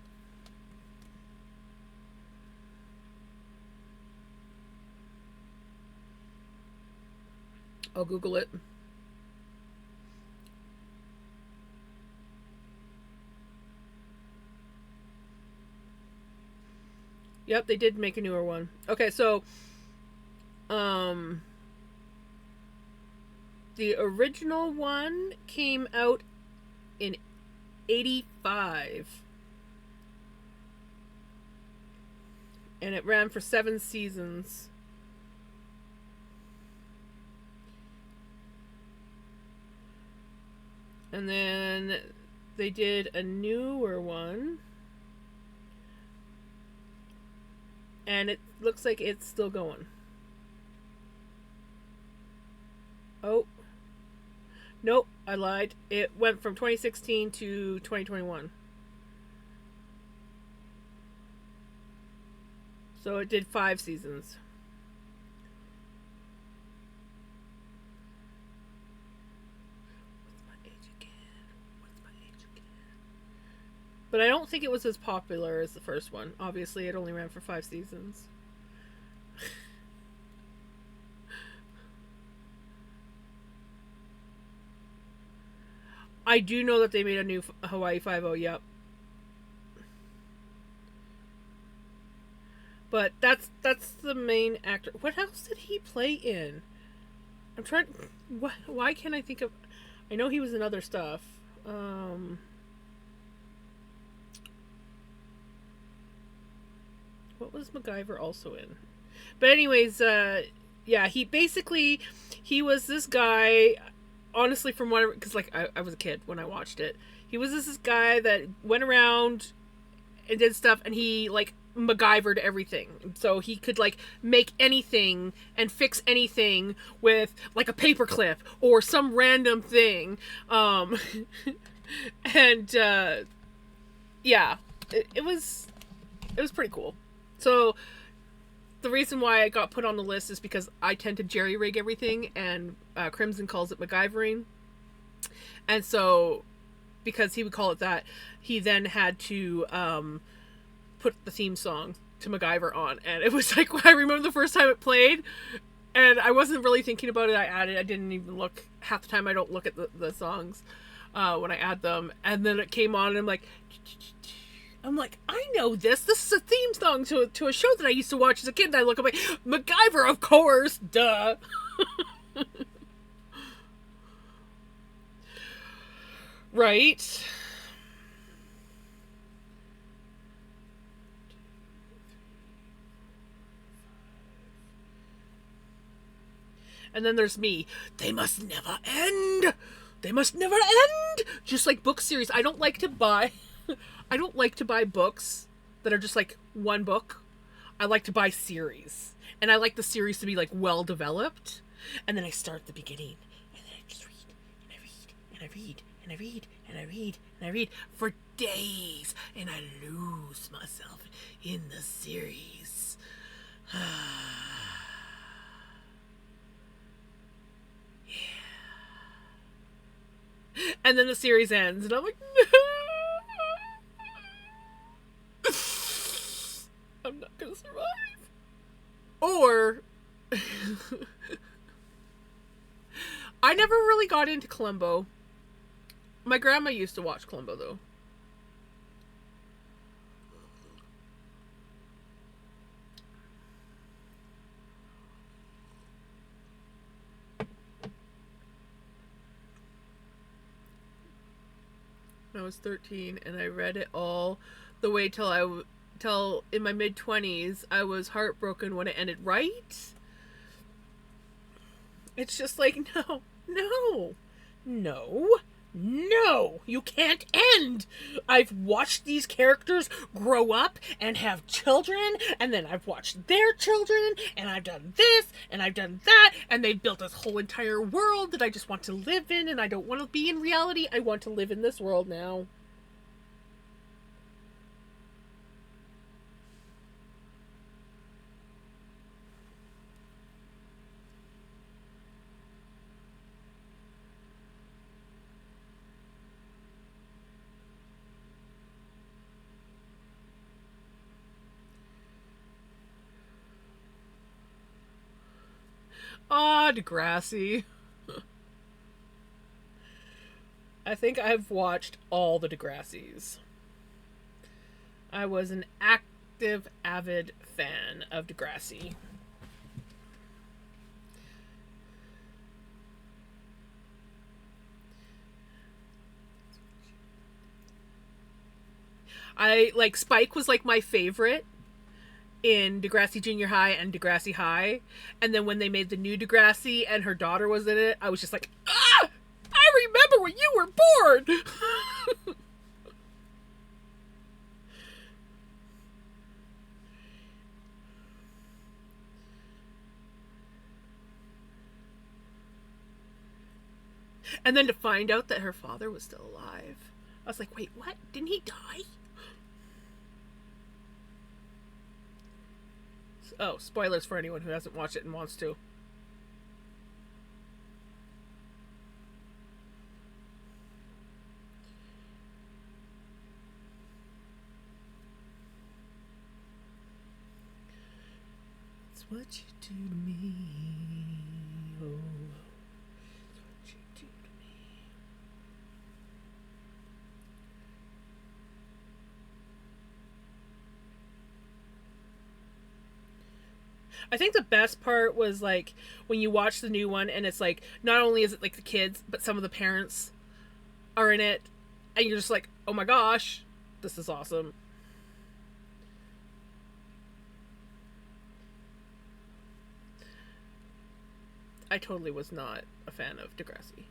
I'll Google it. Yep, they did make a newer one. Okay, so the original one came out in 85. And it ran for 7 seasons. And then they did a newer one. And it looks like it's still going. Oh. Nope, I lied. It went from 2016 to 2021. So it did 5 seasons. But I don't think it was as popular as the first one. Obviously, it only ran for 5 seasons. I do know that they made a new Hawaii Five-0, yep. But that's the main actor. What else did he play in? I'm trying... Why can't I think of... I know he was in other stuff. What was MacGyver also in? But anyways, yeah, he was this guy, honestly, from what, because like I was a kid when I watched it. He was this guy that went around and did stuff, and he like MacGyvered everything. So he could like make anything and fix anything with like a paperclip or some random thing. And yeah, it was pretty cool. So the reason why I got put on the list is because I tend to jerry rig everything, and Crimson calls it MacGyvering. And so, because he would call it that, he then had to put the theme song to MacGyver on. And it was like, I remember the first time it played, and I wasn't really thinking about it. I didn't even look. Half the time I don't look at the songs when I add them. And then it came on, and I'm like, I know this. This is a theme song to a show that I used to watch as a kid. And I look up like, MacGyver, of course, duh. Right. And then there's me. They must never end. They must never end. Just like book series. I don't like to buy books that are just like one book. I like to buy series. And I like the series to be like well developed. And then I start at the beginning. And then I just read. And I read. And I read. And I read. And I read. And I read for days. And I lose myself in the series. And then the series ends. And I'm like, no. I'm not gonna survive. Or I never really got into Columbo. My grandma used to watch Columbo though. I was 13, and I read it all the way till in my mid-20s. I was heartbroken when it ended. Right? It's just like, no, no, no, no, you can't end. I've watched these characters grow up and have children, and then I've watched their children, and I've done this, and I've done that, and they've built this whole entire world that I just want to live in, and I don't want to be in reality. I want to live in this world now. Ah, Degrassi. I think I've watched all the Degrassis. I was an active, avid fan of Degrassi. I like Spike was like my favorite in Degrassi Junior High and Degrassi High, and then when they made the new Degrassi and her daughter was in it, I was just like, ah, I remember when you were born. And then to find out that her father was still alive, I was like, wait, what? Didn't he die? Oh, spoilers for anyone who hasn't watched it and wants to. It's what you do to me. Oh, it's what you do to me. I think the best part was like when you watch the new one and it's like not only is it like the kids, but some of the parents are in it, and you're just like, oh my gosh, this is awesome. I totally was not a fan of Degrassi.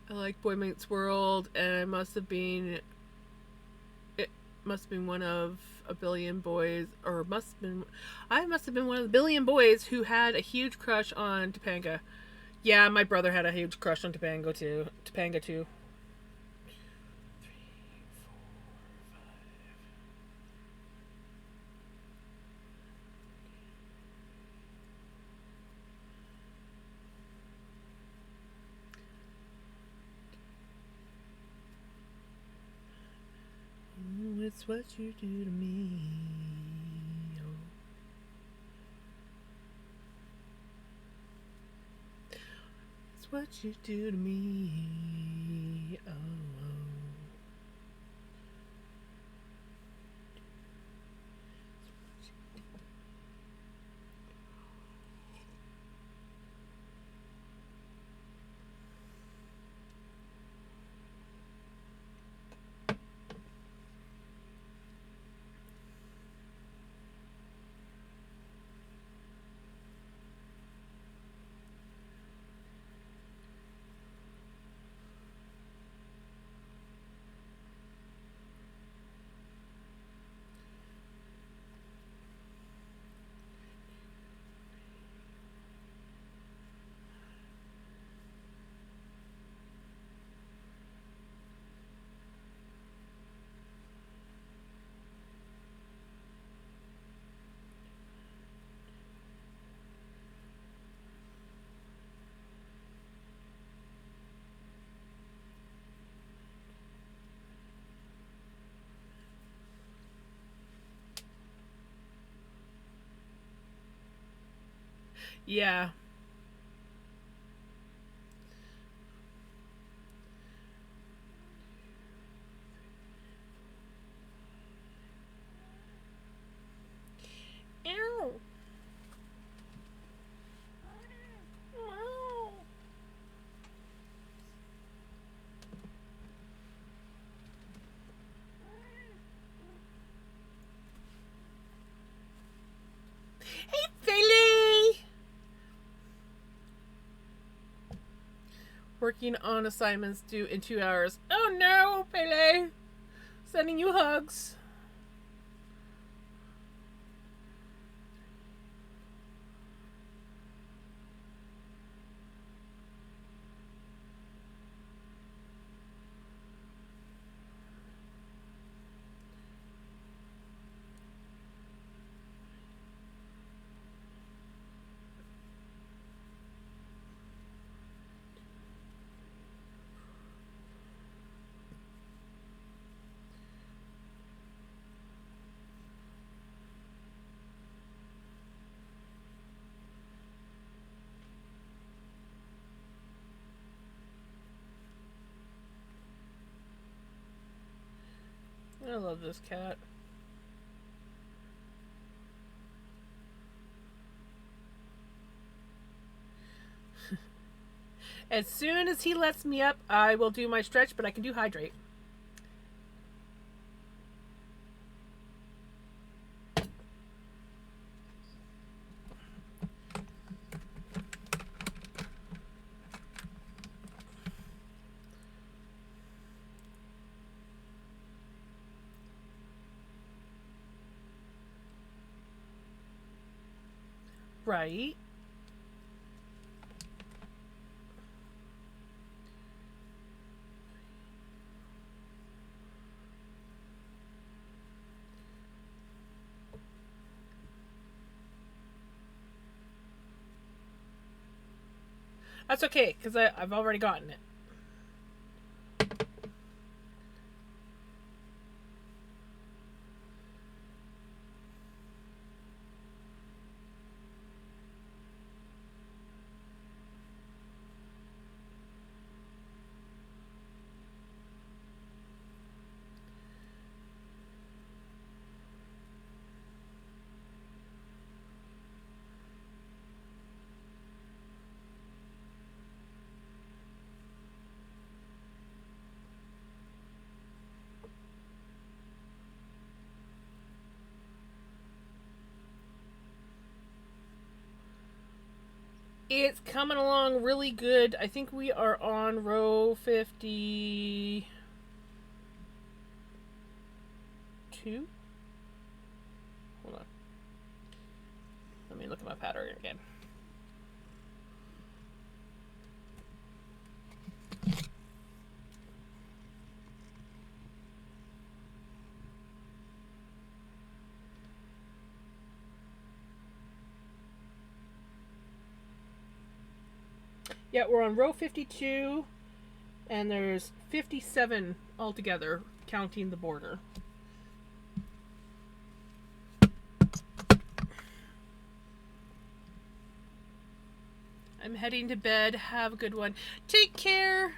I like Boy Meets World, and it must have been one of a billion boys, or I must have been one of the billion boys who had a huge crush on Topanga. Yeah, my brother had a huge crush on Topanga too. Topanga too. Oh, it's what you do to me. Oh. It's what you do to me. Oh. Yeah. working on assignments due in 2 hours. Oh no, Pele! Sending you hugs. I love this cat. As soon as he lets me up, I will do my stretch, but I can do hydrate. Right. That's okay, because I've already gotten it. It's coming along really good. I think we are on row 52. Hold on. Let me look at my pattern again. Yeah, we're on row 52, and there's 57 altogether, counting the border. I'm heading to bed. Have a good one. Take care.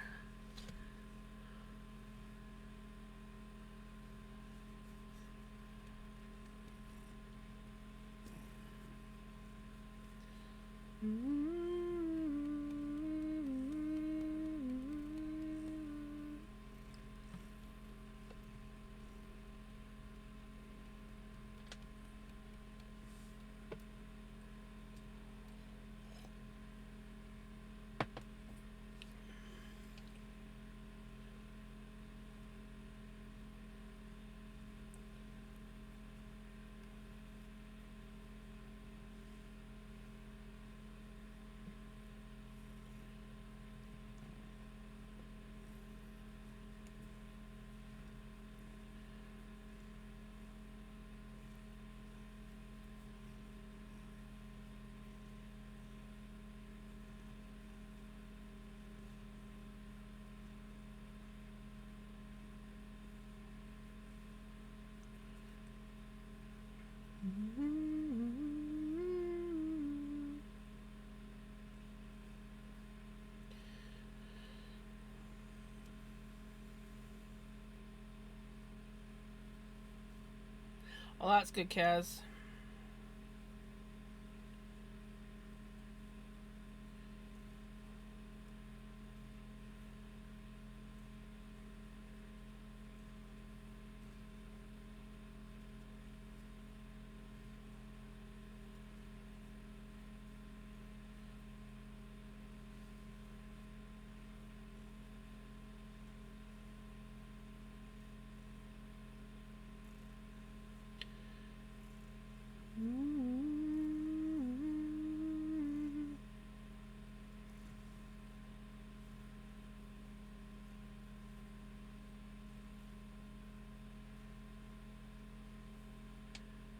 Oh, that's good, Kaz.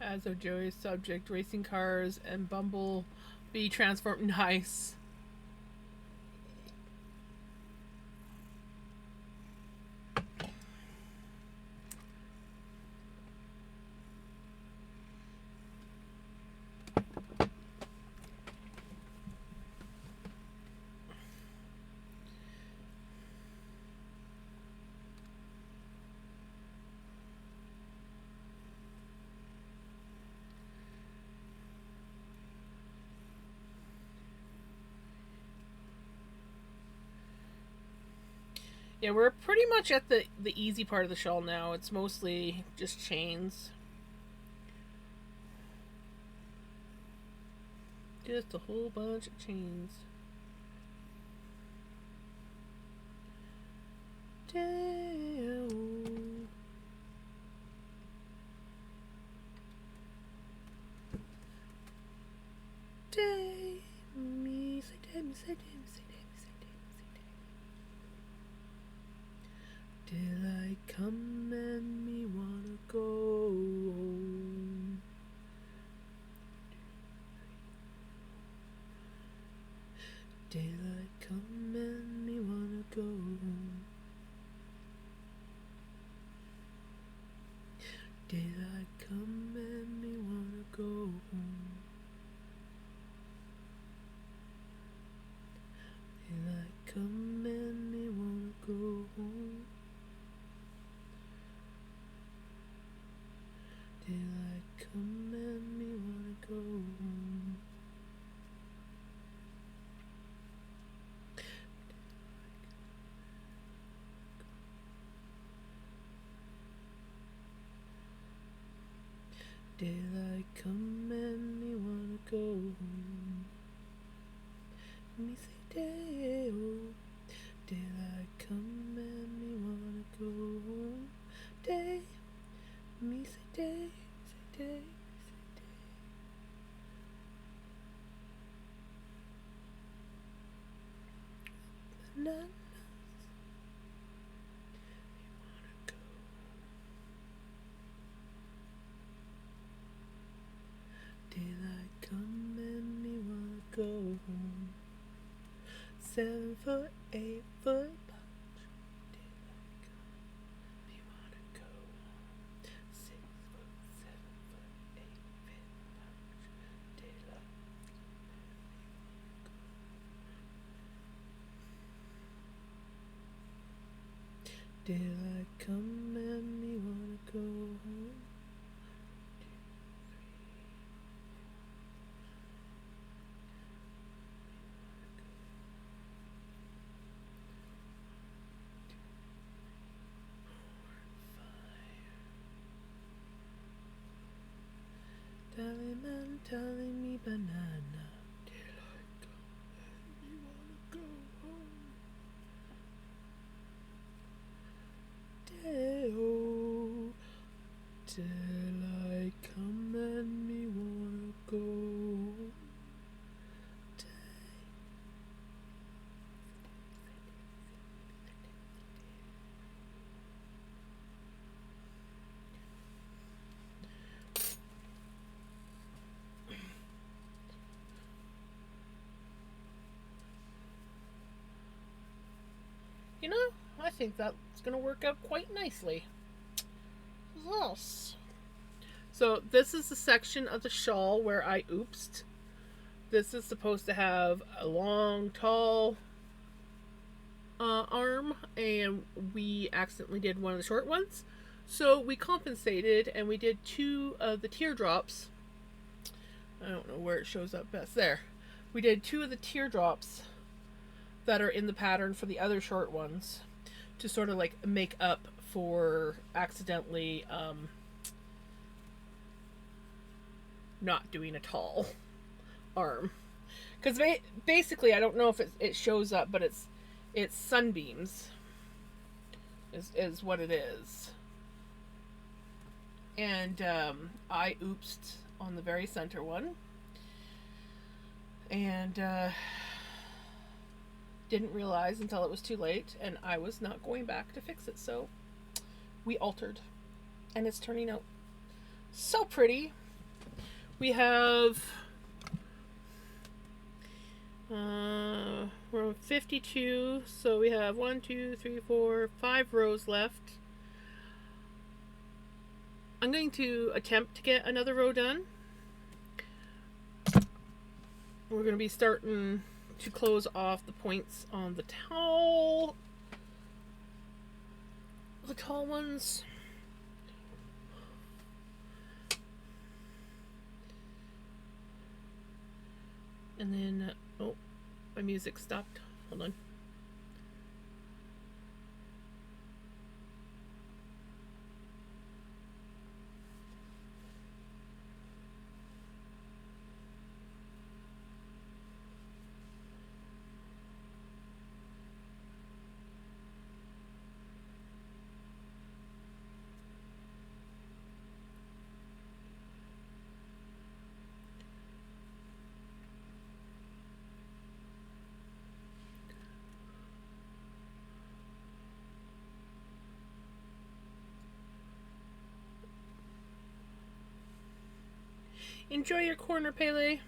as our joyous subject, racing cars and Bumblebee transform. Nice. Yeah, we're pretty much at the easy part of the shawl now. It's mostly just chains. Just a whole bunch of chains. Damn. Day, me say day, me say day, me say day, me say day, me say day. Daylight come and me wanna go home. Daylight come and me wanna go home. Daylight come and me wanna go home. Daylight come and me wanna go home. Daylight come and me wanna go home. Daylight come and me wanna go home. Me say day, oh. Daylight come and me wanna go home. Day, me say day, say day, say day. Bananas, me wanna go. Daylight come and me wanna go home. 7 foot, 8 foot punch. Daylight come, me wanna go home. 6 foot, 7 foot, 8 foot punch. Daylight come and me wanna go home. Telling man, telling me banana. Daylight come and me wanna go home. Day-oh, daylight come and me wanna go home. You know, I think that's going to work out quite nicely. Yes. So this is the section of the shawl where I oopsed. This is supposed to have a long, tall arm, and we accidentally did one of the short ones. So we compensated, and we did 2 of the teardrops. I don't know where it shows up best. There. We did 2 of the teardrops that are in the pattern for the other short ones to sort of like make up for accidentally not doing a tall arm. Because basically, I don't know if it shows up, but it's sunbeams is what it is. And I oopsed on the very center one. And didn't realize until it was too late, and I was not going back to fix it, so we altered, and it's turning out so pretty. We have we're on 52, so we have 1, 2, 3, 4, 5 rows left. I'm going to attempt to get another row done. We're going to be starting to close off the points on the towel. The tall ones. And then, oh, my music stopped. Hold on. Enjoy your corner, Pele.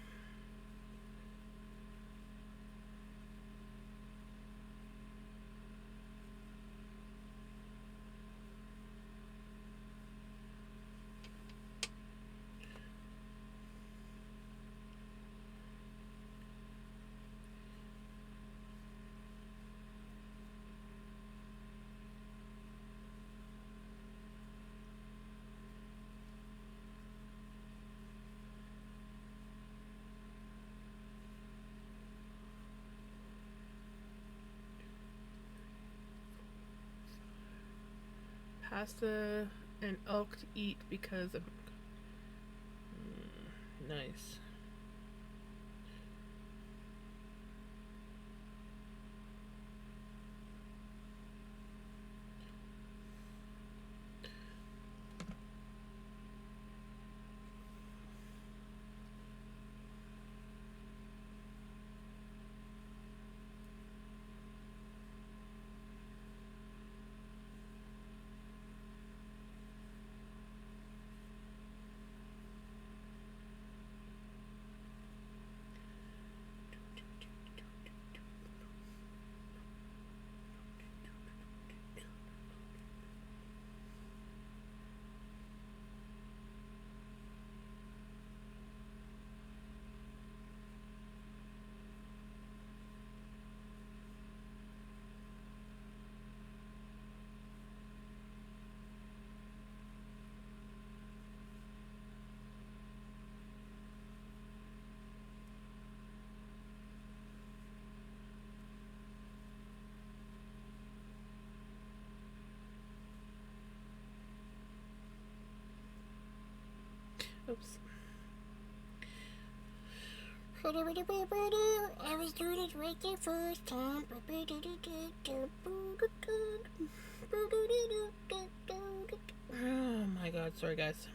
Pasta and elk to eat because of... nice. Oops. I was doing it right the first time. Oh my god, sorry guys.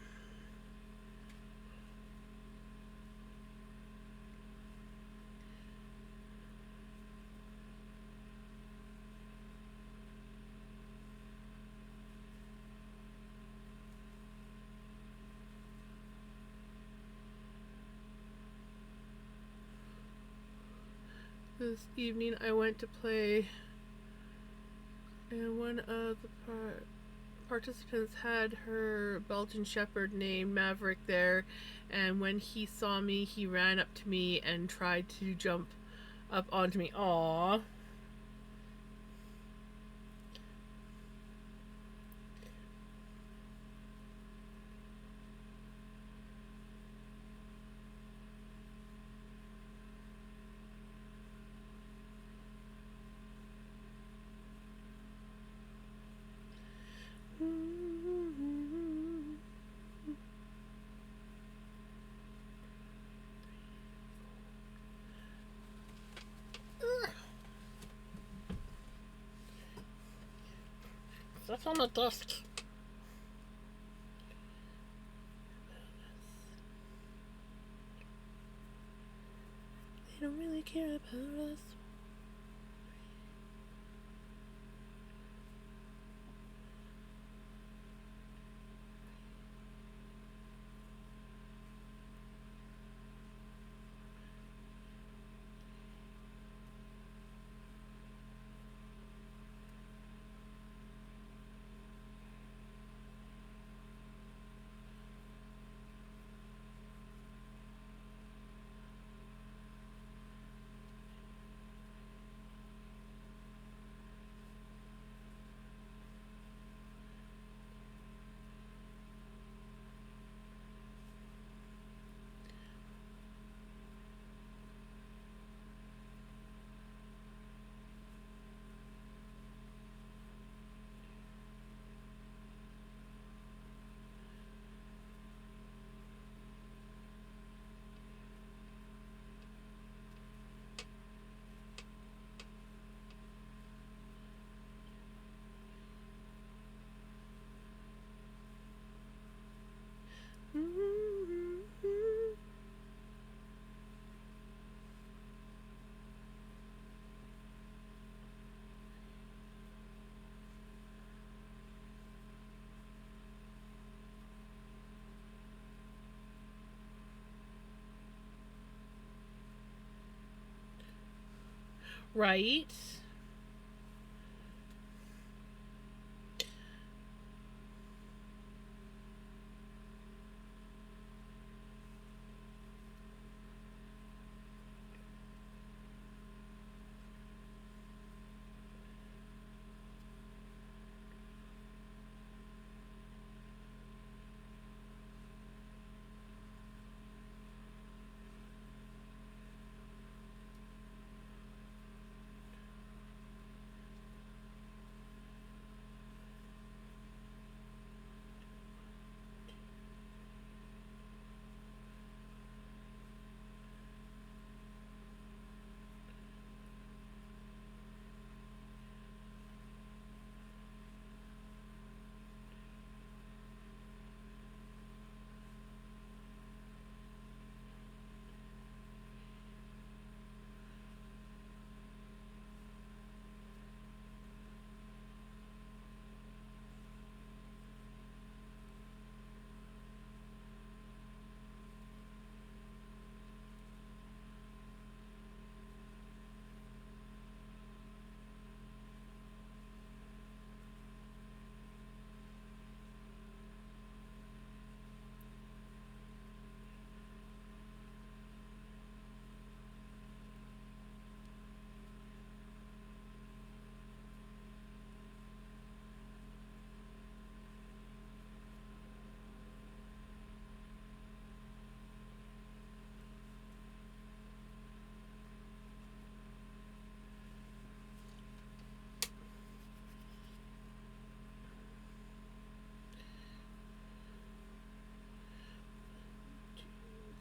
This evening I went to play, and one of the participants had her Belgian Shepherd named Maverick there, and when he saw me, he ran up to me and tried to jump up onto me. Aww. That's on the desk. They don't really care about us. Right?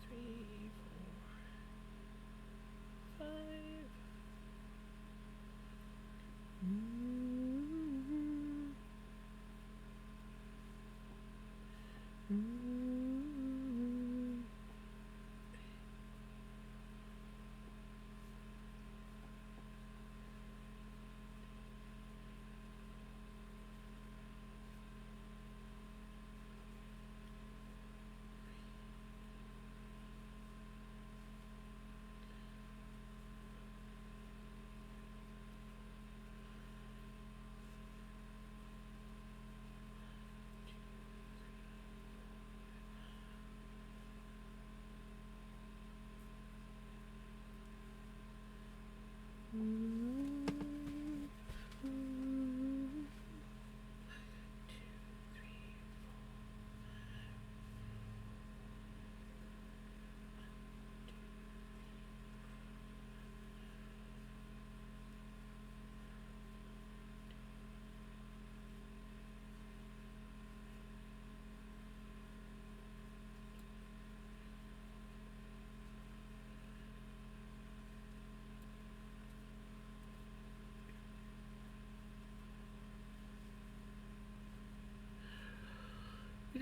Three, four, five.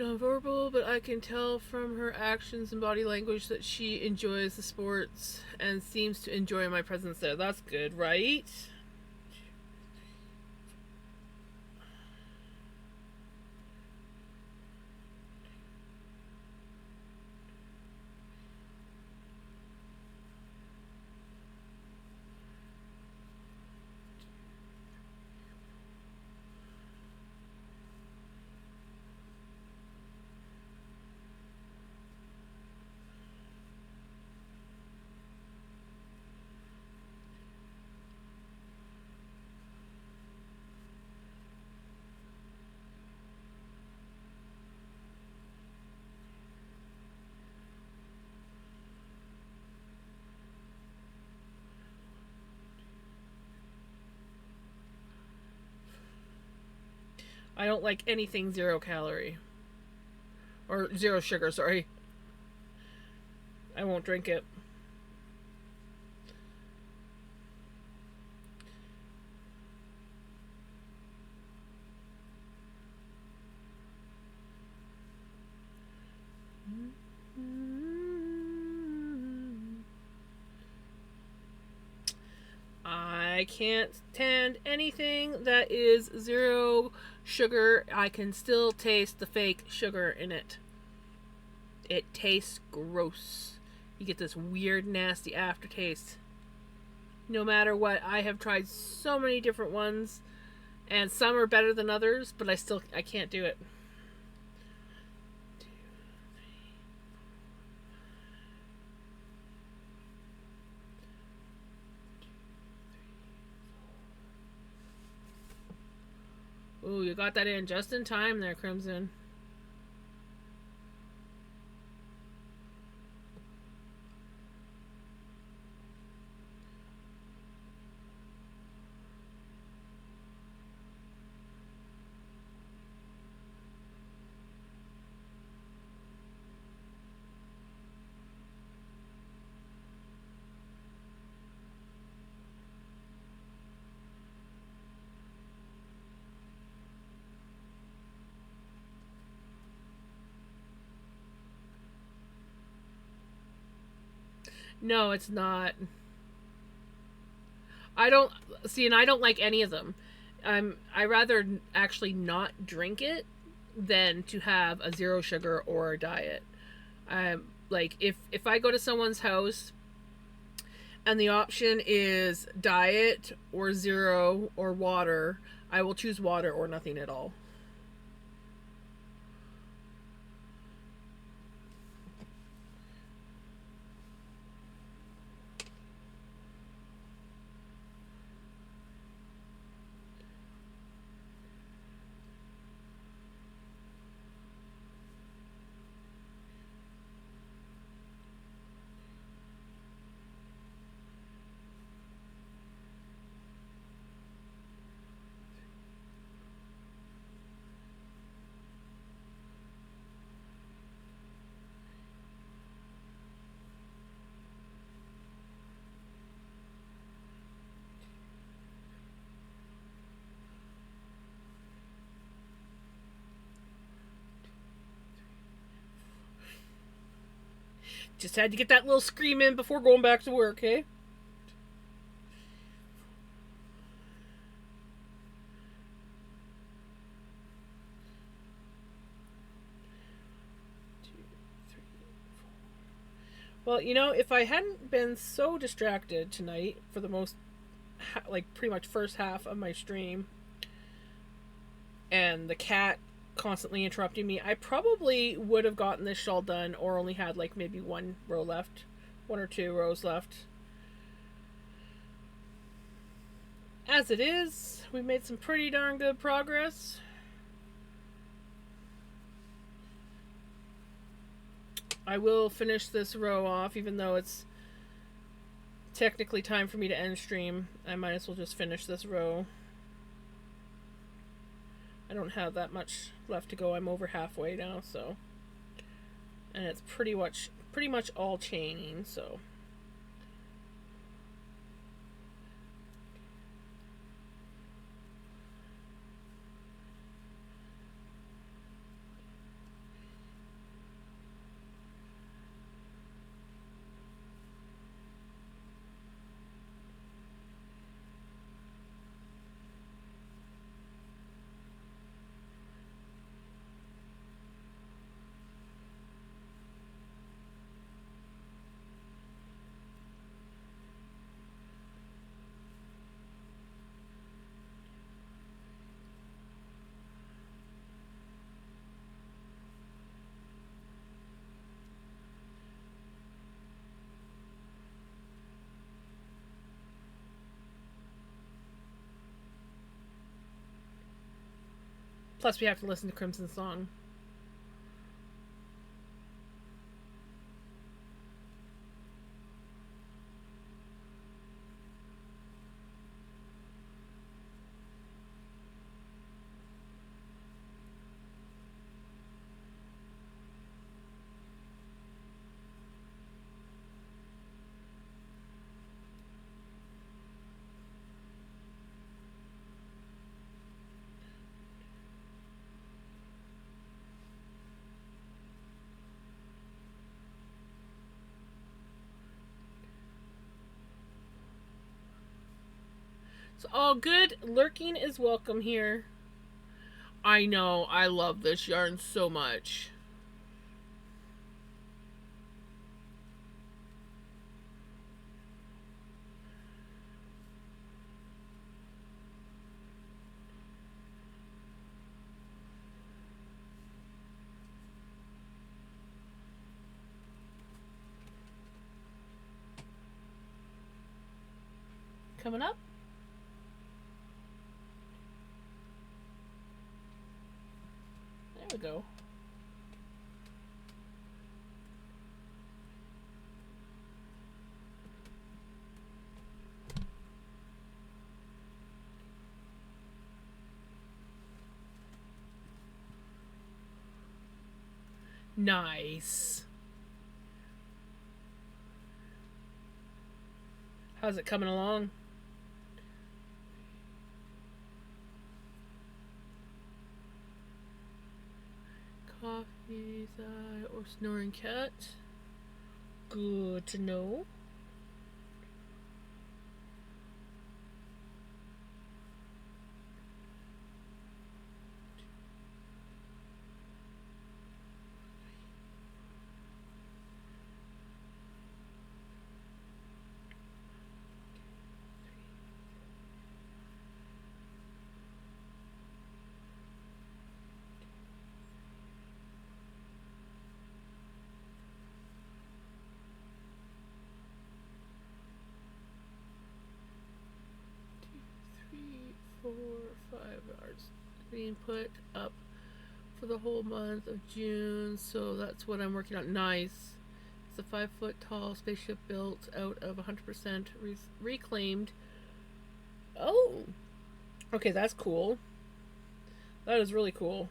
Nonverbal, but I can tell from her actions and body language that she enjoys the sports and seems to enjoy my presence there. That's good, right? I don't like anything 0 calorie. Or 0 sugar, sorry. I won't drink it. I can't stand anything that is 0 sugar. I can still taste the fake sugar in it. It tastes gross. You get this weird, nasty aftertaste. No matter what, I have tried so many different ones, and some are better than others, but I can't do it. Ooh, you got that in just in time there, Crimson. No, it's not. I don't see, and I don't like any of them. I rather actually not drink it than to have a zero sugar or a diet. Like if I go to someone's house and the option is diet or zero or water, I will choose water or nothing at all. Just had to get that little scream in before going back to work, hey? Well, if I hadn't been so distracted tonight for the most, like, pretty much first half of my stream, and the cat constantly interrupting me, I probably would have gotten this shawl done or only had, like, maybe one row left. One or two rows left. As it is, we made some pretty darn good progress. I will finish this row off, even though it's technically time for me to end stream. I might as well just finish this row. I don't have that much left to go. I'm over halfway now, so. And it's pretty much all chaining, so. Plus, we have to listen to Crimson's song. It's all good. Lurking is welcome here. I know. I love this yarn so much. coming up. There we go. Nice. How's it coming along? Coffee's eye or snoring cat. Good to know. Four, 5 hours. Being put up for the whole month of June, so that's what I'm working on. Nice. It's a 5-foot tall spaceship built out of 100% reclaimed. Oh, okay, that's cool. That is really cool.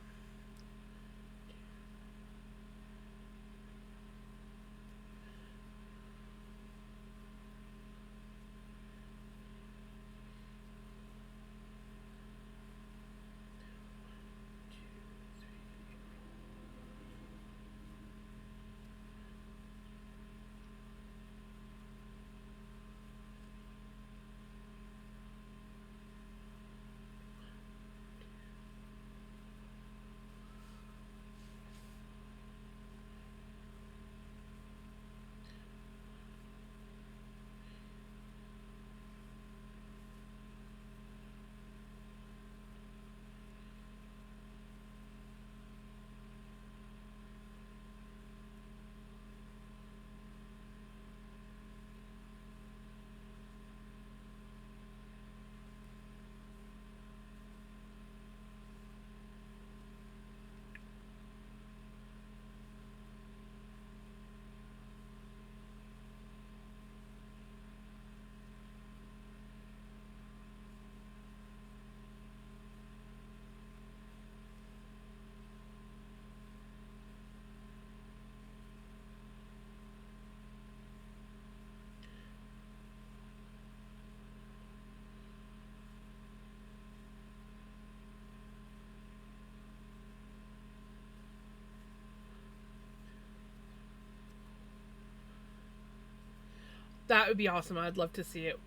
That would be awesome. I'd love to see it.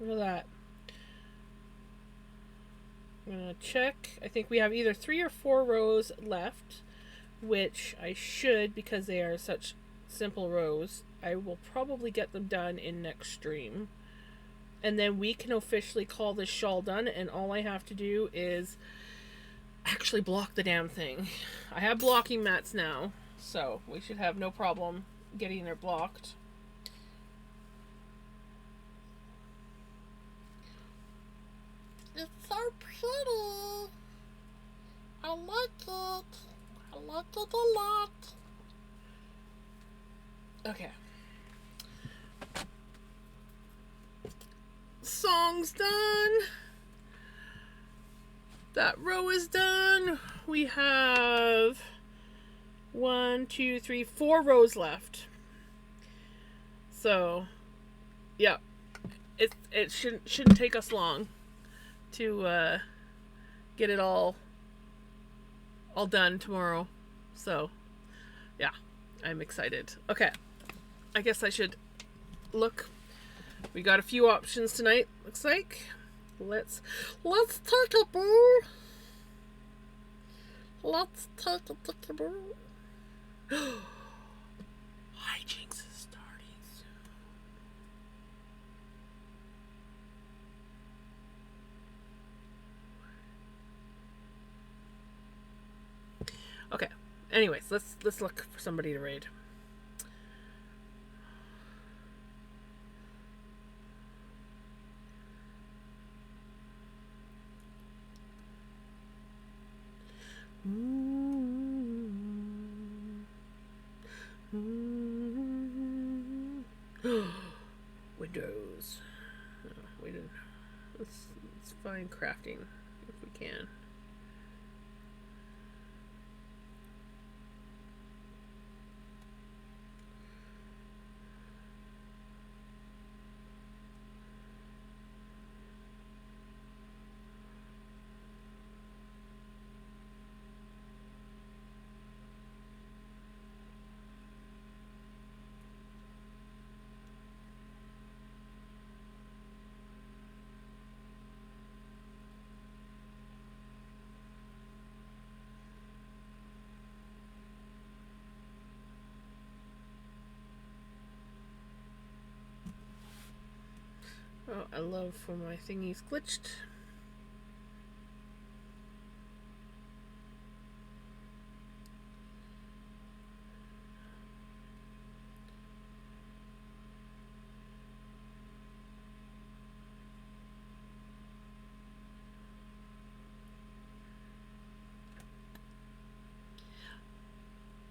Look at that. I'm going to check. I think we have either 3 or 4 rows left, which I should, because they are such simple rows. I will probably get them done in next stream. And then we can officially call this shawl done, and all I have to do is actually block the damn thing. I have blocking mats now, so we should have no problem getting it blocked. It's so pretty. I like it. I like it a lot. Okay. Song's done. That row is done. We have 1, 2, 3, 4 rows left. So, yeah, it shouldn't take us long to get it all done tomorrow. So, yeah, I'm excited. Okay, I guess I should look. We got a few options tonight, looks like. Let's take a boo. Let's take a dicky boo. hijinks is starting soon. Okay. Anyways, let's look for somebody to raid. Windows. Oh, we didn't. Let's find crafting if we can. Oh, I love when my thingy's glitched.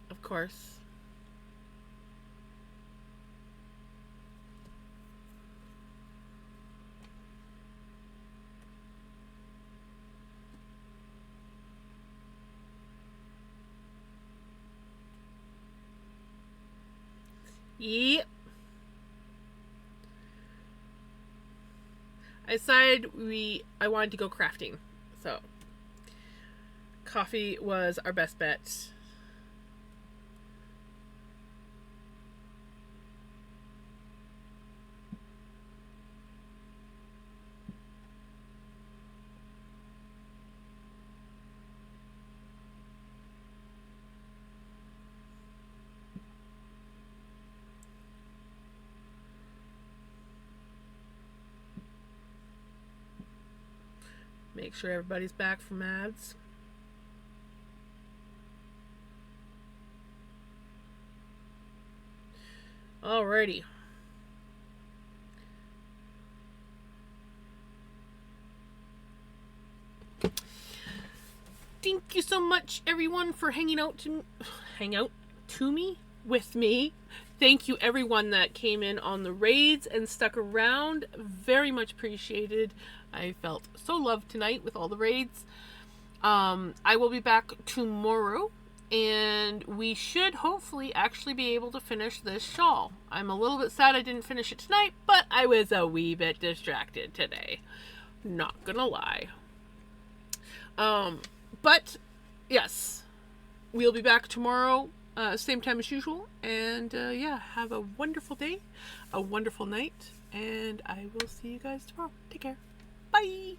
Of course. Yep. I decided I wanted to go crafting. So coffee was our best bet. Make sure everybody's back from ads. Alrighty. Thank you so much, everyone, for hanging out to me with me. Thank you, everyone that came in on the raids and stuck around. Very much appreciated. I felt so loved tonight with all the raids. I will be back tomorrow, and we should hopefully actually be able to finish this shawl. I'm a little bit sad I didn't finish it tonight, but I was a wee bit distracted today. Not gonna lie. But yes, we'll be back tomorrow, same time as usual. And yeah, have a wonderful day, a wonderful night, and I will see you guys tomorrow. Take care. Bye.